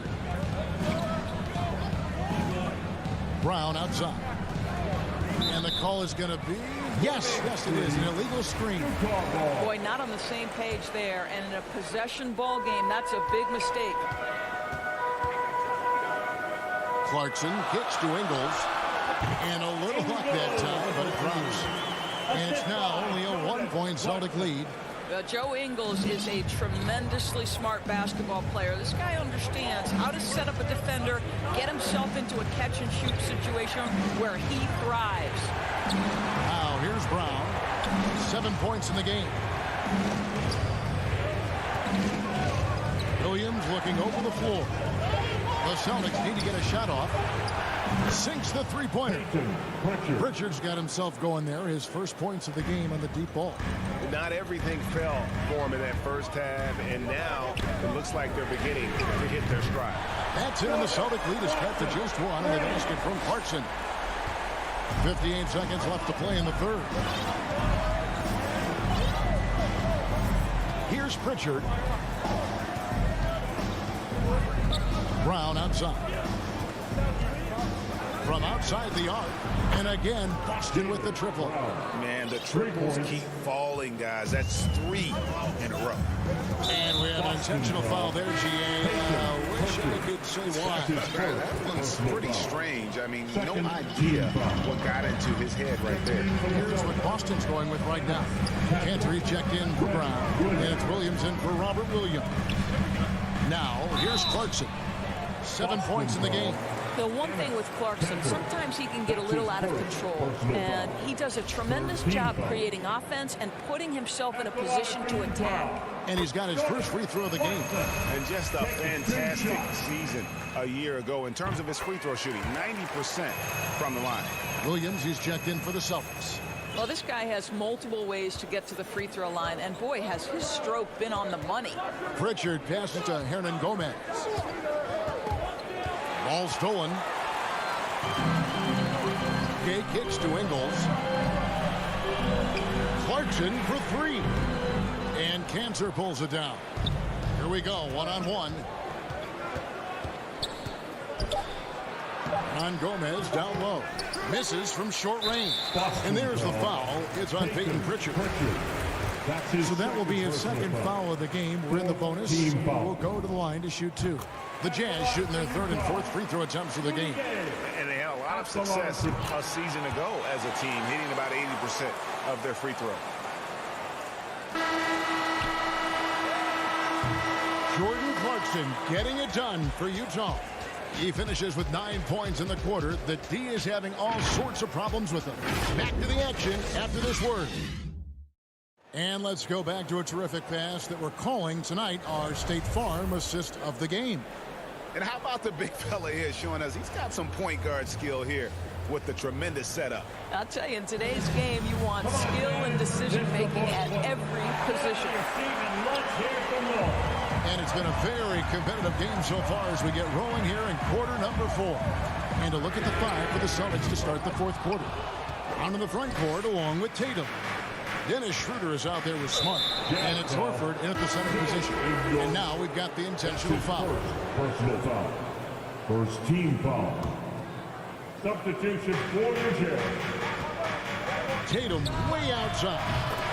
Brown outside. And the call is going to be, yes, it is, an illegal screen. Boy, not on the same page there. And in a possession ball game, that's a big mistake. Clarkson kicks to Ingles. And a little luck that time, but it drops. And it's now only a 1-point Celtic lead. Joe Ingles is a tremendously smart basketball player. This guy understands how to set up a defender, get himself into a catch-and-shoot situation where he thrives. Now, here's Brown. 7 points in the game. Williams looking over the floor. The Celtics need to get a shot off. Sinks the three-pointer. Pritchard's got himself going there. His first points of the game on the deep ball. Not everything fell for him in that first half, and now it looks like they're beginning to hit their stride. That's it, and the Celtic lead is cut to just 1 in the basket from Clarkson. 58 seconds left to play in the third. Here's Pritchard. Brown outside. From outside the arc. And again, Boston with the triple. Man, the triples keep falling, guys. That's 3 in a row. And we have an intentional foul there, GA. Wish I could say why. That was pretty strange. I mean, no idea what got into his head right there. Here's what Boston's going with right now. Kanter checked in for Brown. And it's Williams in for Robert Williams. Now, here's Clarkson. 7 points in the game. The one thing with Clarkson, sometimes he can get a little out of control, and he does a tremendous job creating offense and putting himself in a position to attack. And he's got his first free throw of the game. And just a fantastic season a year ago in terms of his free throw shooting, 90% from the line. Williams, he's checked in for the Celtics. Well, this guy has multiple ways to get to the free throw line, and boy, has his stroke been on the money. Pritchard passes to Hernan Gomez. Ball stolen. Gay kicks to Ingles. Clarkson for three. And Cantor pulls it down. Here we go, one-on-one. On Gomez, down low. Misses from short range. And there's the foul. It's on Peyton Pritchard. So that will be his second foul of the game. We're in the bonus. We'll go to the line to shoot two. The Jazz shooting their third and fourth free throw attempts of the game. And they had a lot of success a season ago as a team, hitting about 80% of their free throw. Jordan Clarkson getting it done for Utah. He finishes with 9 points in the quarter. The D is having all sorts of problems with him. Back to the action after this word. And let's go back to a terrific pass that we're calling tonight our State Farm assist of the game. And how about the big fella here showing us he's got some point guard skill here with the tremendous setup. I'll tell you, in today's game, you want skill and decision-making at every position. And it's been a very competitive game so far as we get rolling here in quarter number 4. And a look at the 5 for the Celtics to start the fourth quarter. On to the front court along with Tatum. Dennis Schroeder is out there with Smart. And it's Horford in at the center position. And now we've got the intentional foul. Personal foul. First team foul. Substitution for the Jazz. Tatum way outside.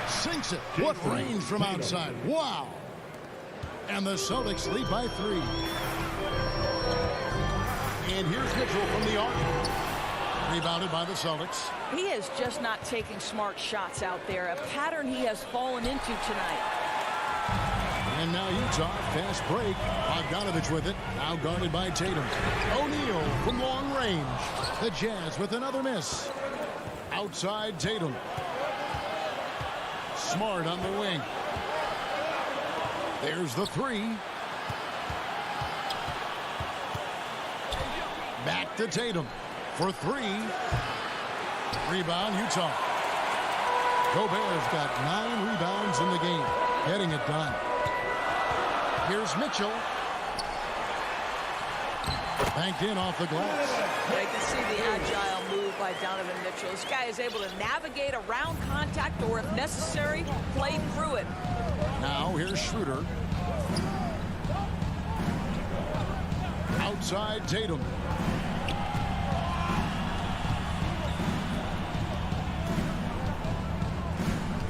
Sinks it. What range from outside. Wow. And the Celtics lead by 3. And here's Mitchell from the arc. Rebounded by the Celtics. He is just not taking smart shots out there, a pattern he has fallen into tonight. And now Utah, fast break. Bogdanovich with it, now guarded by Tatum. O'Neal from long range. The Jazz with another miss. Outside Tatum. Smart on the wing. There's the 3. Back to Tatum for 3. Rebound, Utah. Gobert's got 9 rebounds in the game. Getting it done. Here's Mitchell. Banked in off the glass. I can see the agile move by Donovan Mitchell. This guy is able to navigate around contact or, if necessary, play through it. Now here's Schroeder. Outside Tatum.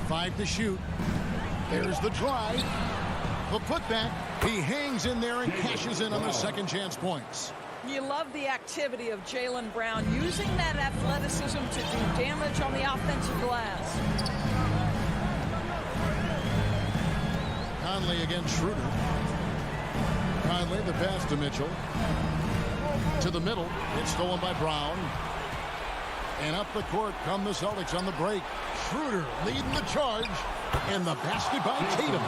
Five to shoot. There's the drive. The putback. He hangs in there and cashes in on the second chance points. You love the activity of Jaylen Brown using that athleticism to do damage on the offensive glass. Conley against Schroeder. Conley, the pass to Mitchell. To the middle. It's stolen by Brown. And up the court come the Celtics on the break. Schroeder leading the charge. And the basket by Tatum.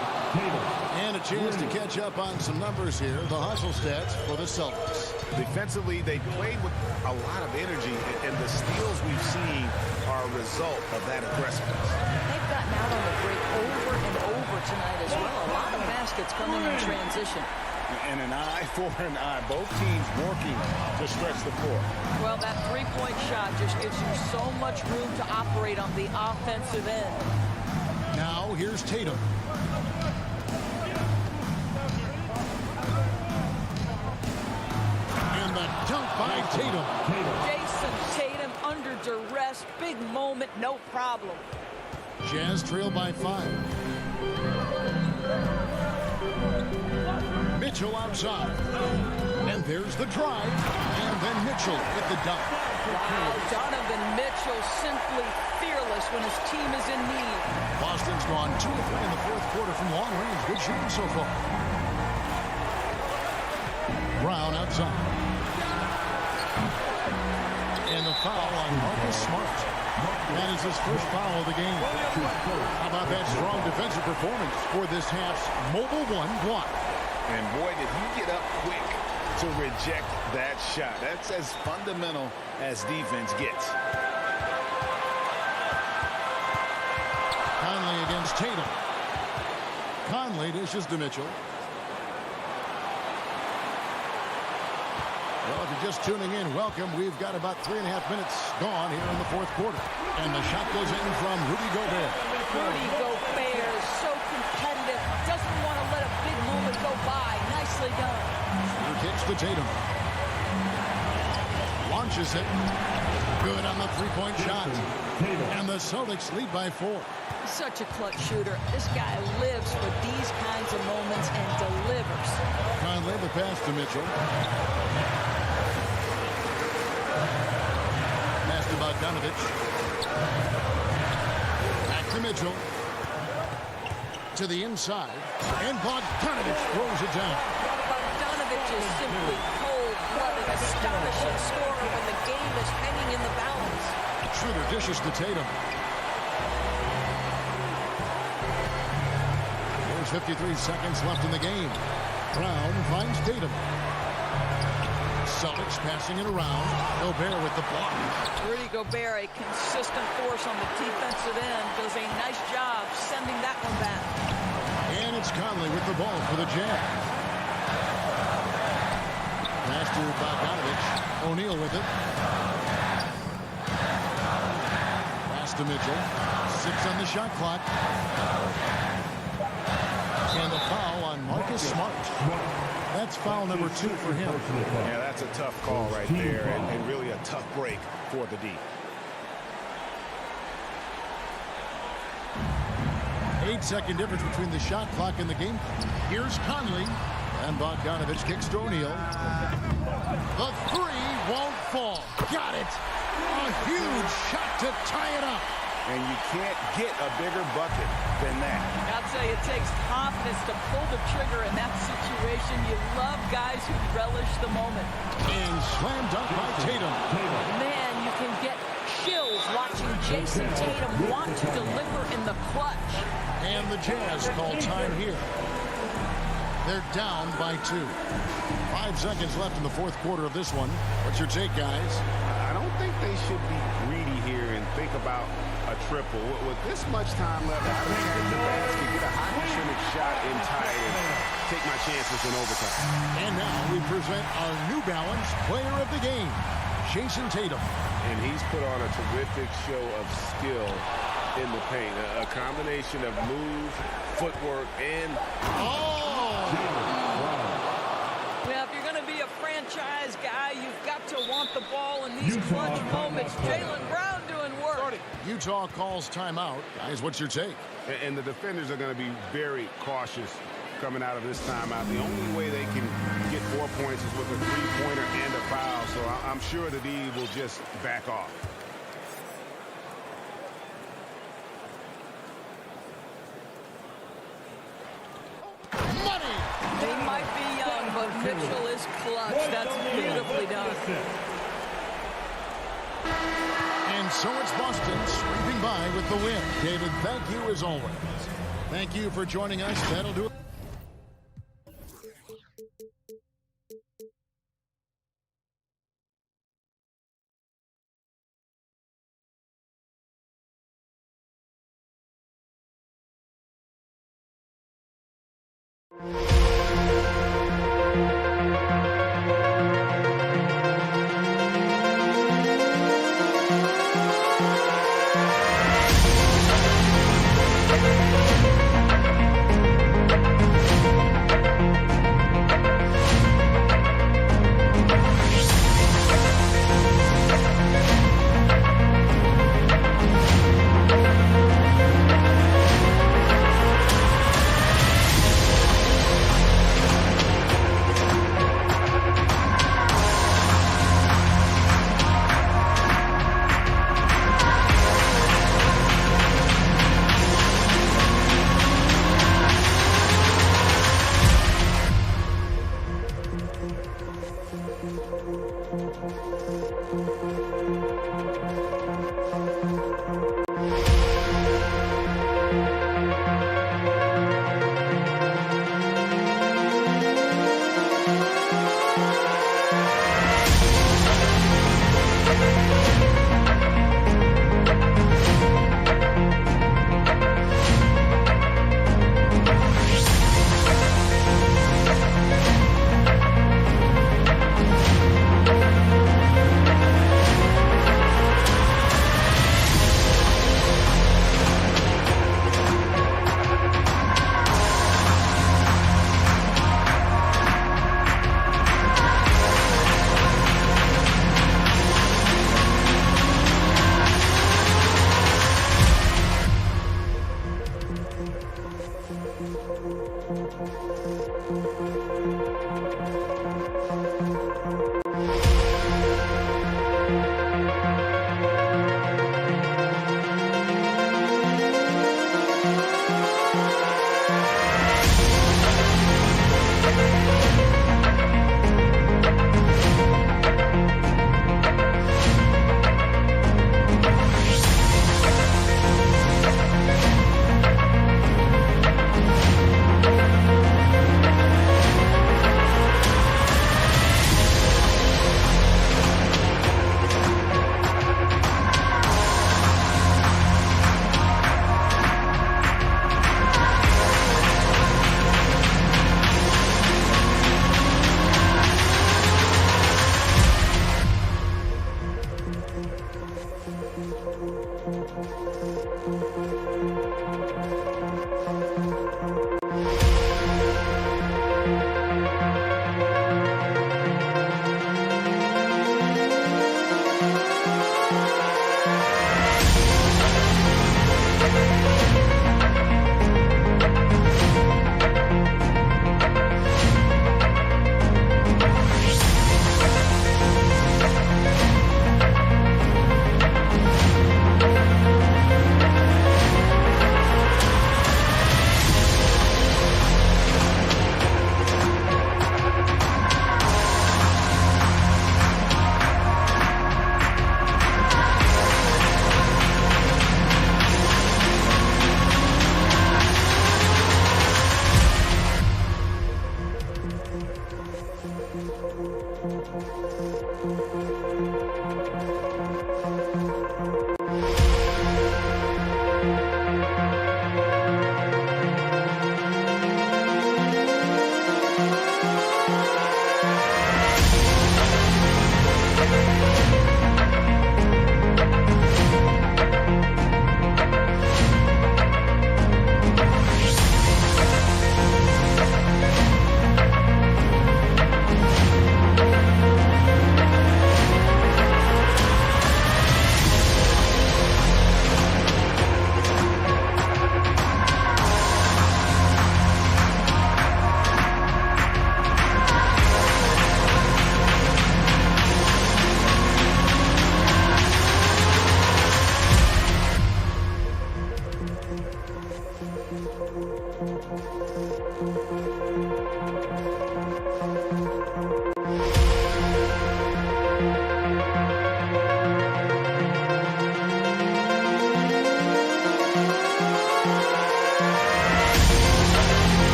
And a chance to catch up on some numbers here. The hustle stats for the Celtics. Defensively, they played with a lot of energy, and the steals we've seen are a result of that aggressiveness. They've gotten out on the break over and over tonight as well. A lot of baskets coming in transition. And an eye for an eye. Both teams working to stretch the floor. Well, that three-point shot just gives you so much room to operate on the offensive end. Now here's Tatum. And the dunk by Tatum. Jason Tatum under duress. Big moment, no problem. Jazz trail by 5. Mitchell outside. And there's the drive. And then Mitchell with the dunk. Wow, Donovan Mitchell simply fearless when his team is in need. Boston's gone 2 of 3 in the fourth quarter from long range. Good shooting so far. Brown outside. And the foul on Marcus Smart. That is his first foul of the game. How about that strong defensive performance for this half's mobile one block? And boy, did he get up quick to reject that shot. That's as fundamental as defense gets. Conley against Tatum. Conley dishes to Mitchell. Well, if you're just tuning in, welcome. We've got about 3.5 minutes gone here in the fourth quarter. And the shot goes in from Rudy Gobert. Rudy Gobert is so competitive. Doesn't want to let a big moment go by. Nicely done. He kicks to Tatum. Launches it. Good on the three-point shot. And the Celtics lead by 4. Such a clutch shooter. This guy lives for these kinds of moments and delivers. Conley the pass to Mitchell. Pass to Bogdanovich. Back to Mitchell. To the inside. And Bogdanovich throws it down. Bogdanovich is simply cold-blooded, astonishing scorer when the game is hanging in the balance. Schroeder dishes to Tatum. There's 53 seconds left in the game. Brown finds Tatum. Celtics passing it around. Gobert with the block. Rudy Gobert, a consistent force on the defensive end, does a nice job sending that one back. And it's Conley with the ball for the Jazz. Pass to Bogdanovich. O'Neal with it. Pass to Mitchell. 6 on the shot clock. And the foul on Marcus Smart. That's foul number 2 for him. Yeah, that's a tough call right there, and really a tough break for the D. 8-second difference between the shot clock and the game. Here's Conley. And Bogdanovich kicks to O'Neal. The three won't fall. Got it. A huge shot to tie it up. And you can't get a bigger bucket than that. I'll tell you, it takes confidence to pull the trigger in that situation. You love guys who relish the moment. And slam dunk by Tatum. Man, you can get chills watching Jason Tatum want to deliver in the clutch. And the Jazz call time here. They're down by 2. 5 seconds left in the fourth quarter of this one. What's your take, guys? I don't think they should be greedy here and think about a triple. With this much time left, I would attack the basket, get a high percentage shot in tight, and take my chances in overtime. And now we present our New Balance player of the game, Jason Tatum. And he's put on a terrific show of skill in the paint. A combination of move, footwork, and... Well, if you're going to be a franchise guy, you've got to want the ball in these clutch moments. Jaylen Brown doing work. Utah calls timeout. Guys, what's your take? And the defenders are going to be very cautious coming out of this timeout. The only way they can get 4 points is with a three-pointer and a foul, so I'm sure the D will just back off. They might be young, but Mitchell is clutch. That's beautifully done. And so it's Boston sweeping by with the win. David, thank you as always. Thank you for joining us. That'll do it.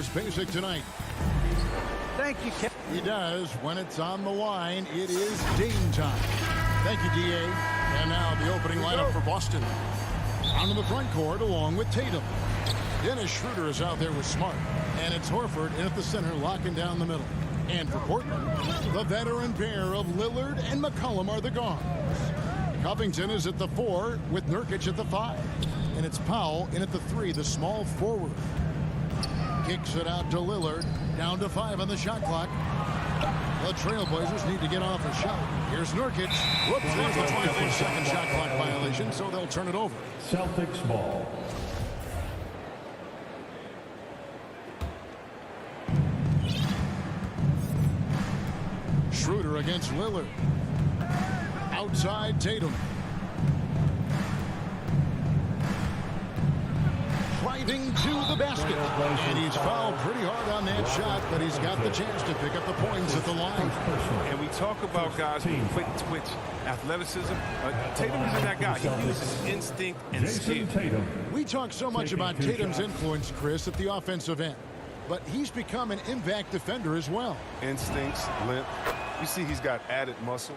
Cavs basic tonight. Thank you, Kevin. He does. When it's on the line, it is game time. Thank you, D.A. And now the opening lineup for Boston. Onto the front court along with Tatum. Dennis Schroeder is out there with Smart. And it's Horford in at the center, locking down the middle. And for Portland, the veteran pair of Lillard and McCollum are the guards. Covington is at the 4 with Nurkic at the 5. And it's Powell in at the 3, the small forward. Kicks it out to Lillard. Down to 5 on the shot clock. The Trailblazers need to get off a shot. Here's Nurkic. Whoops, there's a 24-second shot clock violation, so they'll turn it over. Celtics ball. Schroeder against Lillard. Outside Tatum. Driving to the basket. And he's fouled pretty hard on that shot, but he's got the chance to pick up the points at the line. And we talk about guys with quick twitch athleticism. Tatum isn't that guy. He uses instinct and skill. We talk so much about Tatum's influence, Chris, at the offensive end. But he's become an impact defender as well. Instincts, length. You see he's got added muscle.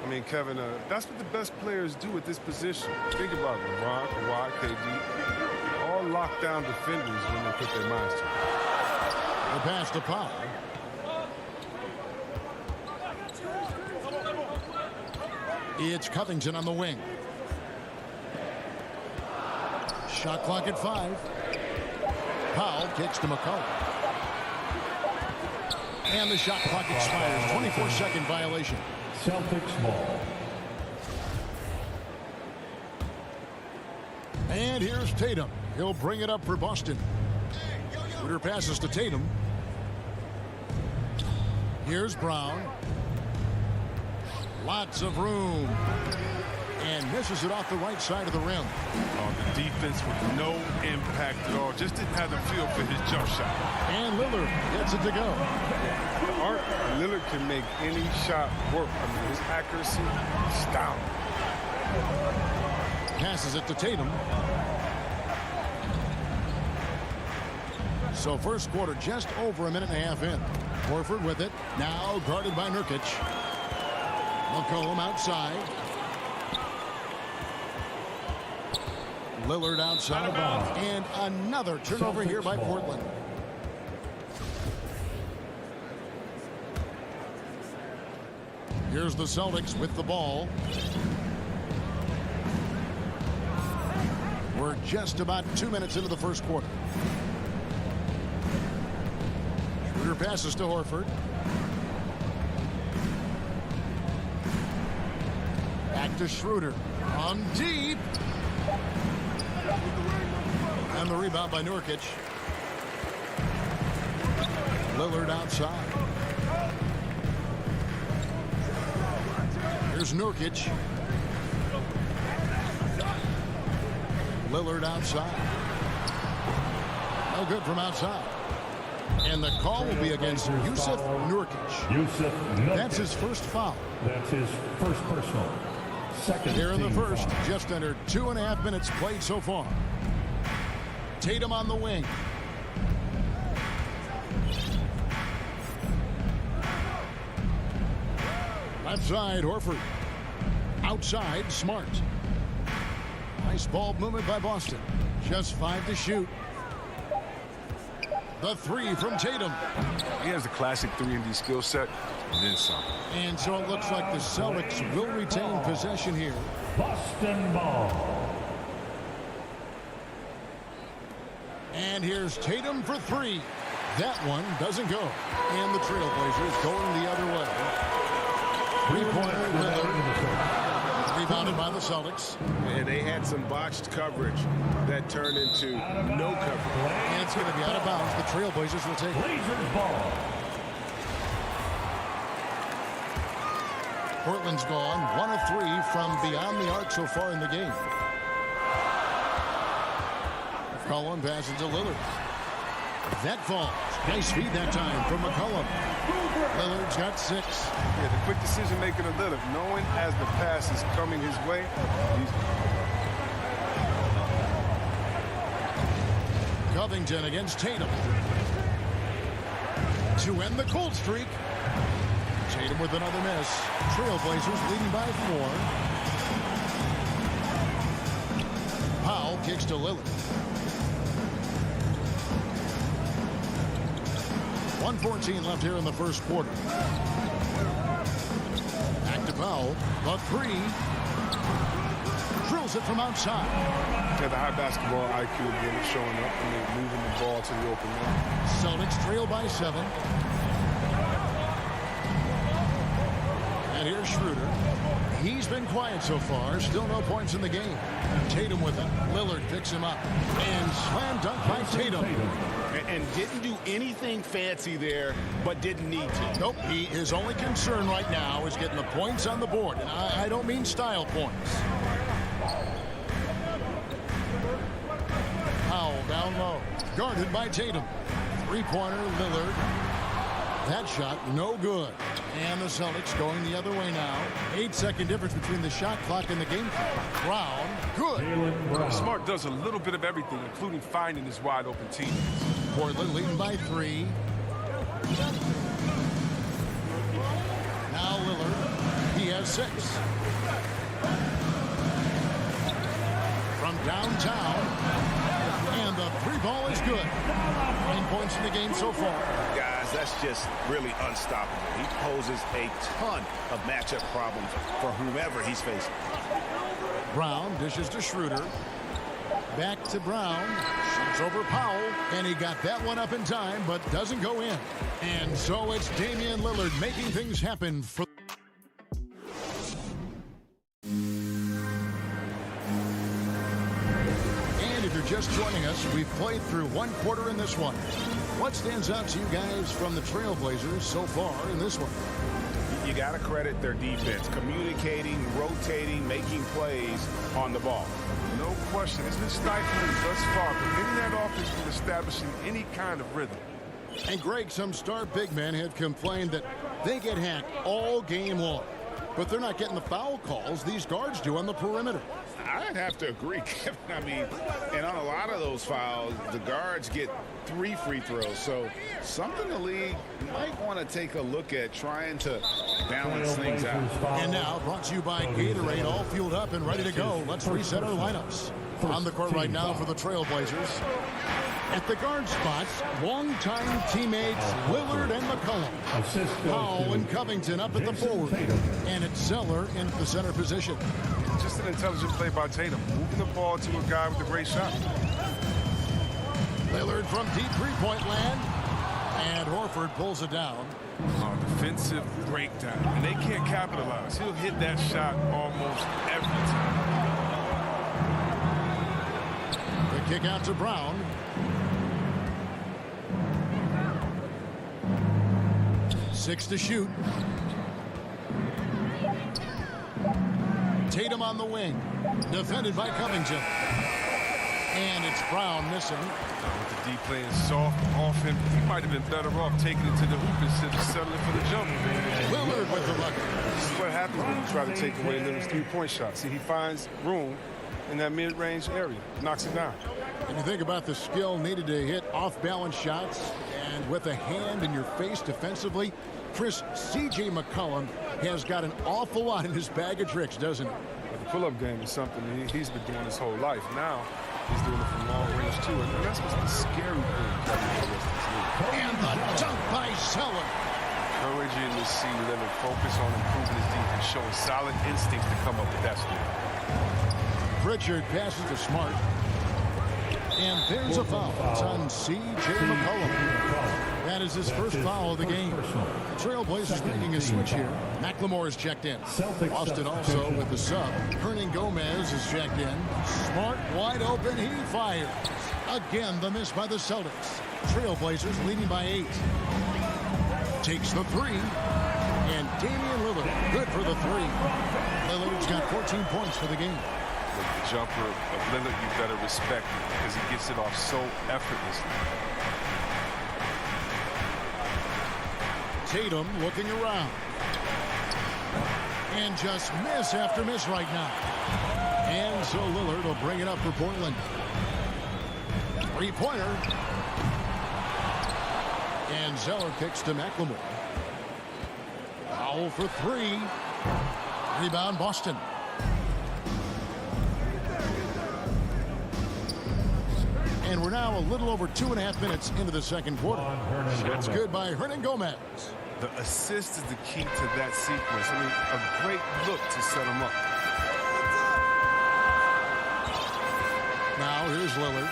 I mean, Kevin, that's what the best players do at this position. Think about LeBron, Kawhi, KD. All lockdown defenders when they put their minds to it. The pass to Powell. It's Covington on the wing. Shot clock at 5. Powell kicks to McCollum. And the shot clock expires. 24-second violation. Celtics ball. And here's Tatum. He'll bring it up for Boston. Schroeder passes to Tatum. Here's Brown. Lots of room. And misses it off the right side of the rim. The defense with no impact at all. Just didn't have the feel for his jump shot. And Lillard gets it to go. Lillard can make any shot work. I mean, his accuracy, astounding. Passes it to Tatum. So first quarter just over a minute and a half in. Horford with it. Now guarded by Nurkic. McCollum outside. Lillard outside of bounds. And another turnover here by Portland. Here's the Celtics with the ball. We're just about 2 minutes into the first quarter. Schroeder passes to Horford. Back to Schroeder. On deep. And the rebound by Nurkic. Lillard outside. Here's Nurkic. Lillard outside. No good from outside. And the call will be against Yusuf Nurkic. That's his first foul. That's his first personal. Second here in the team first, foul. just under 2.5 minutes played so far. Tatum on the wing. Left side, Horford. Outside, Smart. Nice ball movement by Boston. Just 5 to shoot. The 3 from Tatum. He has the classic 3-and-D skill set, and then some. And so it looks like the Celtics will retain possession here. Boston ball. And here's Tatum for 3. That one doesn't go. And the Trailblazers going the other way. 3-pointer Lillard. Rebounded by the Celtics. And they had some botched coverage that turned into no coverage. And it's going to be out of bounds. The Trailblazers will take it. Blazers ball. Portland's gone 1 of 3 from beyond the arc so far in the game. McCollum passes to Lillard. That falls. Nice feed that time from McCollum. Lillard's got 6. Yeah, the quick decision making of Lillard, knowing as the pass is coming his way. Covington against Tatum. to end the cold streak. Tatum with another miss. Trailblazers leading by 4. Powell kicks to Lillard. 1:14 left here in the first quarter. Back to Powell. The 3. Drills it from outside. Got the high basketball IQ again showing up. I mean, moving the ball to the open man. Celtics trail by 7. And here's Schroeder. He's been quiet so far. Still no points in the game. Tatum with it. Lillard picks him up. And slam dunk by Tatum. And didn't do anything fancy there, but didn't need to. Nope. His only concern right now is getting the points on the board. And I don't mean style points. Powell down low. Guarded by Tatum. Three-pointer, Lillard. That shot, no good. And the Celtics going the other way now. 8-second difference between the shot clock and the game clock. Brown, good. Smart does a little bit of everything, including finding his wide-open teammates. Portland leading by 3. Now Lillard. He has 6. From downtown. And the 3-ball is good. 9 points in the game so far. Guys, that's just really unstoppable. He poses a ton of matchup problems for whomever he's facing. Brown dishes to Schroeder. Back to Brown. Shoots over Powell. And he got that one up in time, but doesn't go in. And so it's Damian Lillard making things happen for... Just joining us, we've played through 1 quarter in this one. What stands out to you guys from the Trailblazers so far in this one? You got to credit their defense, communicating, rotating, making plays on the ball. No question. It's been stifling thus far, preventing that offense from establishing any kind of rhythm. And Greg, some star big men have complained that they get hacked all game long. But they're not getting the foul calls these guards do on the perimeter. I'd have to agree, Kevin. I mean, and on a lot of those fouls, the guards get 3 free throws. So something the league might want to take a look at trying to balance things out. And now, brought to you by Gatorade, all fueled up and ready to go. Let's reset our lineups. On the court right now for the Trailblazers. At the guard spots, longtime teammates Lillard and McCollum. Powell and Covington up at the forward. And it's Zeller in the center position. Just an intelligent play by Tatum, moving the ball to a guy with a great shot. Lillard from deep three-point land. And Horford pulls it down. Defensive breakdown. And they can't capitalize. He'll hit that shot almost every time. The kick out to Brown. Six to shoot. Tatum on the wing. Defended by Covington. And it's Brown missing. With the D playing soft off him, he might have been better off taking it to the hoop instead of settling for the jump. Lillard with the bucket. This is what happens when you try to take away Lillard's three-point shot. See, he finds room in that mid-range area, knocks it down. And you think about the skill needed to hit off-balance shots, and with a hand in your face defensively, Chris, C.J. McCollum has got an awful lot in his bag of tricks, doesn't he? The pull-up game is something he's been doing his whole life. Now he's doing it from long range too, and that's what's the scary thing. And the dunk by Zeller. Encouraging to see Lillard focus on improving his defense, showing solid instincts to come up with that steal. Pritchard passes to Smart. And there's a foul. It's on C.J. McCollum. That is his first foul of the game. The Trailblazers making a switch here. McLemore is checked in. Boston also with the sub. Hernan Gomez is checked in. Smart wide open. He fires. Again, the miss by the Celtics. Trailblazers leading by 8. Takes the 3. And Damian Lillard good for the 3. Lillard's got 14 points for the game. The jumper of Lillard you better respect because he gets it off so effortlessly. Tatum looking around. And just miss after miss right now. And so Lillard will bring it up for Portland. Three-pointer. And Zeller kicks to McLemore. Powell for three. Rebound, Boston. And we're now a little over 2.5 minutes into the second quarter. That's good by Hernan Gomez. The assist is the key to that sequence. I mean, a great look to set him up. Now here's Lillard.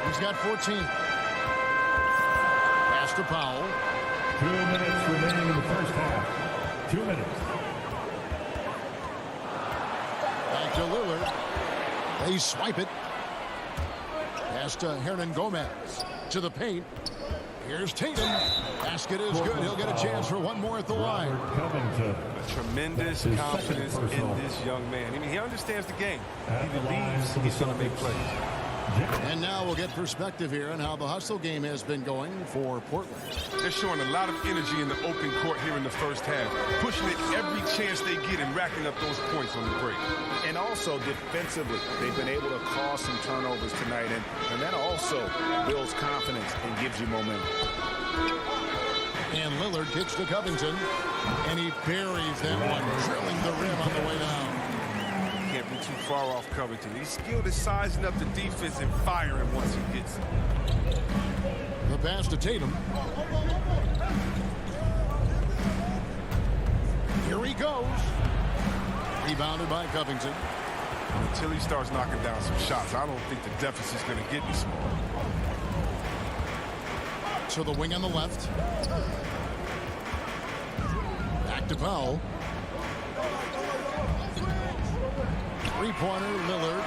He's got 14. Pass to Powell. 2 minutes remaining in the first half. 2 minutes. Back to Lillard. They swipe it. Pass to Hernan Gomez. To the paint. Here's Tatum. Basket is good. He'll get a chance for one more at the line. A tremendous confidence in this young man. I mean, he understands the game. He believes he's going to make plays. And now we'll get perspective here on how the hustle game has been going for Portland. They're showing a lot of energy in the open court here in the first half, pushing it every chance they get and racking up those points on the break. And also defensively, they've been able to cause some turnovers tonight, and that also builds confidence and gives you momentum. And Lillard kicks to Covington, and he buries that one, drilling the rim on the way down. Can't be too far off Covington. He's skilled at sizing up the defense and firing once he gets it. The pass to Tatum. Here he goes. Rebounded by Covington. Until he starts knocking down some shots, I don't think the deficit's going to get any smaller. To the wing on the left. Back to Powell. Three-pointer, Lillard.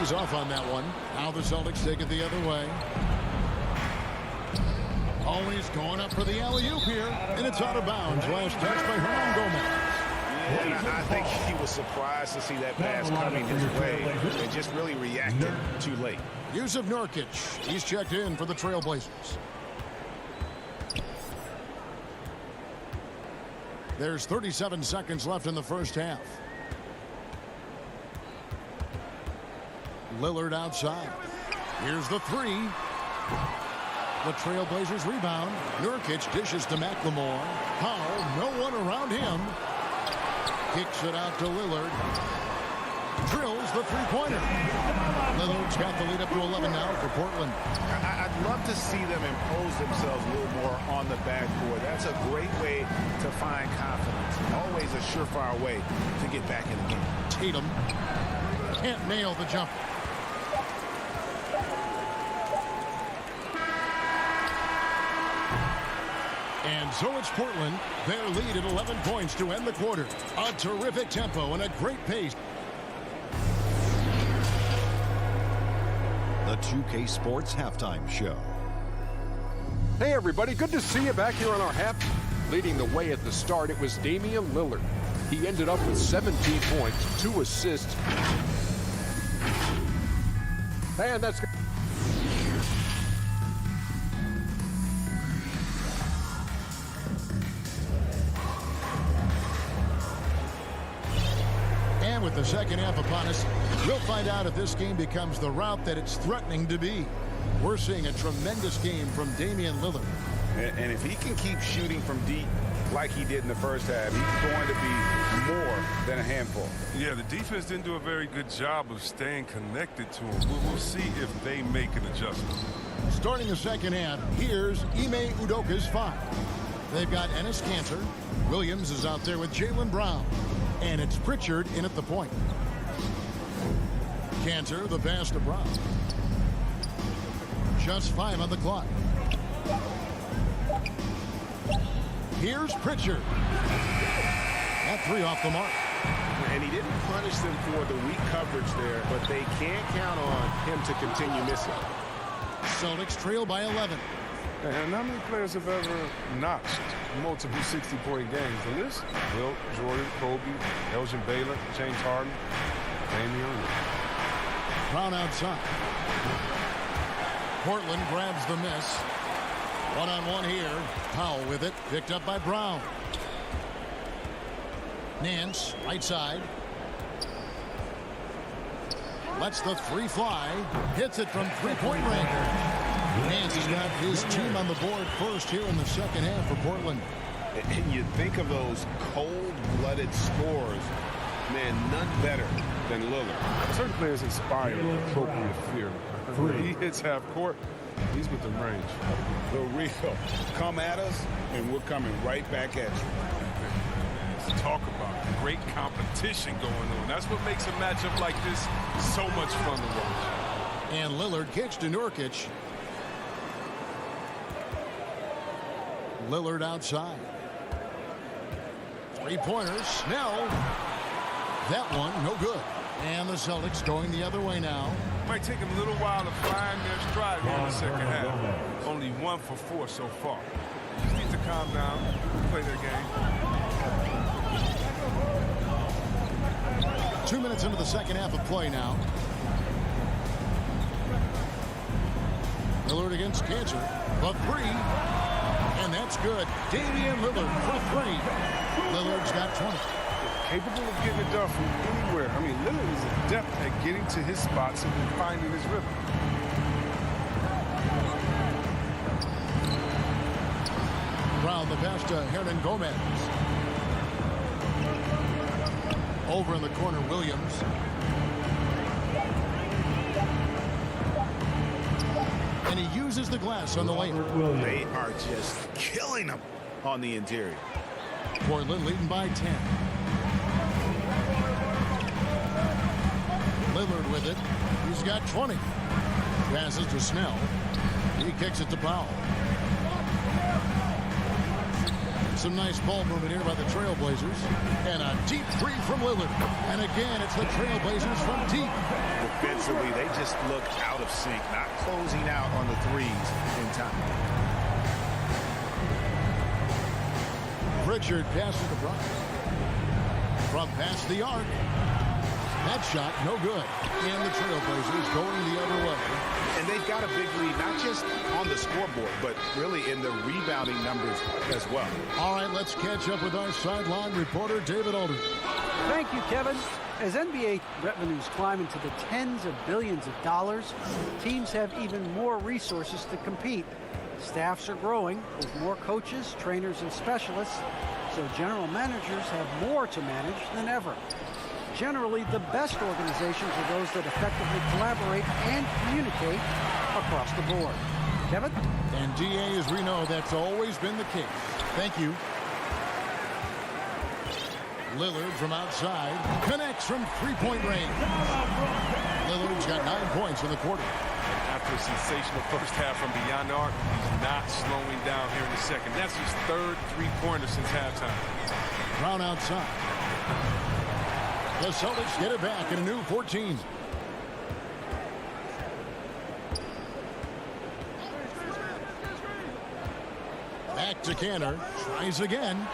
He's off on that one. Now the Celtics take it the other way. Always going up for the alley-oop here, and it's out of bounds. Last touch by Hernan Gomez. And I think he was surprised to see that pass coming his way and just really reacted too late. Yusuf Nurkic. He's checked in for the Trailblazers. There's 37 seconds left in the first half. Lillard outside. Here's the three. The Trailblazers rebound. Nurkic dishes to McLemore. Powell, no one around him. Kicks it out to Lillard. Drills the three-pointer. Lillard's got the lead up to 11 now for Portland. I'd love to see them impose themselves a little more on the backboard. That's a great way to find confidence. Always a surefire way to get back in the game. Tatum can't nail the jumper. And so it's Portland, their lead at 11 points to end the quarter. A terrific tempo and a great pace. The 2K Sports Halftime Show. Hey, everybody. Good to see you back here on our half. Leading the way at the start, it was Damian Lillard. He ended up with 17 points, 2 assists. And that's... And with the second half upon us, we'll find out if this game becomes the route that it's threatening to be. We're seeing a tremendous game from Damian Lillard. And if he can keep shooting from deep like he did in the first half, he's going to be more than a handful. Yeah, the defense didn't do a very good job of staying connected to him. We'll see if they make an adjustment. Starting the second half, here's Ime Udoka's 5. They've got Enes Kanter. Williams is out there with Jaylen Brown. And it's Pritchard in at the point. Kanter, the pass to Brown. Just 5 on the clock. Here's Pritchard. That 3 off the mark. And he didn't punish them for the weak coverage there, but they can't count on him to continue missing. Celtics trail by 11. And how many players have ever notched multiple 60-point games? The list? Wilt, Jordan, Kobe, Elgin Baylor, James Harden, Damian. Brown outside. Portland grabs the miss. One-on-one here. Powell with it. Picked up by Brown. Nance, right side. Lets the 3 fly. Hits it from 3-point range. Nance has got his team on the board first here in the second half for Portland. And you think of those cold-blooded scores, man, none better than Lillard. Certain players inspire appropriate fear. When he hits half court, he's within range. The real. Come at us, and we're coming right back at you. Let's talk about great competition going on. That's what makes a matchup like this so much fun to watch. And Lillard kicks to Nurkic. Lillard outside. Three-pointers. Snell. That one, no good. And the Celtics going the other way now. Might take them a little while to find their stride here in the second half. Only 1 for 4 so far. Just need to calm down, play their game. 2 minutes into the second half of play now. Lillard against Cantor. The three. And that's good. Damian Lillard for three. Lillard's got 20. Capable of getting it done from anywhere. I mean, Lillard is adept at getting to his spots and finding his rhythm. Brown the pass to Hernan Gomez. Over in the corner, Williams. And he uses the glass on the layup. They are just killing them on the interior. Portland leading by 10. Lillard with it. He's got 20. Passes to Snell. He kicks it to Powell. Some nice ball movement here by the Trailblazers. And a deep three from Lillard. And again, it's the Trailblazers from deep. Defensively, they just look out of sync, not closing out on the threes in time. Pritchard passes to Brown. From past the arc. That shot, no good. And the Trailblazers going the other way. And they've got a big lead, not just on the scoreboard, but really in the rebounding numbers as well. All right, let's catch up with our sideline reporter, David Aldridge. Thank you, Kevin. As NBA revenues climb into the tens of billions of dollars, teams have even more resources to compete. Staffs are growing with more coaches, trainers, and specialists, so general managers have more to manage than ever. Generally, the best organizations are those that effectively collaborate and communicate across the board. Kevin? And DA, as we know, that's always been the case. Thank you. Lillard from outside connects from three-point range. Lillard's got 9 points in the quarter. After a sensational first half from beyond the arc, he's not slowing down here in the second. That's his third three-pointer since halftime. Brown outside. The Celtics get it back in a new 14. Back to Cantor. Tries again.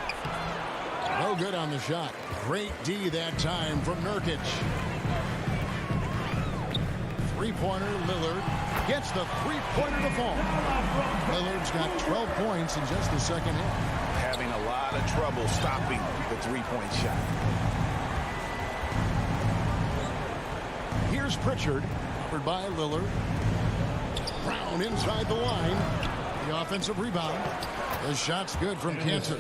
No good on the shot. Great D that time from Nurkic. Three-pointer, Lillard gets the three-pointer to fall. Lillard's got 12 points in just the second half. Having a lot of trouble stopping the three-point shot. Here's Pritchard, covered by Lillard. Brown inside the line. The offensive rebound. The shot's good from Cantor.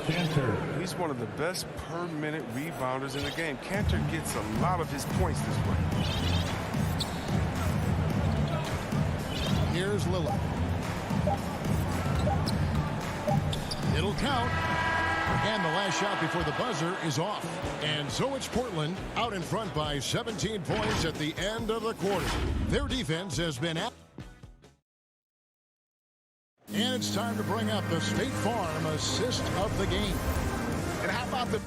He's one of the best per-minute rebounders in the game. Cantor gets a lot of his points this way. Here's Lillard. It'll count. And the last shot before the buzzer is off. And so it's Portland out in front by 17 points at the end of the quarter. Their defense has been out. And it's time to bring up the State Farm assist of the game. And how about the...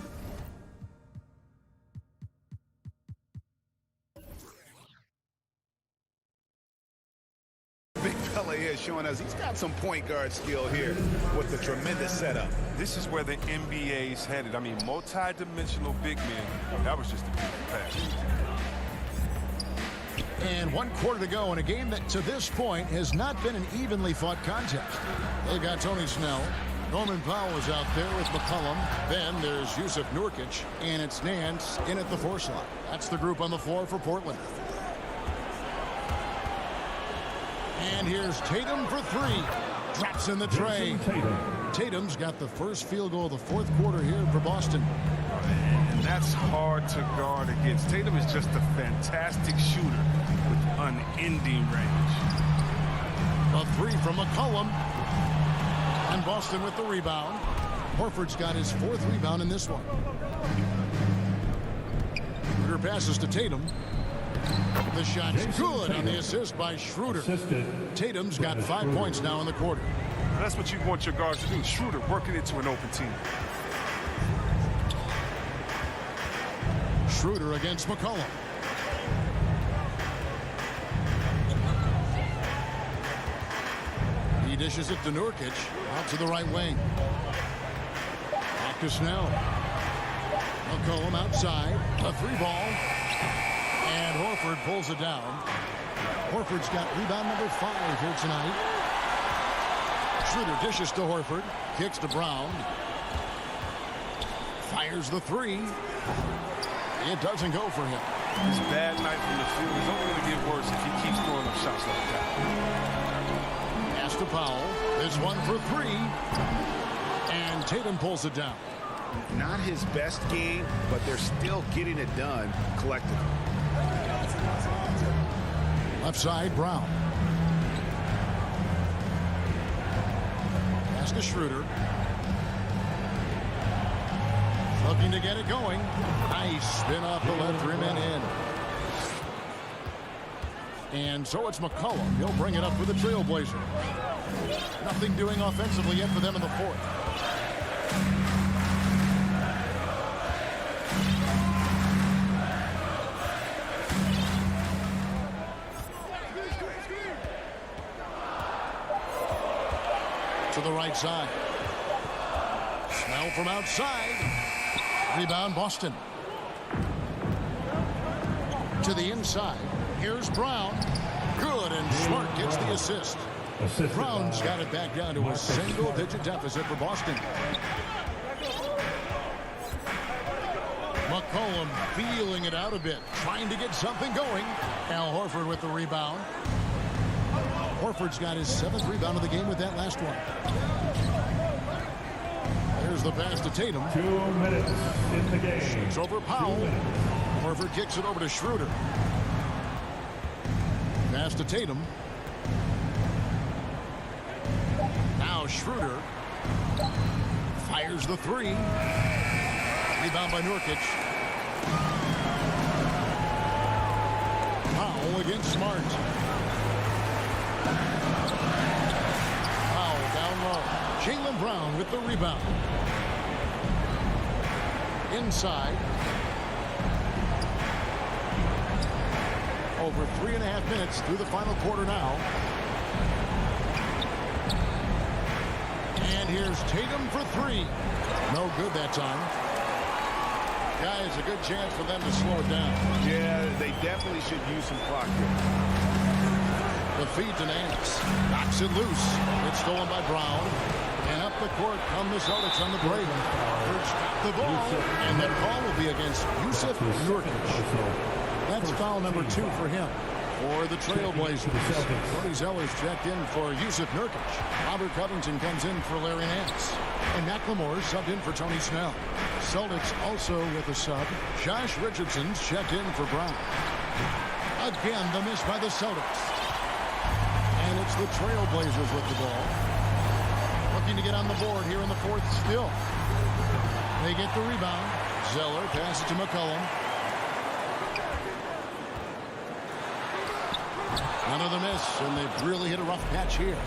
Big fella here showing us he's got some point guard skill here with the tremendous setup. This is where the NBA's headed. I mean, multi-dimensional big men. That was just a beautiful pass. And 1 quarter to go in a game that to this point has not been an evenly fought contest. They got Tony Snell. Norman Powell is out there with McCollum. Then there's Yusuf Nurkic. And it's Nance in at the 4 slot. That's the group on the floor for Portland. And here's Tatum for three. Drops in the tray. Tatum's got the first field goal of the fourth quarter here for Boston. And that's hard to guard against. Tatum is just a fantastic shooter with unending range. A three from McCollum. And Boston with the rebound. Horford's got his fourth rebound in this one. Schroeder passes to Tatum. The shot's good on the assist by Schroeder. Tatum's got 5 points now in the quarter. That's what you want your guards to do. Schroeder working it to an open team. Schroeder against McCollum. He dishes it to Nurkic. Out to the right wing. Back to Snell. McCollum outside. A three ball. And Horford pulls it down. Horford's got rebound number 5 here tonight. Schroeder dishes to Horford. Kicks to Brown. Fires the three. It doesn't go for him. His bad night from the field is only going to get worse if he keeps throwing up shots like that. Pass to Powell. This one for three. And Tatum pulls it down. Not his best game, but they're still getting it done collectively. Left side, Brown. Pass to Schroeder. Looking to get it going. Nice spin off the left rim and in. And so it's McCollum. He'll bring it up for the Trailblazers. Nothing doing offensively yet for them in the fourth. To the right side. Snell from outside. Rebound Boston. To the inside. Here's Brown. Good, and Smart gets the assist. Brown's got it back down to a single-digit deficit for Boston. McCollum feeling it out a bit, trying to get something going. Al Horford with the rebound. Horford's got his 7th rebound of the game with that last one. There's the pass to Tatum. 2 minutes in the game. Shoots over Powell. Horford kicks it over to Schroeder. Pass to Tatum. Now Schroeder fires the three. Rebound by Nurkic. Powell against Smart. Powell down low. Jaylen Brown with the rebound. Inside. Over 3.5 minutes through the final quarter now. And here's Tatum for three. No good that time. Guys, a good chance for them to slow it down. Yeah, they definitely should use some clock here. The feed to Nance. Knocks it loose. It's stolen by Brown. And up the court come the Celtics on the break. First the ball. And that call will be against Yusuf Nurkic. That's foul number 2 for him. For the Trailblazers. Tony Zeller's checked in for Yusuf Nurkic. Robert Covington comes in for Larry Nance. And McLemore subbed in for Tony Snell. Celtics also with a sub. Josh Richardson's checked in for Brown. Again, the miss by the Celtics. And it's the Trailblazers with the ball. Looking to get on the board here in the fourth still. They get the rebound. Zeller passes to McCollum. Another miss, and they've really hit a rough patch here.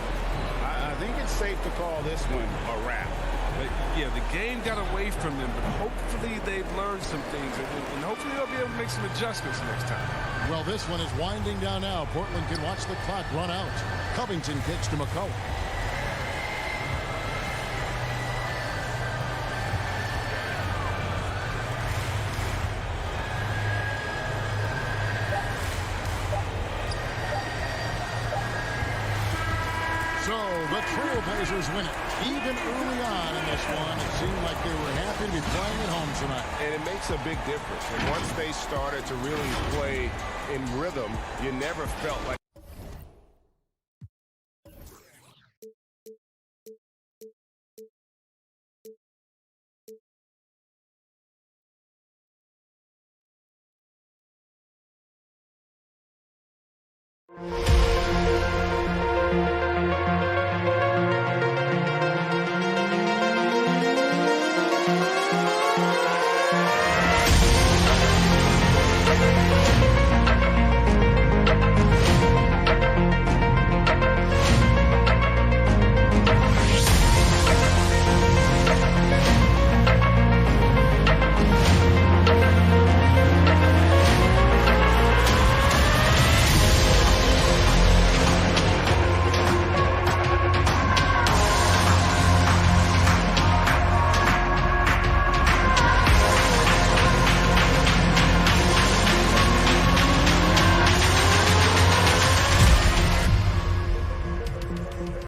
I think it's safe to call this one a wrap. But yeah, the game got away from them, but hopefully they've learned some things, and hopefully they'll be able to make some adjustments next time. Well, this one is winding down now. Portland can watch the clock run out. Covington kicks to McCollum. So the Trailblazers win it. Even early on in this one, it seemed like they were happy to be playing at home tonight. And it makes a big difference. And once they started to really play in rhythm, you never felt like it.